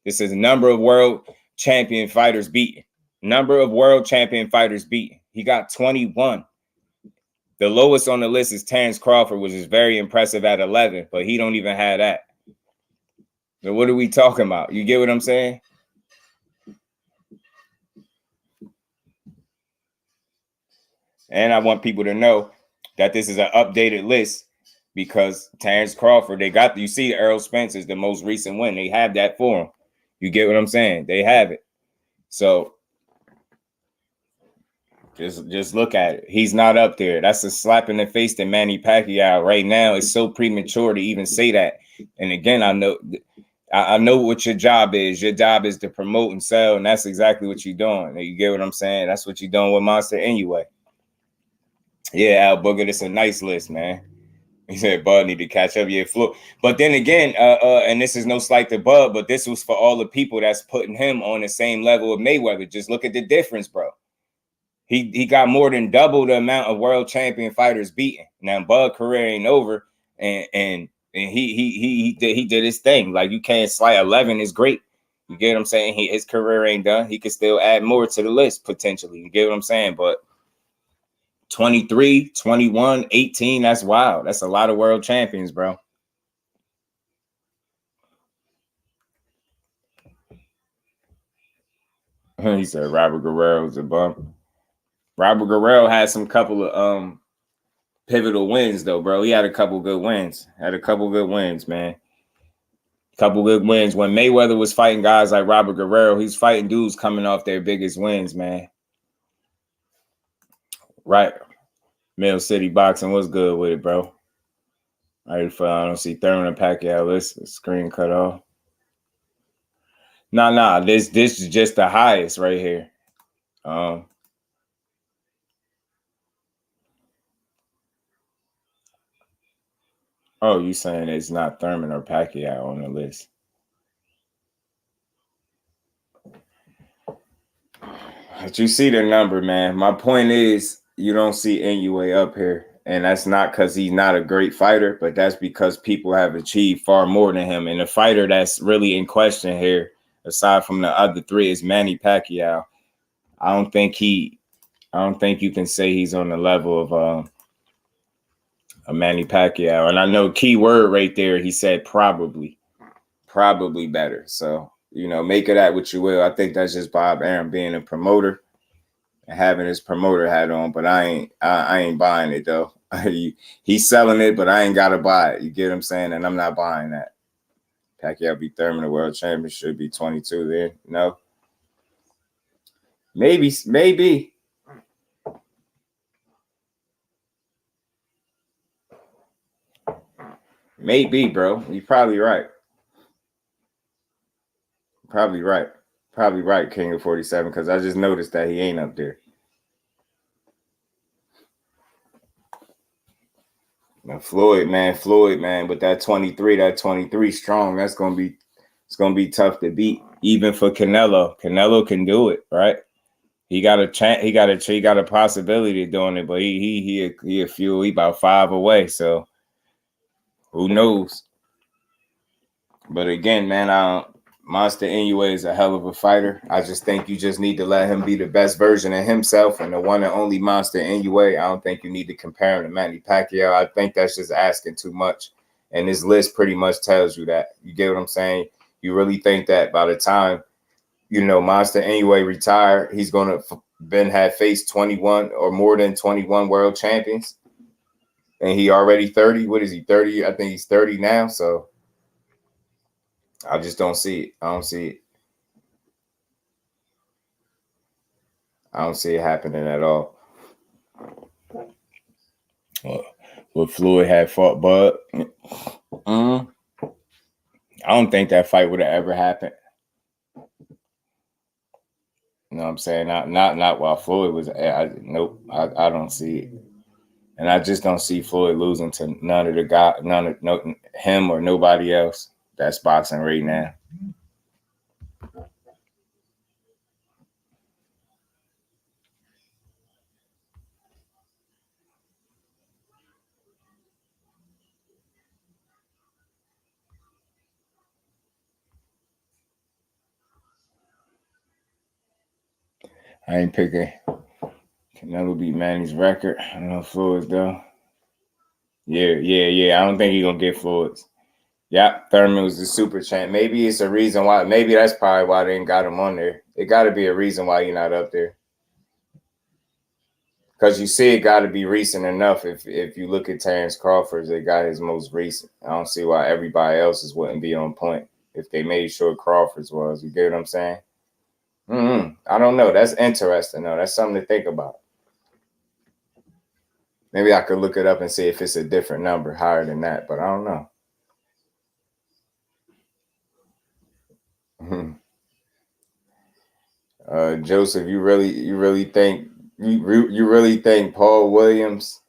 This is number of world champion fighters beaten. Number of world champion fighters beaten. He got 21. The lowest on the list is Terence Crawford, which is very impressive at 11, but he don't even have that. So what are we talking about? You get what I'm saying? And I want people to know that this is an updated list because Terence Crawford, you see Errol Spence is the most recent win. They have that for him. You get what I'm saying? They have it. So just look at it. He's not up there. That's a slap in the face to Manny Pacquiao right now. It's so premature to even say that. And again, I know what your job is. Your job is to promote and sell, and that's exactly what you're doing. You get what I'm saying? That's what you're doing with Monster anyway. Yeah, Al Booger, it's a nice list, man. He said Bud need to catch up. Yeah, Flo. But then again, and this is no slight to Bud, but this was for all the people that's putting him on the same level of Mayweather. Just look at the difference, bro. He got more than double the amount of world champion fighters beaten. Now Bud's career ain't over, and he did his thing. Like, you can't slide 11 is great. You get what I'm saying? His career ain't done. He could still add more to the list potentially. You get what I'm saying? But 23, 21, 18, that's wild. That's a lot of world champions, bro. He said Robert Guerrero's a bum. Robert Guerrero had some couple of pivotal wins, though, bro. He had a couple good wins. Man. Couple good wins. When Mayweather was fighting guys like Robert Guerrero, he's fighting dudes coming off their biggest wins, man. Right. Mill City Boxing was good with it, bro. I don't see Thurman and Pacquiao. This screen cut off. Nah. This is just the highest right here. Oh, you saying it's not Thurman or Pacquiao on the list? But you see the number, man. My point is, you don't see Inoue up here. And that's not because he's not a great fighter, but that's because people have achieved far more than him. And the fighter that's really in question here, aside from the other three, is Manny Pacquiao. I don't think you can say he's on the level of a Manny Pacquiao. And I know key word right there, he said probably better. So, you know, make of that what you will. I think that's just Bob Arum being a promoter and having his promoter hat on, but I ain't buying it though. He's selling it, but I ain't gotta buy it. You get what I'm saying? And I'm not buying that. Pacquiao be third in the world championship, be 22 there. No. Maybe. Maybe, bro. You're probably right. Probably right, King of 47, because I just noticed that he ain't up there. Now, Floyd, man, but that 23 strong, it's gonna be tough to beat, even for Canelo. Canelo can do it, right? He got a possibility of doing it, but he about 5 away, so who knows? But again, man, Monster Inoue is a hell of a fighter. I just think you just need to let him be the best version of himself, and the one and only Monster Inoue. I don't think you need to compare him to Manny Pacquiao. I think that's just asking too much. And this list pretty much tells you that. You get what I'm saying? You really think that by the time, you know, Monster Inoue retire, he's gonna have faced 21 or more than 21 world champions, and he already 30. What is he, 30? I think he's 30 now. So I just don't see it. I don't see it happening at all. Would Floyd have fought Bud? I don't think that fight would have ever happened. You know what I'm saying? Not while Floyd was. Nope. I don't see it, and I just don't see Floyd losing to none of the guy, him or nobody else that's boxing right now. I ain't picking Canelo beat Manny's record. I don't know Floyd's though. Yeah. I don't think he's gonna get Floyd's. Yeah, Thurman was the super champ. Maybe it's a reason why. Maybe that's probably why they ain't got him on there. It got to be a reason why you're not up there. Because you see, it got to be recent enough. If you look at Terence Crawford, they got his most recent. I don't see why everybody else's wouldn't be on point if they made sure Crawford's was. You get what I'm saying? I don't know. That's interesting, though. That's something to think about. Maybe I could look it up and see if it's a different number higher than that, but I don't know. Joseph, you really think Paul Williams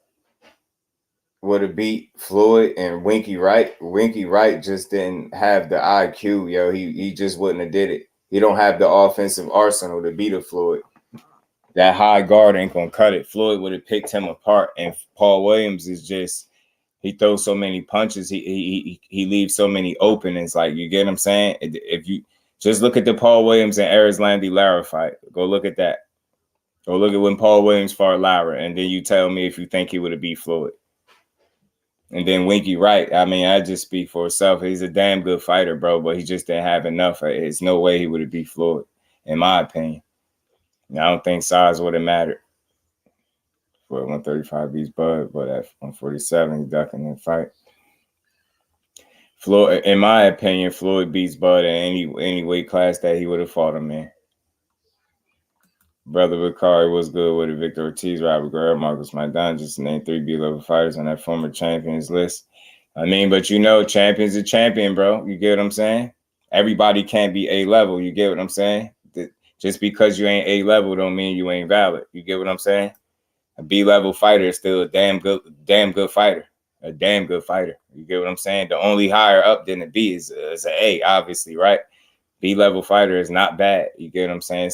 would have beat Floyd and Winky Wright? Winky Wright just didn't have the IQ, yo. He just wouldn't have did it. He don't have the offensive arsenal to beat a Floyd. That high guard ain't gonna cut it. Floyd would have picked him apart, and Paul Williams is just, he throws so many punches, he leaves so many openings. Like, you get what I'm saying? If you just look at the Paul Williams and Erislandy Lara fight, go look at that. Go look at when Paul Williams fought Lara, and then you tell me if you think he would have beat Floyd. And then Winky Wright, I mean, I just speak for itself. He's a damn good fighter, bro, but he just didn't have enough. There's no way he would have beat Floyd, in my opinion. And I don't think size would have mattered. For 135 beats Bud, but at 147, he's ducking that fight. Floyd, in my opinion, Floyd beats Bud in any weight class that he would have fought him in. Brother Vicari was good with it. Victor Ortiz, Robert Guerrero, Marcus Maidana, just named 3 B-level fighters on that former champions list. I mean, but you know, champion's a champion, bro. You get what I'm saying? Everybody can't be A-level. You get what I'm saying? Just because you ain't A-level don't mean you ain't valid. You get what I'm saying? A B-level fighter is still a damn good fighter. A damn good fighter. You get what I'm saying? The only higher up than a B is an A, obviously, right? B-level fighter is not bad. You get what I'm saying?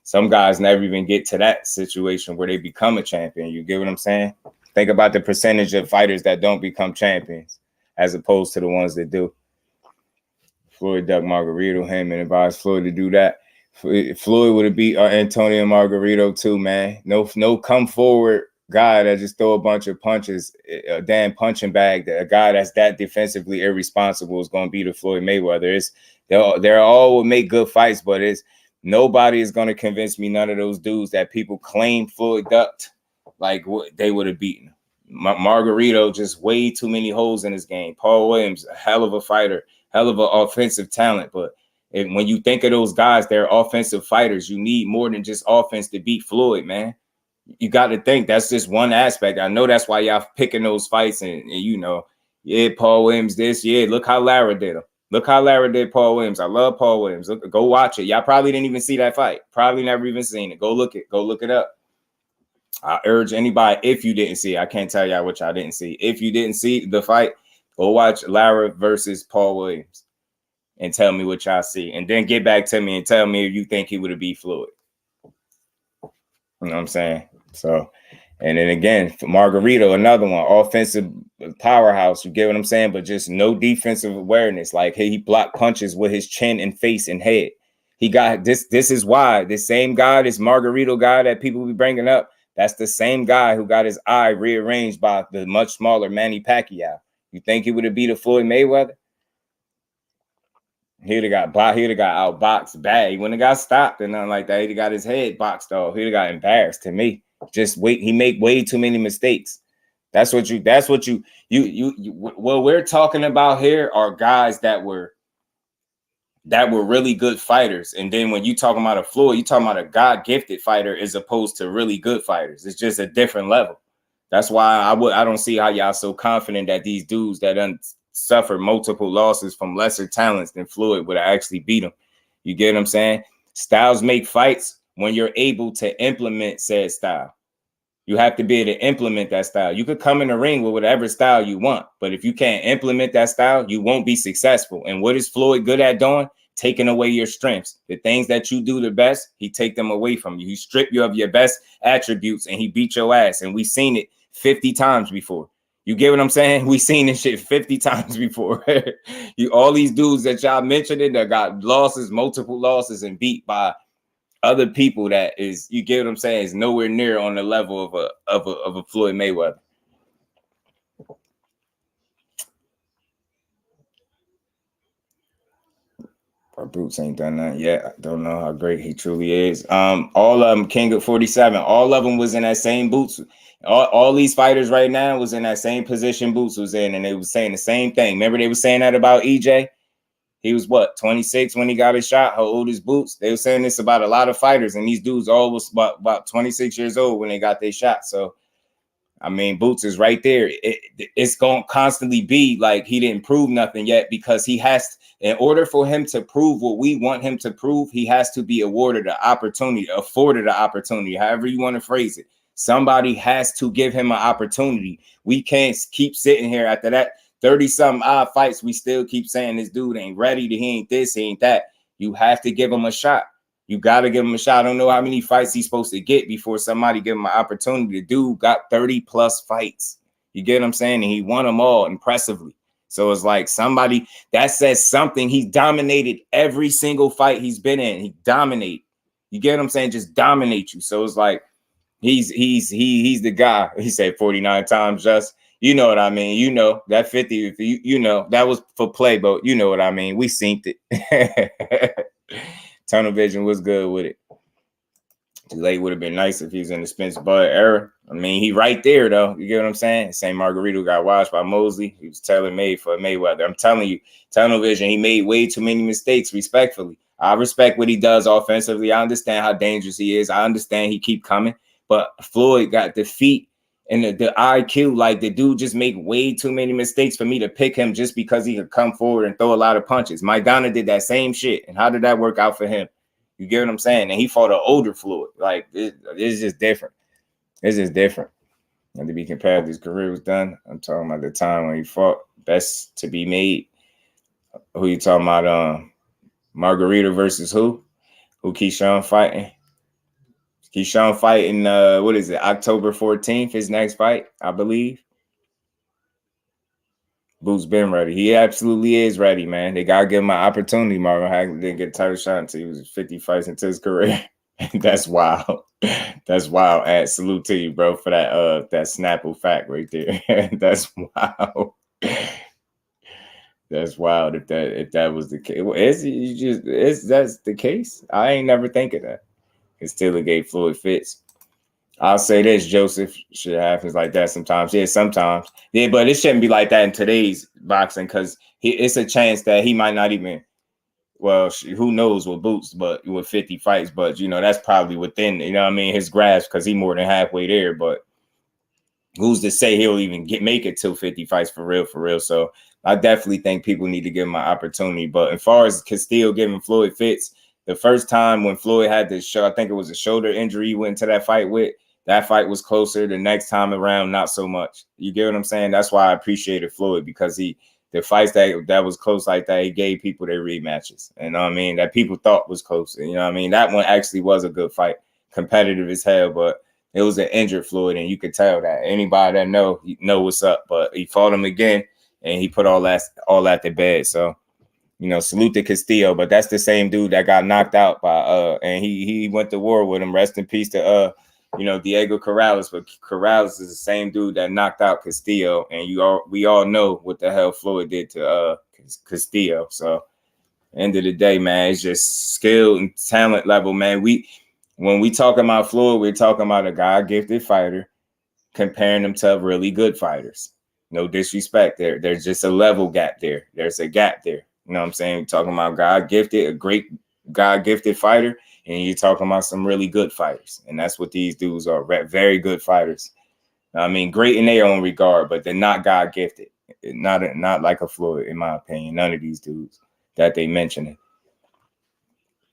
Some guys never even get to that situation where they become a champion. You get what I'm saying? Think about the percentage of fighters that don't become champions as opposed to the ones that do. Floyd ducked Margarito, him, and advised Floyd to do that. Floyd would have beat Antonio Margarito too, man. No come forward guy that just throw a bunch of punches, a damn punching bag, that a guy that's that defensively irresponsible is going to be the Floyd Mayweather. They're all will make good fights, but nobody is going to convince me none of those dudes that people claim Floyd ducked, like they would have beaten. Margarito, just way too many holes in his game. Paul Williams, a hell of a fighter, hell of an offensive talent, but when you think of those guys, they're offensive fighters. You need more than just offense to beat Floyd, man. You got to think that's just one aspect. I know that's why y'all picking those fights, and you know, yeah, Paul Williams this, yeah, look how Lara did him. Look how Lara did Paul Williams. I love Paul Williams. Look, go watch it. Y'all probably didn't even see that fight. Probably never even seen it. Go look it up. I urge anybody, if you didn't see it, I can't tell y'all what y'all didn't see. If you didn't see the fight, go watch Lara versus Paul Williams and tell me what y'all see. And then get back to me and tell me if you think he would have beat Floyd. You know what I'm saying? So, and then again, for Margarito, another one, offensive powerhouse, you get what I'm saying? But just no defensive awareness. Like, hey, he blocked punches with his chin and face and head. He got this. This is why this same guy, this Margarito guy that people be bringing up, that's the same guy who got his eye rearranged by the much smaller Manny Pacquiao. You think he would have beat a Floyd Mayweather? He'd have got outboxed bad. He wouldn't have got stopped and nothing like that. He'd have got his head boxed off. He'd have got embarrassed to me. Just wait. He make way too many mistakes. What we're talking about here are guys that were really good fighters. And then when you talking about a Floyd, you talking about a God-gifted fighter as opposed to really good fighters. It's just a different level. That's why I don't see how y'all so confident that these dudes that suffered multiple losses from lesser talents than Floyd would have actually beat him. You get what I'm saying? Styles make fights when you're able to implement said style. You have to be able to implement that style. You could come in the ring with whatever style you want, but if you can't implement that style, you won't be successful. And what is Floyd good at doing? Taking away your strengths. The things that you do the best, he take them away from you. He strip you of your best attributes and he beat your ass. And we've seen it 50 times before. You get what I'm saying? We seen this shit 50 times before. All these dudes that y'all mentioned that got losses, multiple losses, and beat by other people that is, you get what I'm saying, is nowhere near on the level of a Floyd Mayweather. Our Boots ain't done that yet. I don't know how great he truly is. All of them, King of 47, all of them was in that same Boots. All these fighters right now was in that same position Boots was in, and they was saying the same thing. Remember they were saying that about EJ? He was what, 26 when he got his shot? How old is Boots? They were saying this about a lot of fighters, and these dudes all was about 26 years old when they got their shot. So, I mean, Boots is right there. It's going to constantly be like he didn't prove nothing yet, because he has, in order for him to prove what we want him to prove, he has to be afforded an opportunity, however you want to phrase it. Somebody has to give him an opportunity. We can't keep sitting here after that 30-something odd fights. We still keep saying this dude ain't ready, he ain't this, he ain't that. You have to give him a shot. You got to give him a shot. I don't know how many fights he's supposed to get before somebody give him an opportunity. The dude got 30 plus fights. You get what I'm saying? And he won them all impressively. So it's like somebody that says something. He dominated every single fight he's been in. He dominated. You get what I'm saying? Just dominate you. So it's like he's the guy. He said 49 times just. You know what I mean? You know, that 50, you know, that was for play, but you know what I mean? We synced it. Tunnel vision was good with it. Delay would have been nice if he was in the Spence Bud era. I mean, he right there, though. You get what I'm saying? St. Margarito got washed by Mosley. He was tailor-made for Mayweather. I'm telling you, tunnel vision, he made way too many mistakes, respectfully. I respect what he does offensively. I understand how dangerous he is. I understand he keep coming. But Floyd got the feet and the IQ, like the dude just make way too many mistakes for me to pick him just because he could come forward and throw a lot of punches. Maidana did that same shit. And how did that work out for him? You get what I'm saying? And he fought an older Floyd. Like, it's just different. It's just different. And to be compared, his career was done. I'm talking about the time when he fought. Best to be made. Who you talking about? Margarita versus who? Who Keyshawn fighting? Keyshawn fighting, what is it, October 14th, his next fight, I believe. Boots been ready. He absolutely is ready, man. They got to give him an opportunity. Marvin Hagler didn't get a title shot until he was 50 fights into his career. That's wild. That's wild. Add salute to you, bro, for that Snapple fact right there. That's wild. That's wild if that was the case. That's the case. I ain't never think of that. It still gave Floyd fits. I'll say this, Joseph, shit happens like that sometimes. Yeah, sometimes. Yeah, but it shouldn't be like that in today's boxing because it's a chance that he might not even, well, who knows with Boots, but with 50 fights, but, you know, that's probably within, you know what I mean, his grasp because he's more than halfway there, but who's to say he'll even make it till 50 fights for real. So I definitely think people need to give him an opportunity. But as far as Castillo giving Floyd fits, the first time when Floyd had this show, I think it was a shoulder injury he went into that fight with. That fight was closer. The next time around, not so much. You get what I'm saying? That's why I appreciated Floyd because the fights that was close like that, he gave people their rematches. You know what I mean? That people thought was close. You know what I mean? That one actually was a good fight. Competitive as hell, but it was an injured Floyd, and you could tell that. Anybody that know what's up. But he fought him again, and he put all that to bed. So, you know, salute to Castillo. But that's the same dude that got knocked out by and he went to war with him. Rest in peace to Diego Corrales. But Corrales is the same dude that knocked out Castillo, and we all know what the hell Floyd did to Castillo. So, end of the day, man, it's just skill and talent level, man. When we talk about Floyd, we're talking about a God-gifted fighter comparing them to really good fighters. No disrespect there. There's just a level gap there. There's a gap there. You know what I'm saying? We're talking about God-gifted, a great God-gifted fighter, and you're talking about some really good fighters. And that's what these dudes are, very good fighters. I mean, great in their own regard, but they're not God-gifted. Not like a Floyd, in my opinion. None of these dudes that they mentioned.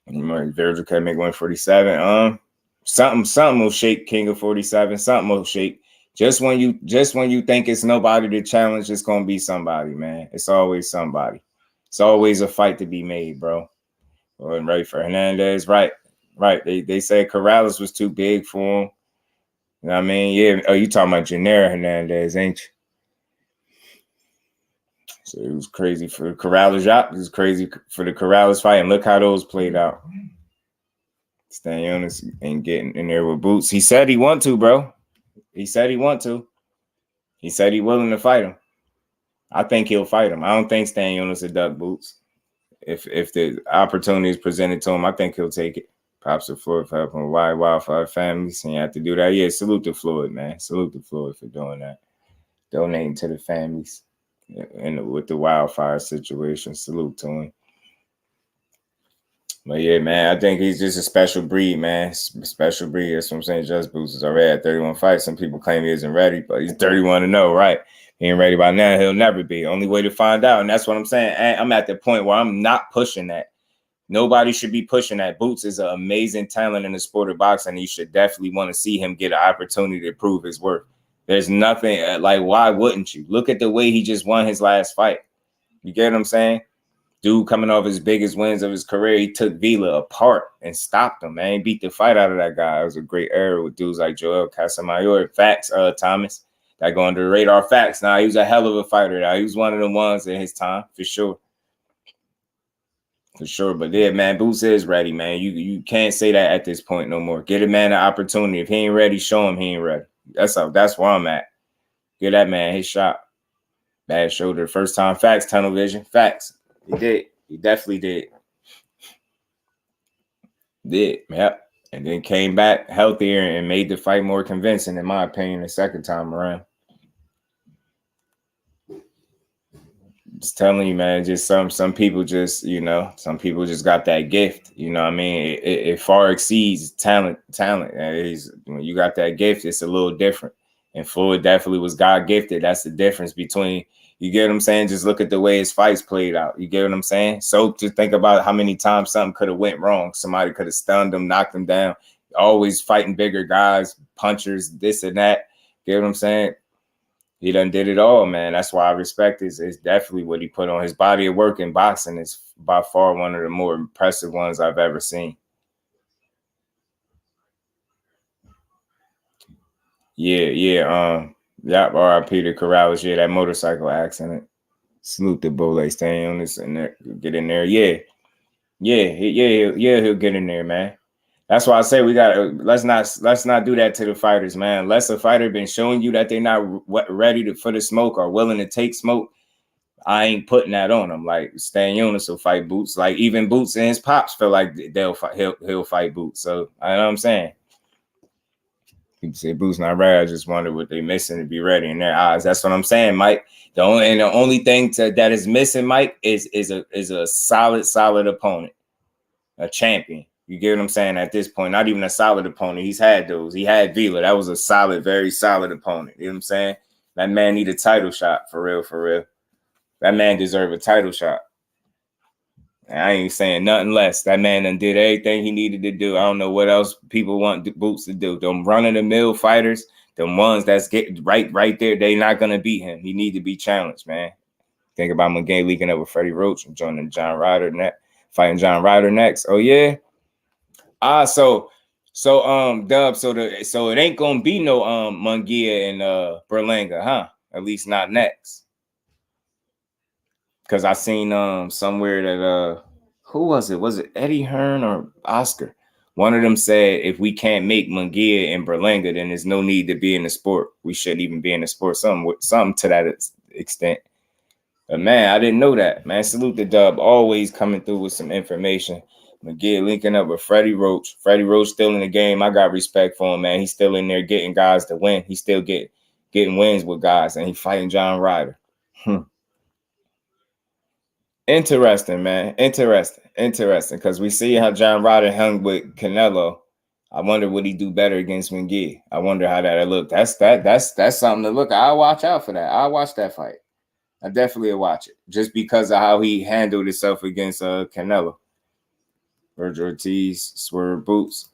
Virgil can make 147. Something will shake King of 47. Something will shake. Just when you think it's nobody to challenge, it's gonna be somebody, man. It's always somebody. It's always a fight to be made, bro. And ready for Hernandez, right? They said Corrales was too big for him. You know what I mean? Yeah. Oh, you talking about Janera Hernandez, ain't you? So it was crazy for Corrales. It was crazy for the Corrales fight. And look how those played out. Stanionis ain't getting in there with Boots. He said he want to, bro. He said he want to. He said he willing to fight him. I think he'll fight him. I don't think Stanionis will duck Boots. If the opportunity is presented to him, I think he'll take it. Props to Floyd for helping Wildfire families. And you have to do that. Yeah, salute to Floyd, man. Salute to Floyd for doing that. Donating to the families. And with the wildfire situation, salute to him. But yeah, man, I think he's just a special breed, man. Special breed. That's what I'm saying. JusDueBoxing is already at 31 fights. Some people claim he isn't ready, but he's 31-0, right? He ain't ready by now. He'll never be. Only way to find out. And that's what I'm saying. I'm at the point where I'm not pushing that. Nobody should be pushing that. Boots is an amazing talent in the sport of boxing. And you should definitely want to see him get an opportunity to prove his worth. There's nothing like, why wouldn't you? Look at the way he just won his last fight. You get what I'm saying? Dude coming off his biggest wins of his career, he took Vila apart and stopped him, man. He beat the fight out of that guy. It was a great era with dudes like Joel Casamayor. Facts, Thomas. That go under the radar. Facts. Now, he was a hell of a fighter. Now, he was one of the ones in his time, for sure. For sure. But yeah, man, Boots is ready, man. You can't say that at this point no more. Get a man an opportunity. If he ain't ready, show him he ain't ready. That's where I'm at. Give that man his shot. Bad shoulder. First time. Facts, tunnel vision. Facts. He did. He definitely did. Yep. And then came back healthier and made the fight more convincing, in my opinion, the second time around. Just telling you, man, just some people just, some people just got that gift. You know what I mean? It far exceeds talent. When you got that gift, it's a little different. And Floyd definitely was God gifted. That's the difference between, you get what I'm saying? Just look at the way his fights played out. You get what I'm saying? So to think about how many times something could have went wrong. Somebody could have stunned him, knocked him down. Always fighting bigger guys, punchers, this and that. Get what I'm saying? He done did it all, man. That's why I respect is definitely what he put on. His body of work in boxing is by far one of the more impressive ones I've ever seen. Yeah. R.I.P. to Corrales. Yeah, that motorcycle accident. Salute the Bole. Stay on this and there. Get in there. Yeah. He'll get in there, man. That's why I say we gotta let's not do that to the fighters, man. Unless a fighter been showing you that they're not ready for the smoke or willing to take smoke, I ain't putting that on them. Like Stanionis will fight Boots. Like even Boots and his pops feel like he'll fight Boots. So I know what I'm saying. People say Boots not ready. I just wonder what they missing to be ready in their eyes. That's what I'm saying, Mike. The only thing that is missing, Mike, is a solid opponent, a champion. You get what I'm saying? At this point, not even a solid opponent. He's had those. He had Vila. That was a solid, very solid opponent. You know what I'm saying? That man need a title shot for real, for real. That man deserve a title shot. And I ain't saying nothing less. That man done did everything he needed to do. I don't know what else people want Boots to do. Them run-of-the-mill fighters, them ones that's getting right there, they not gonna beat him. He need to be challenged, man. Think about McGay leaking up with Freddie Roach and joining John Ryder fighting John Ryder next. Oh yeah. Dub, so it ain't gonna be no Munguia and Berlanga, huh? At least not next. Because I seen somewhere that who was it? Was it Eddie Hearn or Oscar? One of them said if we can't make Munguia and Berlanga, then there's no need to be in the sport. We shouldn't even be in the sport. Something to that extent. But man, I didn't know that. Man, salute the Dub, always coming through with some information. McGee linking up with Freddie Roach. Freddie Roach still in the game. I got respect for him, man. He's still in there getting guys to win. He's still getting wins with guys, and he's fighting John Ryder. Interesting, man. Interesting. Because we see how John Ryder hung with Canelo. I wonder would he do better against McGee. I wonder how that'll look. That's something to look at. I'll watch out for that. I'll watch that fight. I definitely will watch it just because of how he handled himself against Canelo. Virgil Ortiz, Swerve Boots.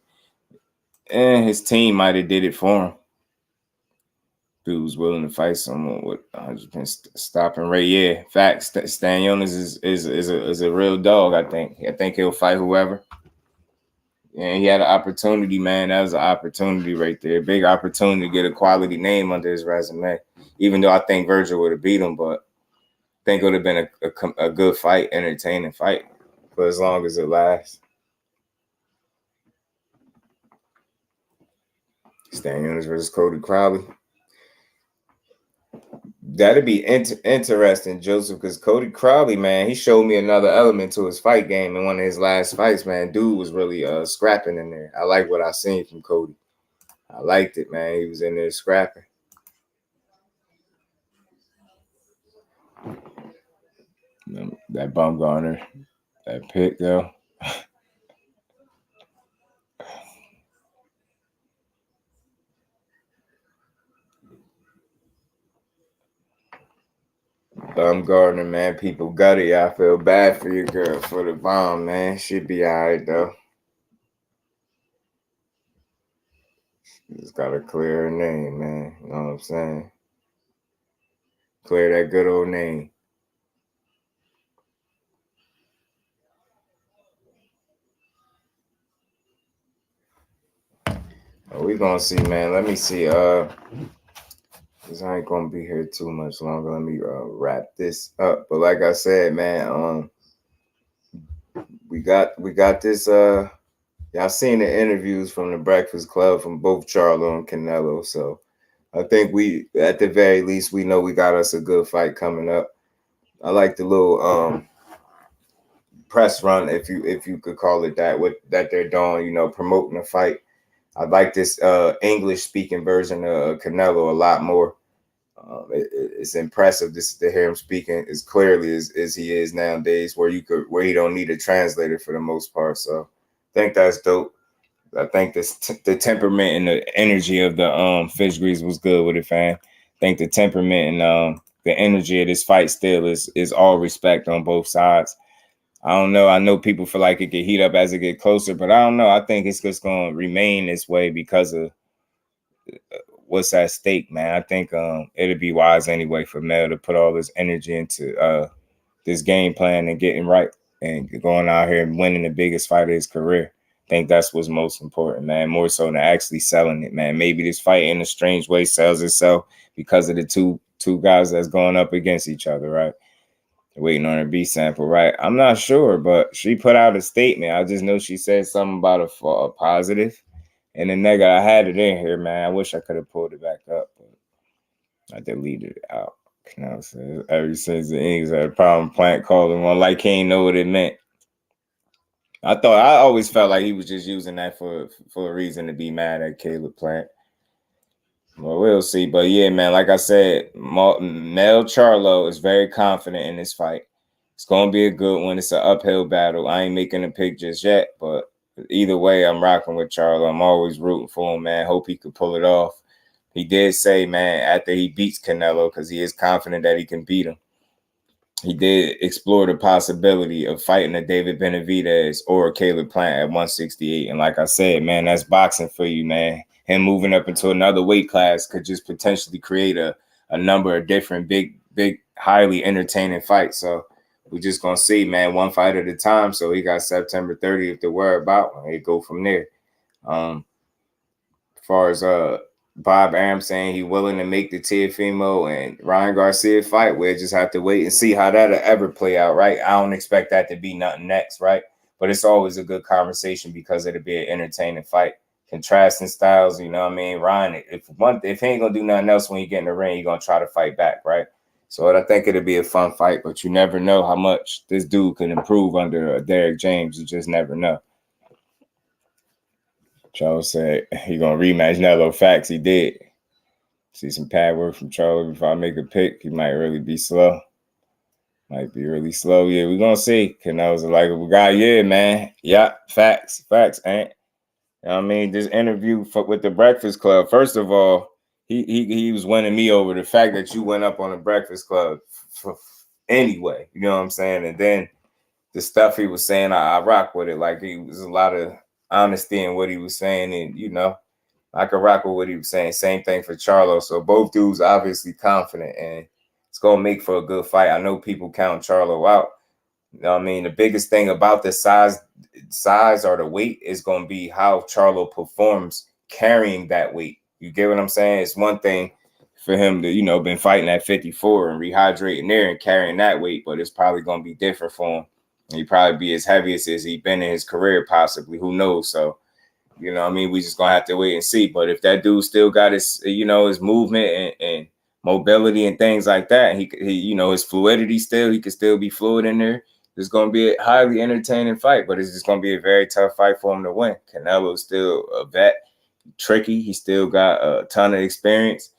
And his team might have did it for him. Dude was willing to fight someone with 100% stopping rate. Yeah, facts. Stanionis is a real dog, I think. I think he'll fight whoever. And he had an opportunity, man. That was an opportunity right there. Big opportunity to get a quality name under his resume. Even though I think Virgil would have beat him, but I think it would have been a good fight, entertaining fight for as long as it lasts. Stanionis versus Cody Crowley. That'd be interesting, Joseph, because Cody Crowley, man, he showed me another element to his fight game in one of his last fights, man. Dude was really scrapping in there. I like what I seen from Cody. I liked it, man. He was in there scrapping. That Bumgarner, that pick, though. Bumgarner, man, people got it. I feel bad for your girl for the bomb, man. She'd be all right, though. Just got to clear her name, man. You know what I'm saying? Clear that good old name. We gonna see, man. Let me see. Cause I ain't gonna be here too much longer. Let me wrap this up. But like I said, man, we got this. Y'all seen the interviews from the Breakfast Club from both Charlo and Canelo. So I think we, at the very least, we know we got us a good fight coming up. I like the little press run, if you could call it that, that they're doing. You know, promoting the fight. I like this English-speaking version of Canelo a lot more. It's impressive to hear him speaking as clearly as he is nowadays, where he don't need a translator for the most part. So I think that's dope. I think the temperament and the energy of the Fish Grease was good with it, fam. I think the temperament and the energy of this fight still is all respect on both sides. I don't know. I know people feel like it could heat up as it get closer, but I don't know. I think it's just going to remain this way because of what's at stake, man. I think it'd be wise anyway for Mel to put all this energy into this game plan and getting right and going out here and winning the biggest fight of his career. I think that's what's most important, man, more so than actually selling it, man. Maybe this fight in a strange way sells itself because of the two guys that's going up against each other, right? Waiting on her B sample, right? I'm not sure, but she put out a statement. I just know she said something about a positive. And the nigga, I had it in here, man. I wish I could have pulled it back up, but I deleted it out. Canelo says, ever since the English had a problem, Plant called him one like he ain't know what it meant. I always felt like he was just using that for a reason to be mad at Caleb Plant. Well, we'll see. But yeah, man, like I said, Jermell Charlo is very confident in this fight. It's going to be a good one. It's an uphill battle. I ain't making a pick just yet, but either way, I'm rocking with Charlo. I'm always rooting for him, man. Hope he could pull it off. He did say, man, after he beats Canelo, because he is confident that he can beat him, he did explore the possibility of fighting a David Benavidez or a Caleb Plant at 168. And like I said, man, that's boxing for you, man. Him moving up into another weight class could just potentially create a number of different big, highly entertaining fights. So we're just going to see, man, one fight at a time. So he got September 30th to worry about. They go from there. As far as Bob Arum saying he willing to make the TEOFIMO and Ryan Garcia fight, we'll just have to wait and see how that'll ever play out, right? I don't expect that to be nothing next, right? But it's always a good conversation because it'll be an entertaining fight. Contrasting styles, you know what I mean? Ryan, if he ain't gonna do nothing else when you get in the ring, you're gonna try to fight back, right? So I think it'll be a fun fight, but you never know how much this dude can improve under Derek James. You just never know. Charles said he gonna rematch Nello. Facts, he did. See some pad work from Charles before I make a pick. He might really be slow. Might be really slow. Yeah, we're gonna see. Canelo's a likable guy. Yeah, man. Yeah, facts, ain't. You know what I mean, this interview with the Breakfast Club, first of all, he was winning me over. The fact that you went up on the Breakfast Club anyway, you know what I'm saying? And then the stuff he was saying, I rock with it. Like, he was a lot of honesty in what he was saying. And, you know, I could rock with what he was saying. Same thing for Charlo. So both dudes obviously confident, and it's going to make for a good fight. I know people count Charlo out. You know what I mean? The biggest thing about the size or the weight is going to be how Charlo performs carrying that weight. You get what I'm saying? It's one thing for him to, you know, been fighting at 54 and rehydrating there and carrying that weight, but it's probably going to be different for him. And he'd probably be as heavy as he's been in his career, possibly. Who knows? So, you know what I mean? We just going to have to wait and see. But if that dude still got his, you know, his movement and mobility and things like that, he you know, his fluidity still, he could still be fluid in there. It's going to be a highly entertaining fight, but it's just going to be a very tough fight for him to win. Canelo's still a vet, tricky. He still got a ton of experience.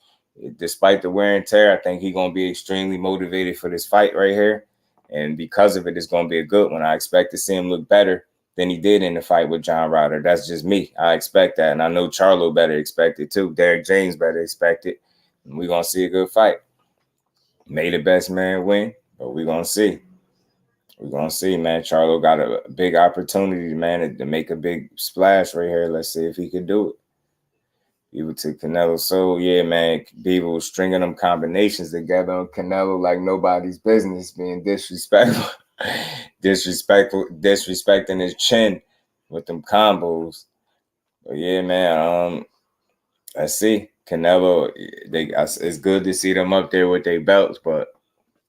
Despite the wear and tear, I think he's going to be extremely motivated for this fight right here. And because of it, it's going to be a good one. I expect to see him look better than he did in the fight with John Ryder. That's just me. I expect that. And I know Charlo better expect it too. Derek James better expect it. And we're going to see a good fight. May the best man win, but we're going to see. We're going to see, man. Charlo got a big opportunity, man, to make a big splash right here. Let's see if he can do it. Beaver to Canelo. So, yeah, man, Beaver was stringing them combinations together on Canelo like nobody's business, being disrespectful. Disrespecting his chin with them combos. But, yeah, man, I see. Canelo, it's good to see them up there with their belts, but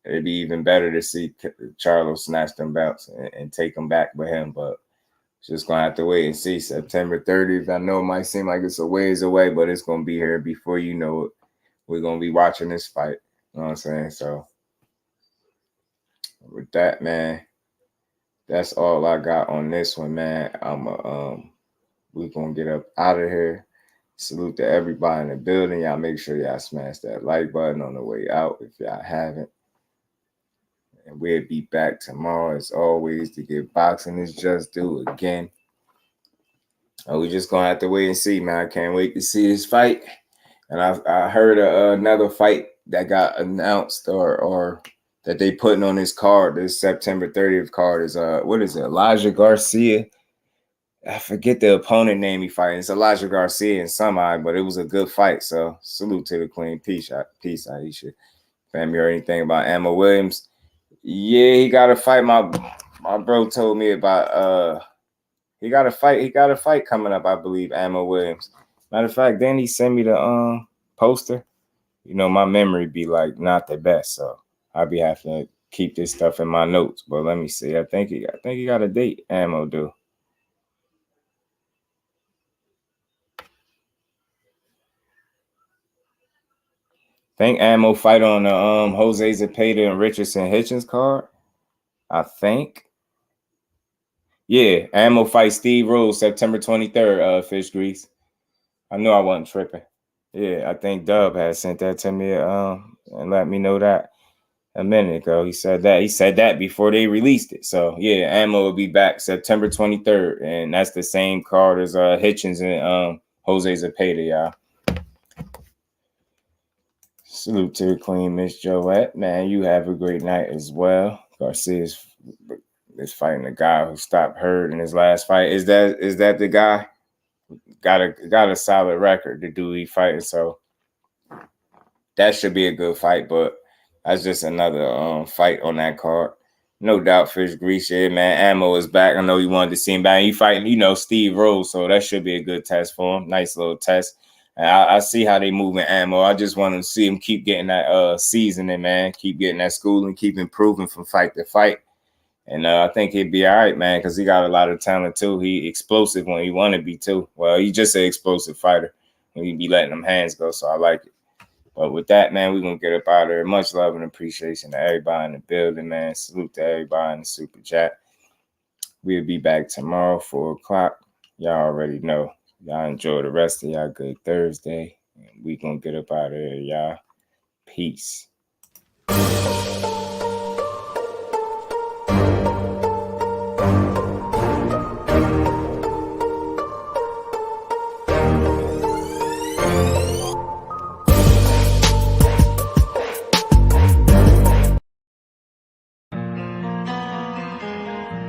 it'd be even better to see Charlo snatch them belts and take them back with him. But just going to have to wait and see. September 30th, I know it might seem like it's a ways away, but it's going to be here before you know it. We're going to be watching this fight. You know what I'm saying? So with that, man, that's all I got on this one, man. We're going to get up out of here. Salute to everybody in the building. Y'all make sure y'all smash that like button on the way out if y'all haven't. And we'll be back tomorrow, as always, to get boxing is just due again. We just going to have to wait and see, man. I can't wait to see this fight. And I heard another fight that got announced or that they putting on this card, this September 30th card is, what is it, Elijah Garcia? I forget the opponent name he fighting. It's Elijah Garcia in some eye, but it was a good fight. So salute to the queen. Peace, Aisha. Family heard anything about Emma Williams? Yeah, he got a fight. My bro told me about he got a fight coming up, I believe, Emma Williams. Matter of fact, then he sent me the poster. You know, my memory be like not the best, so I'll be having to keep this stuff in my notes. But let me see. I think he got a date. Ammo do. Think Ammo fight on the Jose Zepeda and Richardson Hitchens card. I think. Yeah, Ammo fight Steve Rose September 23rd, Fish Grease. I knew I wasn't tripping. Yeah, I think Dub had sent that to me and let me know that a minute ago. He said that before they released it. So yeah, Ammo will be back September 23rd, and that's the same card as Hitchens and Jose Zepeda, y'all. Salute to the Queen, Miss Joette. Man, you have a great night as well. Garcia is fighting a guy who stopped Hurd in his last fight. Is that the guy? Got a solid record, the dude he fighting, so that should be a good fight. But that's just another fight on that card. No doubt, Fish Grease, yeah, man. Ammo is back. I know you wanted to see him back. He fighting, Steve Rose, so that should be a good test for him. Nice little test. And I see how they moving Ammo. I just want to see him keep getting that seasoning, man. Keep getting that schooling, keep improving from fight to fight. And I think he'd be all right, man, because he got a lot of talent, too. He explosive when he want to be, too. Well, he's just an explosive fighter when he be letting them hands go, so I like it. But with that, man, we're going to get up out of there. Much love and appreciation to everybody in the building, man. Salute to everybody in the Super Chat. We'll be back tomorrow, 4 o'clock. Y'all already know. Y'all enjoy the rest of y'all good Thursday. And we going to get up out of there, y'all. Peace.